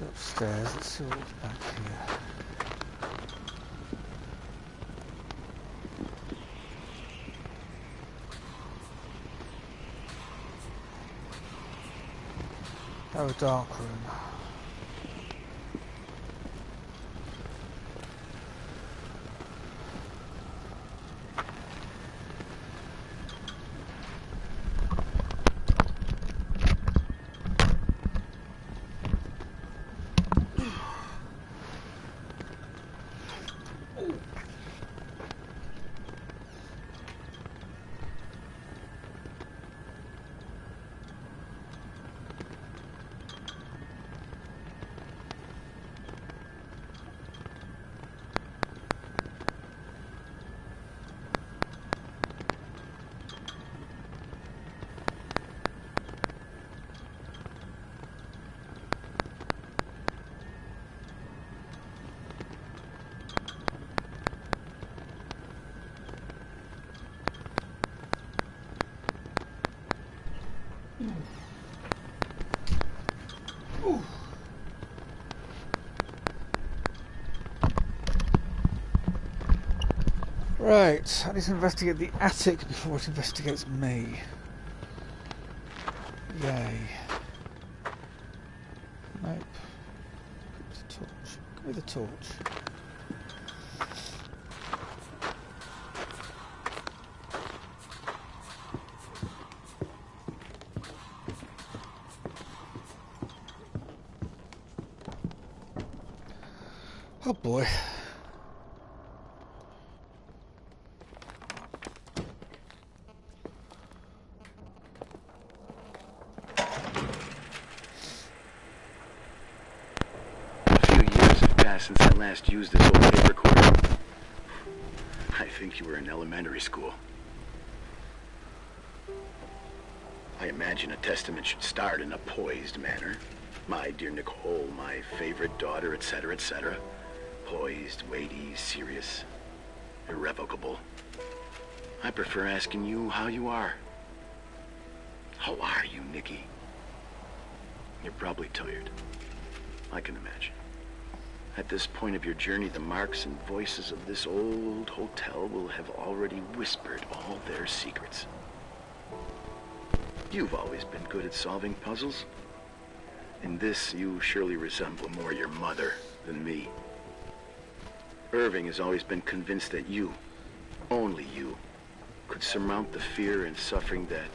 Upstairs, let's see what's back here. Oh, a dark room. Ooh. Right, I need to investigate the attic before it investigates me. Yay. Nope. Give me the torch. Give me the torch. Oh boy. Since I last used this old tape recorder. I think you were in elementary school. I imagine a testament should start in a poised manner. My dear Nicole, my favorite daughter, etc., etc. Poised, weighty, serious, irrevocable. I prefer asking you how you are. How are you, Nikki? You're probably tired. I can imagine. At this point of your journey, the marks and voices of this old hotel will have already whispered all their secrets. You've always been good at solving puzzles. In this, you surely resemble more your mother than me. Irving has always been convinced that you, only you, could surmount the fear and suffering that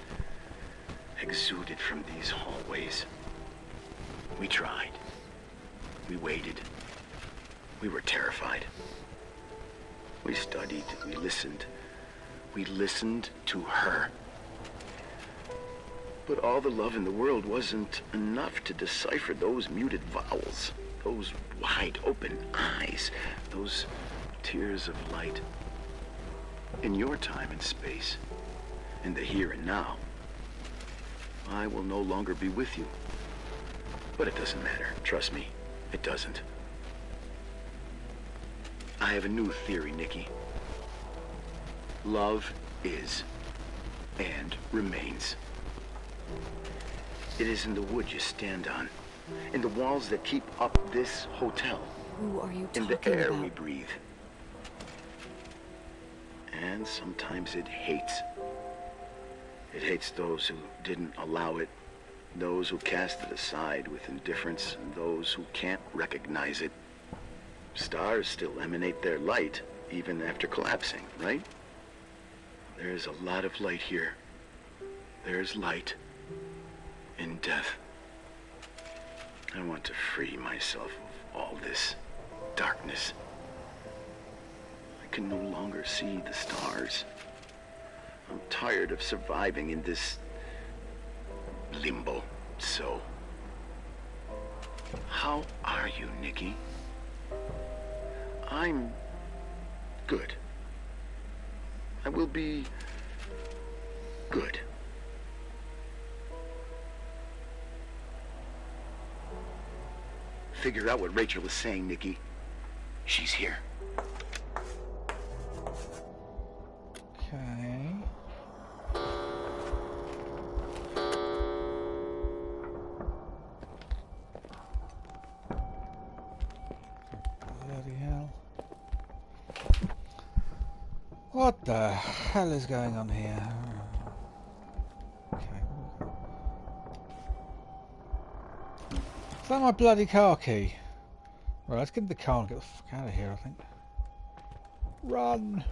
exuded from these hallways. We tried. We waited. We were terrified. We studied, we listened. We listened to her. But all the love in the world wasn't enough to decipher those muted vowels, those wide open eyes, those tears of light. In your time and space, in the here and now, I will no longer be with you. But it doesn't matter, trust me, it doesn't. I have a new theory, Nikki. Love is and remains. It is in the wood you stand on, in the walls that keep up this hotel, Who are you talking in the air about? we breathe. And sometimes it hates. It hates those who didn't allow it, those who cast it aside with indifference, and those who can't recognize it. Stars still emanate their light, even after collapsing, right? There is a lot of light here. There's light in death. I want to free myself of all this darkness. I can no longer see the stars. I'm tired of surviving in this limbo. So, how are you, Nikki? I'm good. I will be good. Figure out what Rachel is saying, Nikki. She's here. Okay. Bloody hell. What the hell is going on here? Okay. Is that my bloody car key? Right, let's get in the car and get the fuck out of here, I think. Run!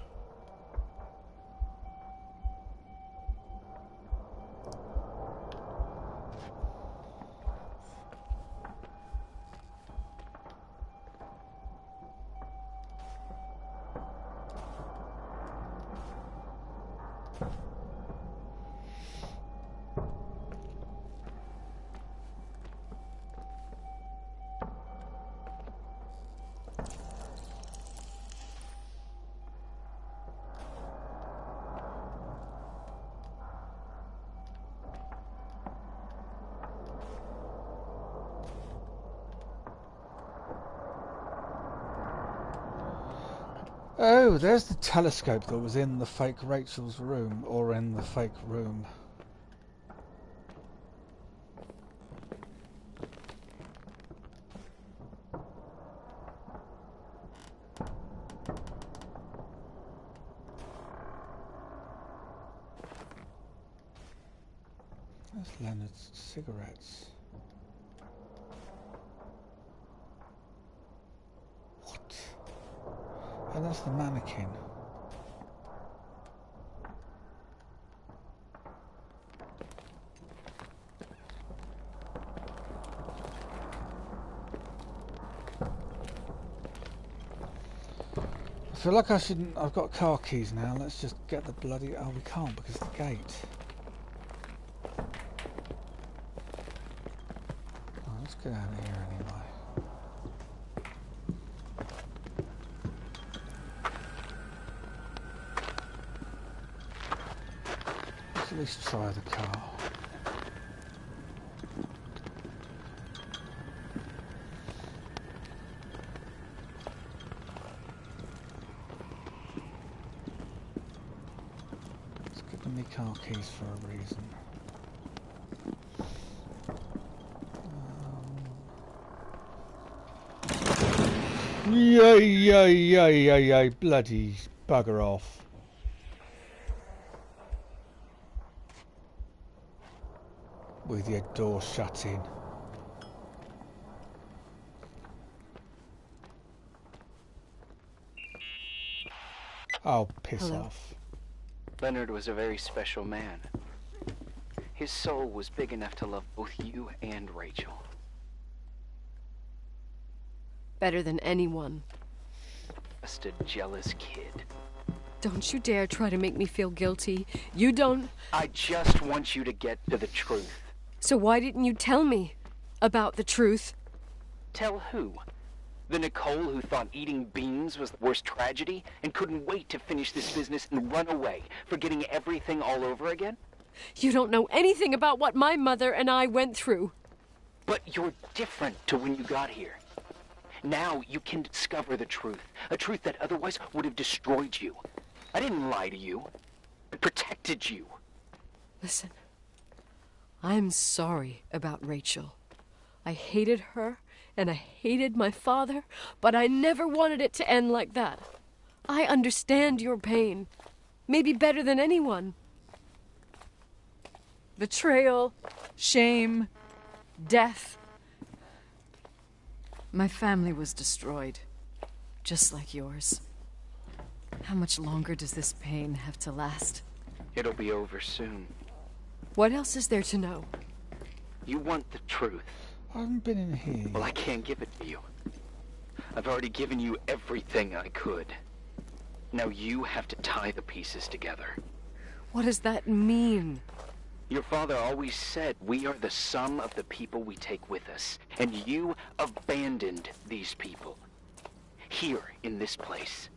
Oh, there's the telescope that was in the fake Rachel's room, or in the fake room. That's Leonard's cigarettes. What? And that's the mannequin. I feel like I shouldn't. I've got car keys now. Let's just get the bloody. Oh, we can't because of the gate. Oh, let's get out of here anyway. Let's at least try the car. Car keys for a reason. Yay, bloody bugger off. With your door shut in. Oh, piss off. Leonard was a very special man. His soul was big enough to love both you and Rachel. Better than anyone. Just a jealous kid. Don't you dare try to make me feel guilty. You don't... I just want you to get to the truth. So why didn't you tell me about the truth? Tell who? The Nicole who thought eating beans was the worst tragedy and couldn't wait to finish this business and run away, forgetting everything all over again? You don't know anything about what my mother and I went through. But you're different to when you got here. Now you can discover the truth, a truth that otherwise would have destroyed you. I didn't lie to you. I protected you. Listen, I'm sorry about Rachel. I hated her. And I hated my father, but I never wanted it to end like that. I understand your pain. Maybe better than anyone. Betrayal, shame, death. My family was destroyed, just like yours. How much longer does this pain have to last? It'll be over soon. What else is there to know? You want the truth. I haven't been in here. Well, I can't give it to you. I've already given you everything I could. Now you have to tie the pieces together. What does that mean? Your father always said we are the sum of the people we take with us. And you abandoned these people. Here, in this place.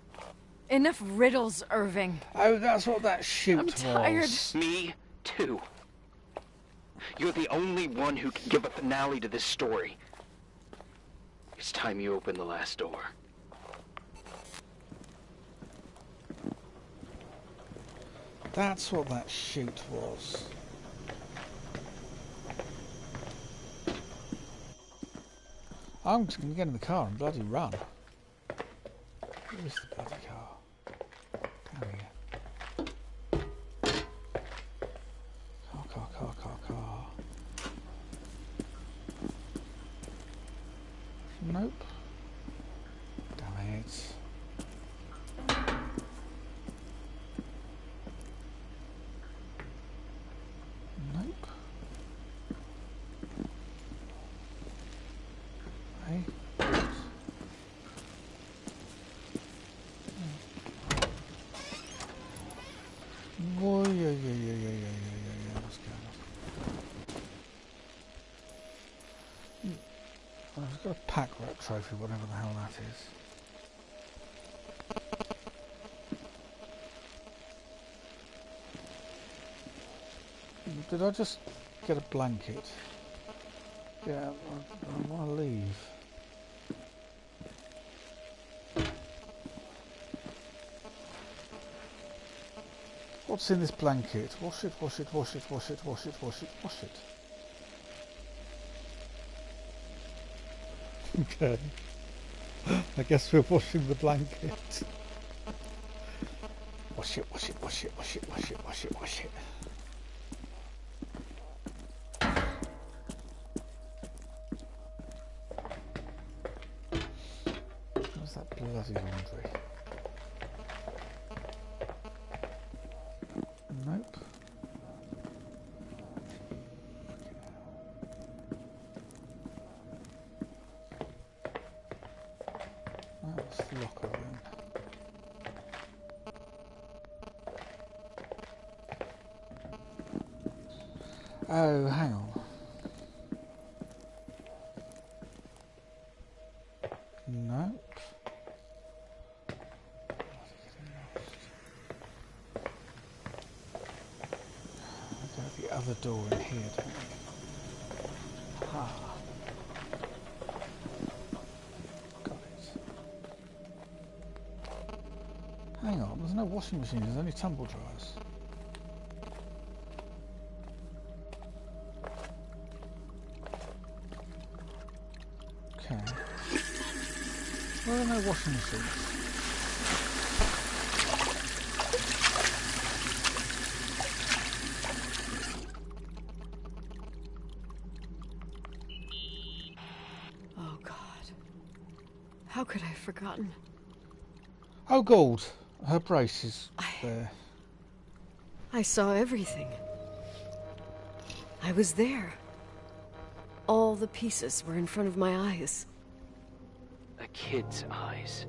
Enough riddles, Irving. Oh, that's what that shoot I'm tired. was. Me, too. You're the only one who can give a finale to this story. It's time you open the last door. That's what that shoot was. I'm just going to get in the car and bloody run. Where is the bloody car? Down here. Car. Nope. Damn it. Nope. Hey. Oh, yeah. What's going on? I've got a pack rat trophy, whatever the hell that is. Did I just get a blanket? Yeah, I want to leave. What's in this blanket? Wash it. Okay. I guess we're washing the blanket. Wash it. Bloody laundry. Nope. That's the locker room. Oh, hang on. Nope. The other door in here, don't we? Ah. Got it. Hang on, there's no washing machine, there's only tumble dryers. Okay. Where are no washing machines? How could I have forgotten? Oh, Gould. Her brace is there. I saw everything. I was there. All the pieces were in front of my eyes. A kid's eyes.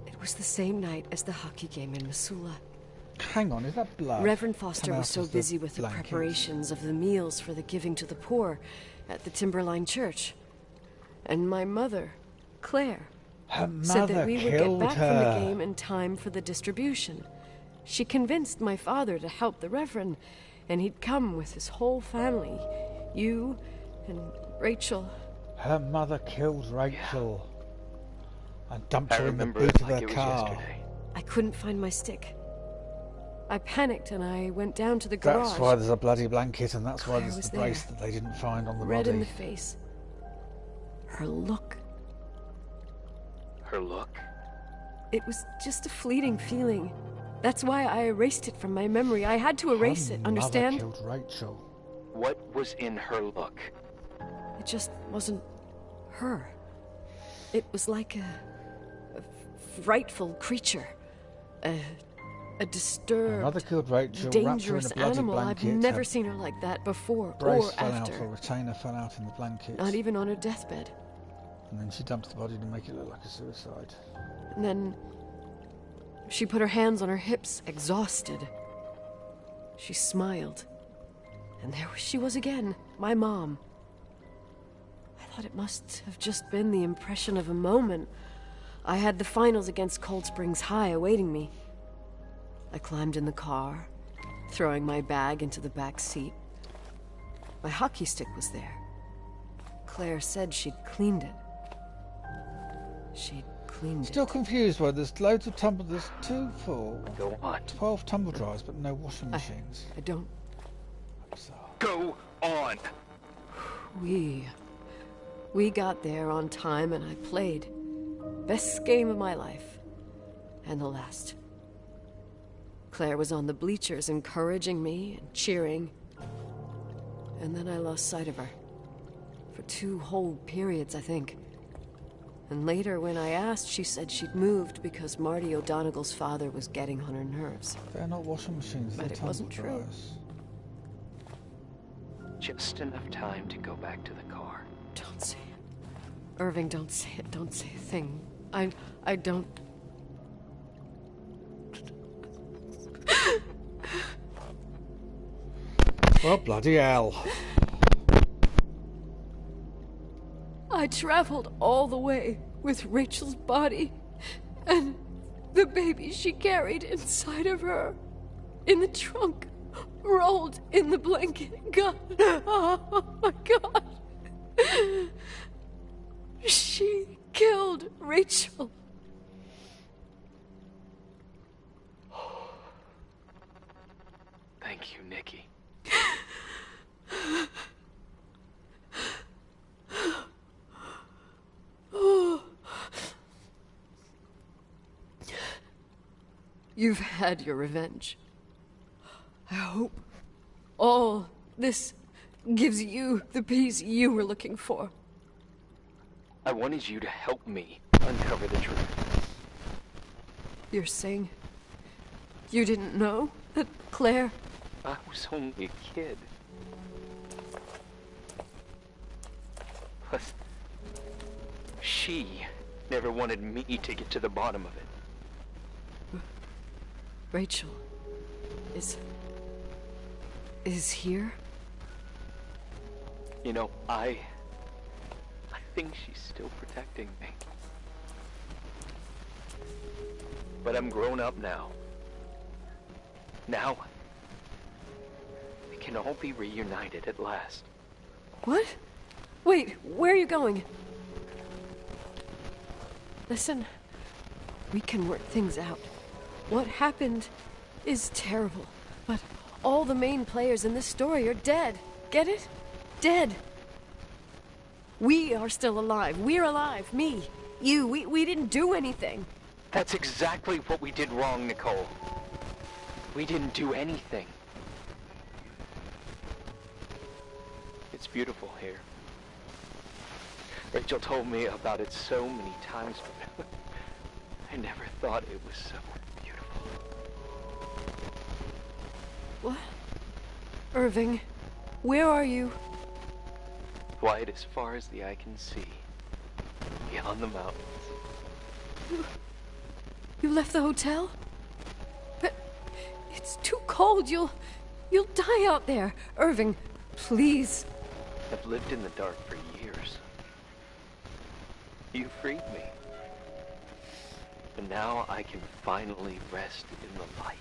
It was the same night as the hockey game in Missoula. Hang on, is that blood? Reverend Foster was so busy with the preparations of the meals for the giving to the poor at the Timberline Church. And my mother, Claire, said that we would get back from the game in time for the distribution. She convinced my father to help the Reverend, and he'd come with his whole family. You and Rachel. Her mother killed Rachel and dumped her in the remember boot it of like her it was car. yesterday. I couldn't find my stick. I panicked and I went down to the garage. That's why there's a bloody blanket, and that's why Claire there's was the brace there. that they didn't find on the Red body. in the face. Her look. Her look? It was just a fleeting feeling. That's why I erased it from my memory. I had to erase it, understand? Her mother killed Rachel. What was in her look? It just wasn't her. It was like a frightful creature. A disturbed, Her mother killed Rachel, wrapped her in dangerous a bloody animal. blanket. I've never Her seen her like that before brace or fell after. out, her retainer fell out in the blanket. Not even on her deathbed. And then she dumped the body to make it look like a suicide. And then she put her hands on her hips, exhausted. She smiled. And there she was again, my mom. I thought it must have just been the impression of a moment. I had the finals against Cold Springs High awaiting me. I climbed in the car, throwing my bag into the back seat. My hockey stick was there. Claire said she'd cleaned it. She'd cleaned it. Still confused why there's loads of tumble. There's 2, 4, Go on. 12 tumble dryers, but no washing machines. I don't. Go on. We got there on time and I played. Best game of my life. And the last. Claire was on the bleachers encouraging me and cheering. And then I lost sight of her. For 2 whole periods, I think. And later, when I asked, she said she'd moved because Marty O'Donegal's father was getting on her nerves. They're not washing machines, But they're it tumble wasn't true. dryers. Just enough time to go back to the car. Don't say it. Irving, don't say it. Don't say a thing. I don't... Well, bloody hell. I traveled all the way with Rachel's body and the baby she carried inside of her in the trunk, rolled in the blanket. God, oh my God. She killed Rachel. Thank you, Nikki. You've had your revenge. I hope all this gives you the peace you were looking for. I wanted you to help me uncover the truth. You're saying you didn't know that Claire... I was only a kid. Plus, she never wanted me to get to the bottom of it. Rachel is here? You know, I think she's still protecting me. But I'm grown up now. Now, we can all be reunited at last. What? Wait, where are you going? Listen, we can work things out. What happened is terrible, but all the main players in this story are dead. Get it? Dead. We are still alive. We're alive. Me, you, we didn't do anything. That's exactly what we did wrong, Nicole. We didn't do anything. It's beautiful here. Rachel told me about it so many times, but I never thought it was so beautiful. What? Irving, where are you? Quiet as far as the eye can see. Beyond the mountains. You left the hotel? But it's too cold. You'll die out there. Irving, please. I've lived in the dark for years. You freed me. And now I can finally rest in the light.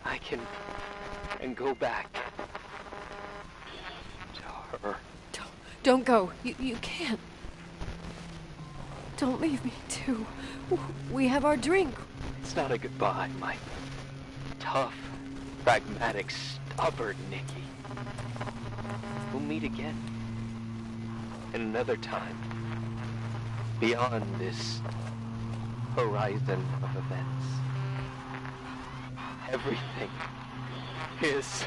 I can go back to her. Don't go. You can't. Don't leave me too. We have our drink. It's not a goodbye, my tough, pragmatic, stubborn Nikki. We'll meet again. And another time. Beyond this horizon of events. Everything is...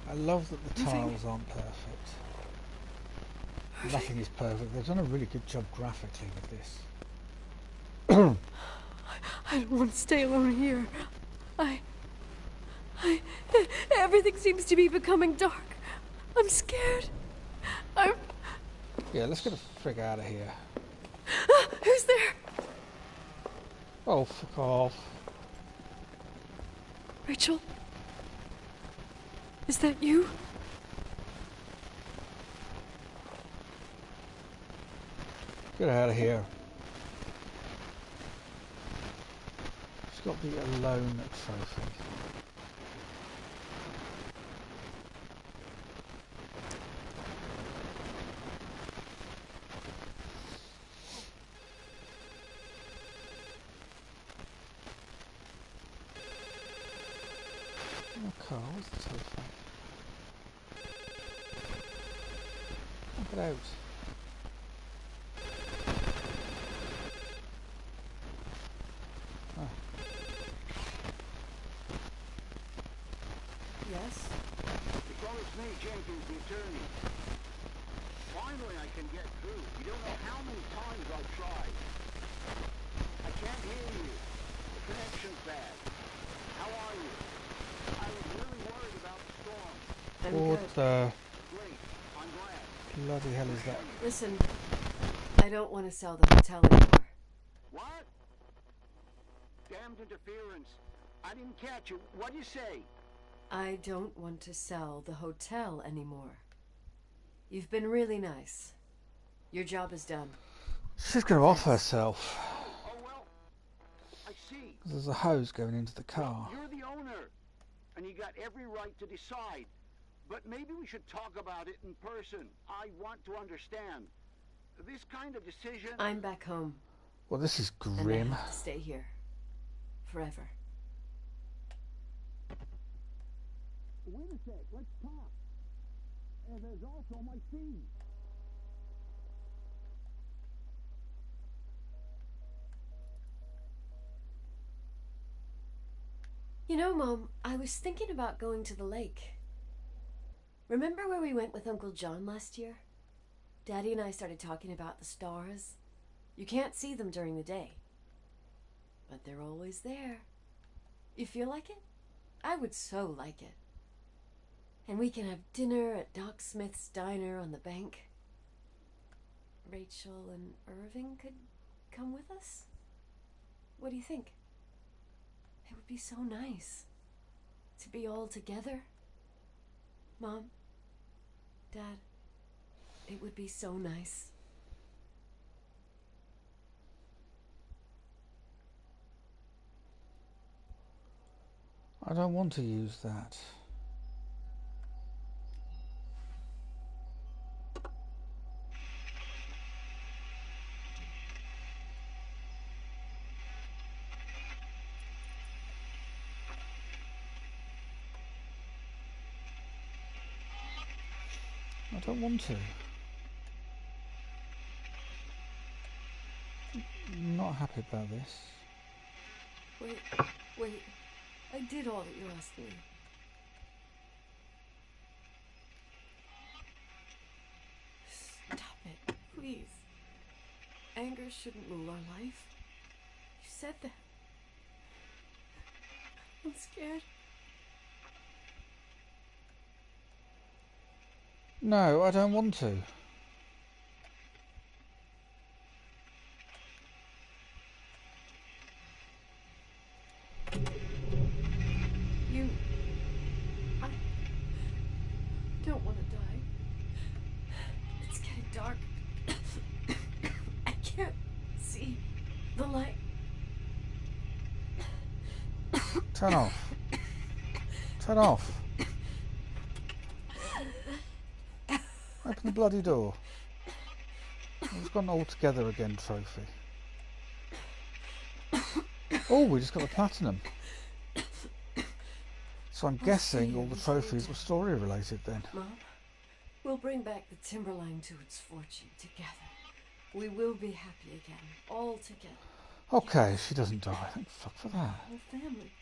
I love that the tiles aren't perfect. Nothing is perfect. They've done a really good job graphically with this. I don't want to stay alone here. Everything seems to be becoming dark. I'm scared. Yeah, let's get the frig out of here. Who's there? Oh, fuck off. Rachel? Is that you? Get out of here. She's got the alone trophy. Okay, what's the telephone? Knock it out. Yes? Nicole, it's me, Jenkins, the attorney. Finally I can get through. You don't know how many times I've tried. I can't hear you. The connection's bad. How are you? I was really worried about the storm. What the Great. I'm glad. bloody hell is that? Listen, I don't want to sell the hotel anymore. What? Damned interference. I didn't catch you. What'd you say? I don't want to sell the hotel anymore. You've been really nice. Your job is done. She's going to off herself. Oh, well, I see. There's a hose going into the car. You're the owner, and you got every right to decide. But maybe we should talk about it in person. I want to understand. This kind of decision... I'm back home. Well, this is And I grim. have to stay here. Forever. Wait a sec, let's talk. And there's also my fee. You know, Mom, I was thinking about going to the lake. Remember where we went with Uncle John last year? Daddy and I started talking about the stars. You can't see them during the day, but they're always there. You feel like it? I would so like it. And we can have dinner at Doc Smith's diner on the bank. Rachel and Irving could come with us? What do you think? It would be so nice to be all together. Mom, Dad, it would be so nice. I don't want to use that. I don't want to. I'm not happy about this. Wait. I did all that you asked me. Stop it, please. Anger shouldn't rule our life. You said that. I'm scared. No, I don't want to. I don't want to die. It's getting dark. I can't see the light. Turn off. Turn off. Open the bloody door. We've got an all together again trophy. Oh, we just got the platinum. So I'm guessing all the trophies were story related then. Mom, we'll bring back the Timberline to its fortune together. We will be happy again, all together. Okay, she doesn't die. Thank fuck for that. Whole family.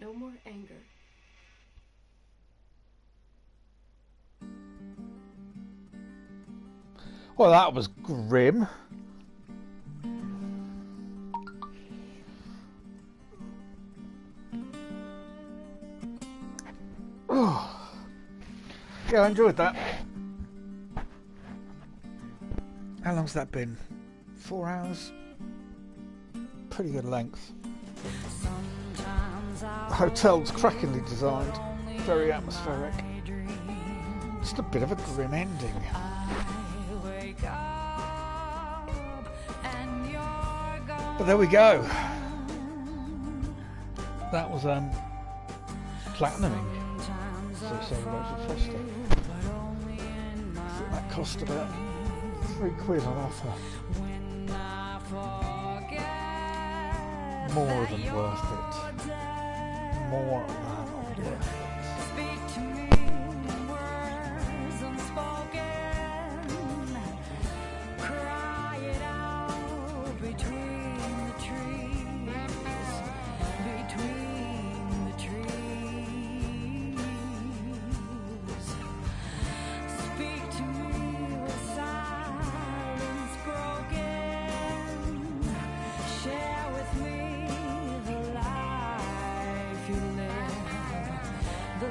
No more anger. Well, that was grim. Oh. Yeah, I enjoyed that. How long's that been? 4 hours? Pretty good length. The hotel's crackingly designed, very atmospheric. Just a bit of a grim ending. But there we go. That was platinuming. So Rachel Foster. That cost about £3 on offer. More than worth it. More than worth it. The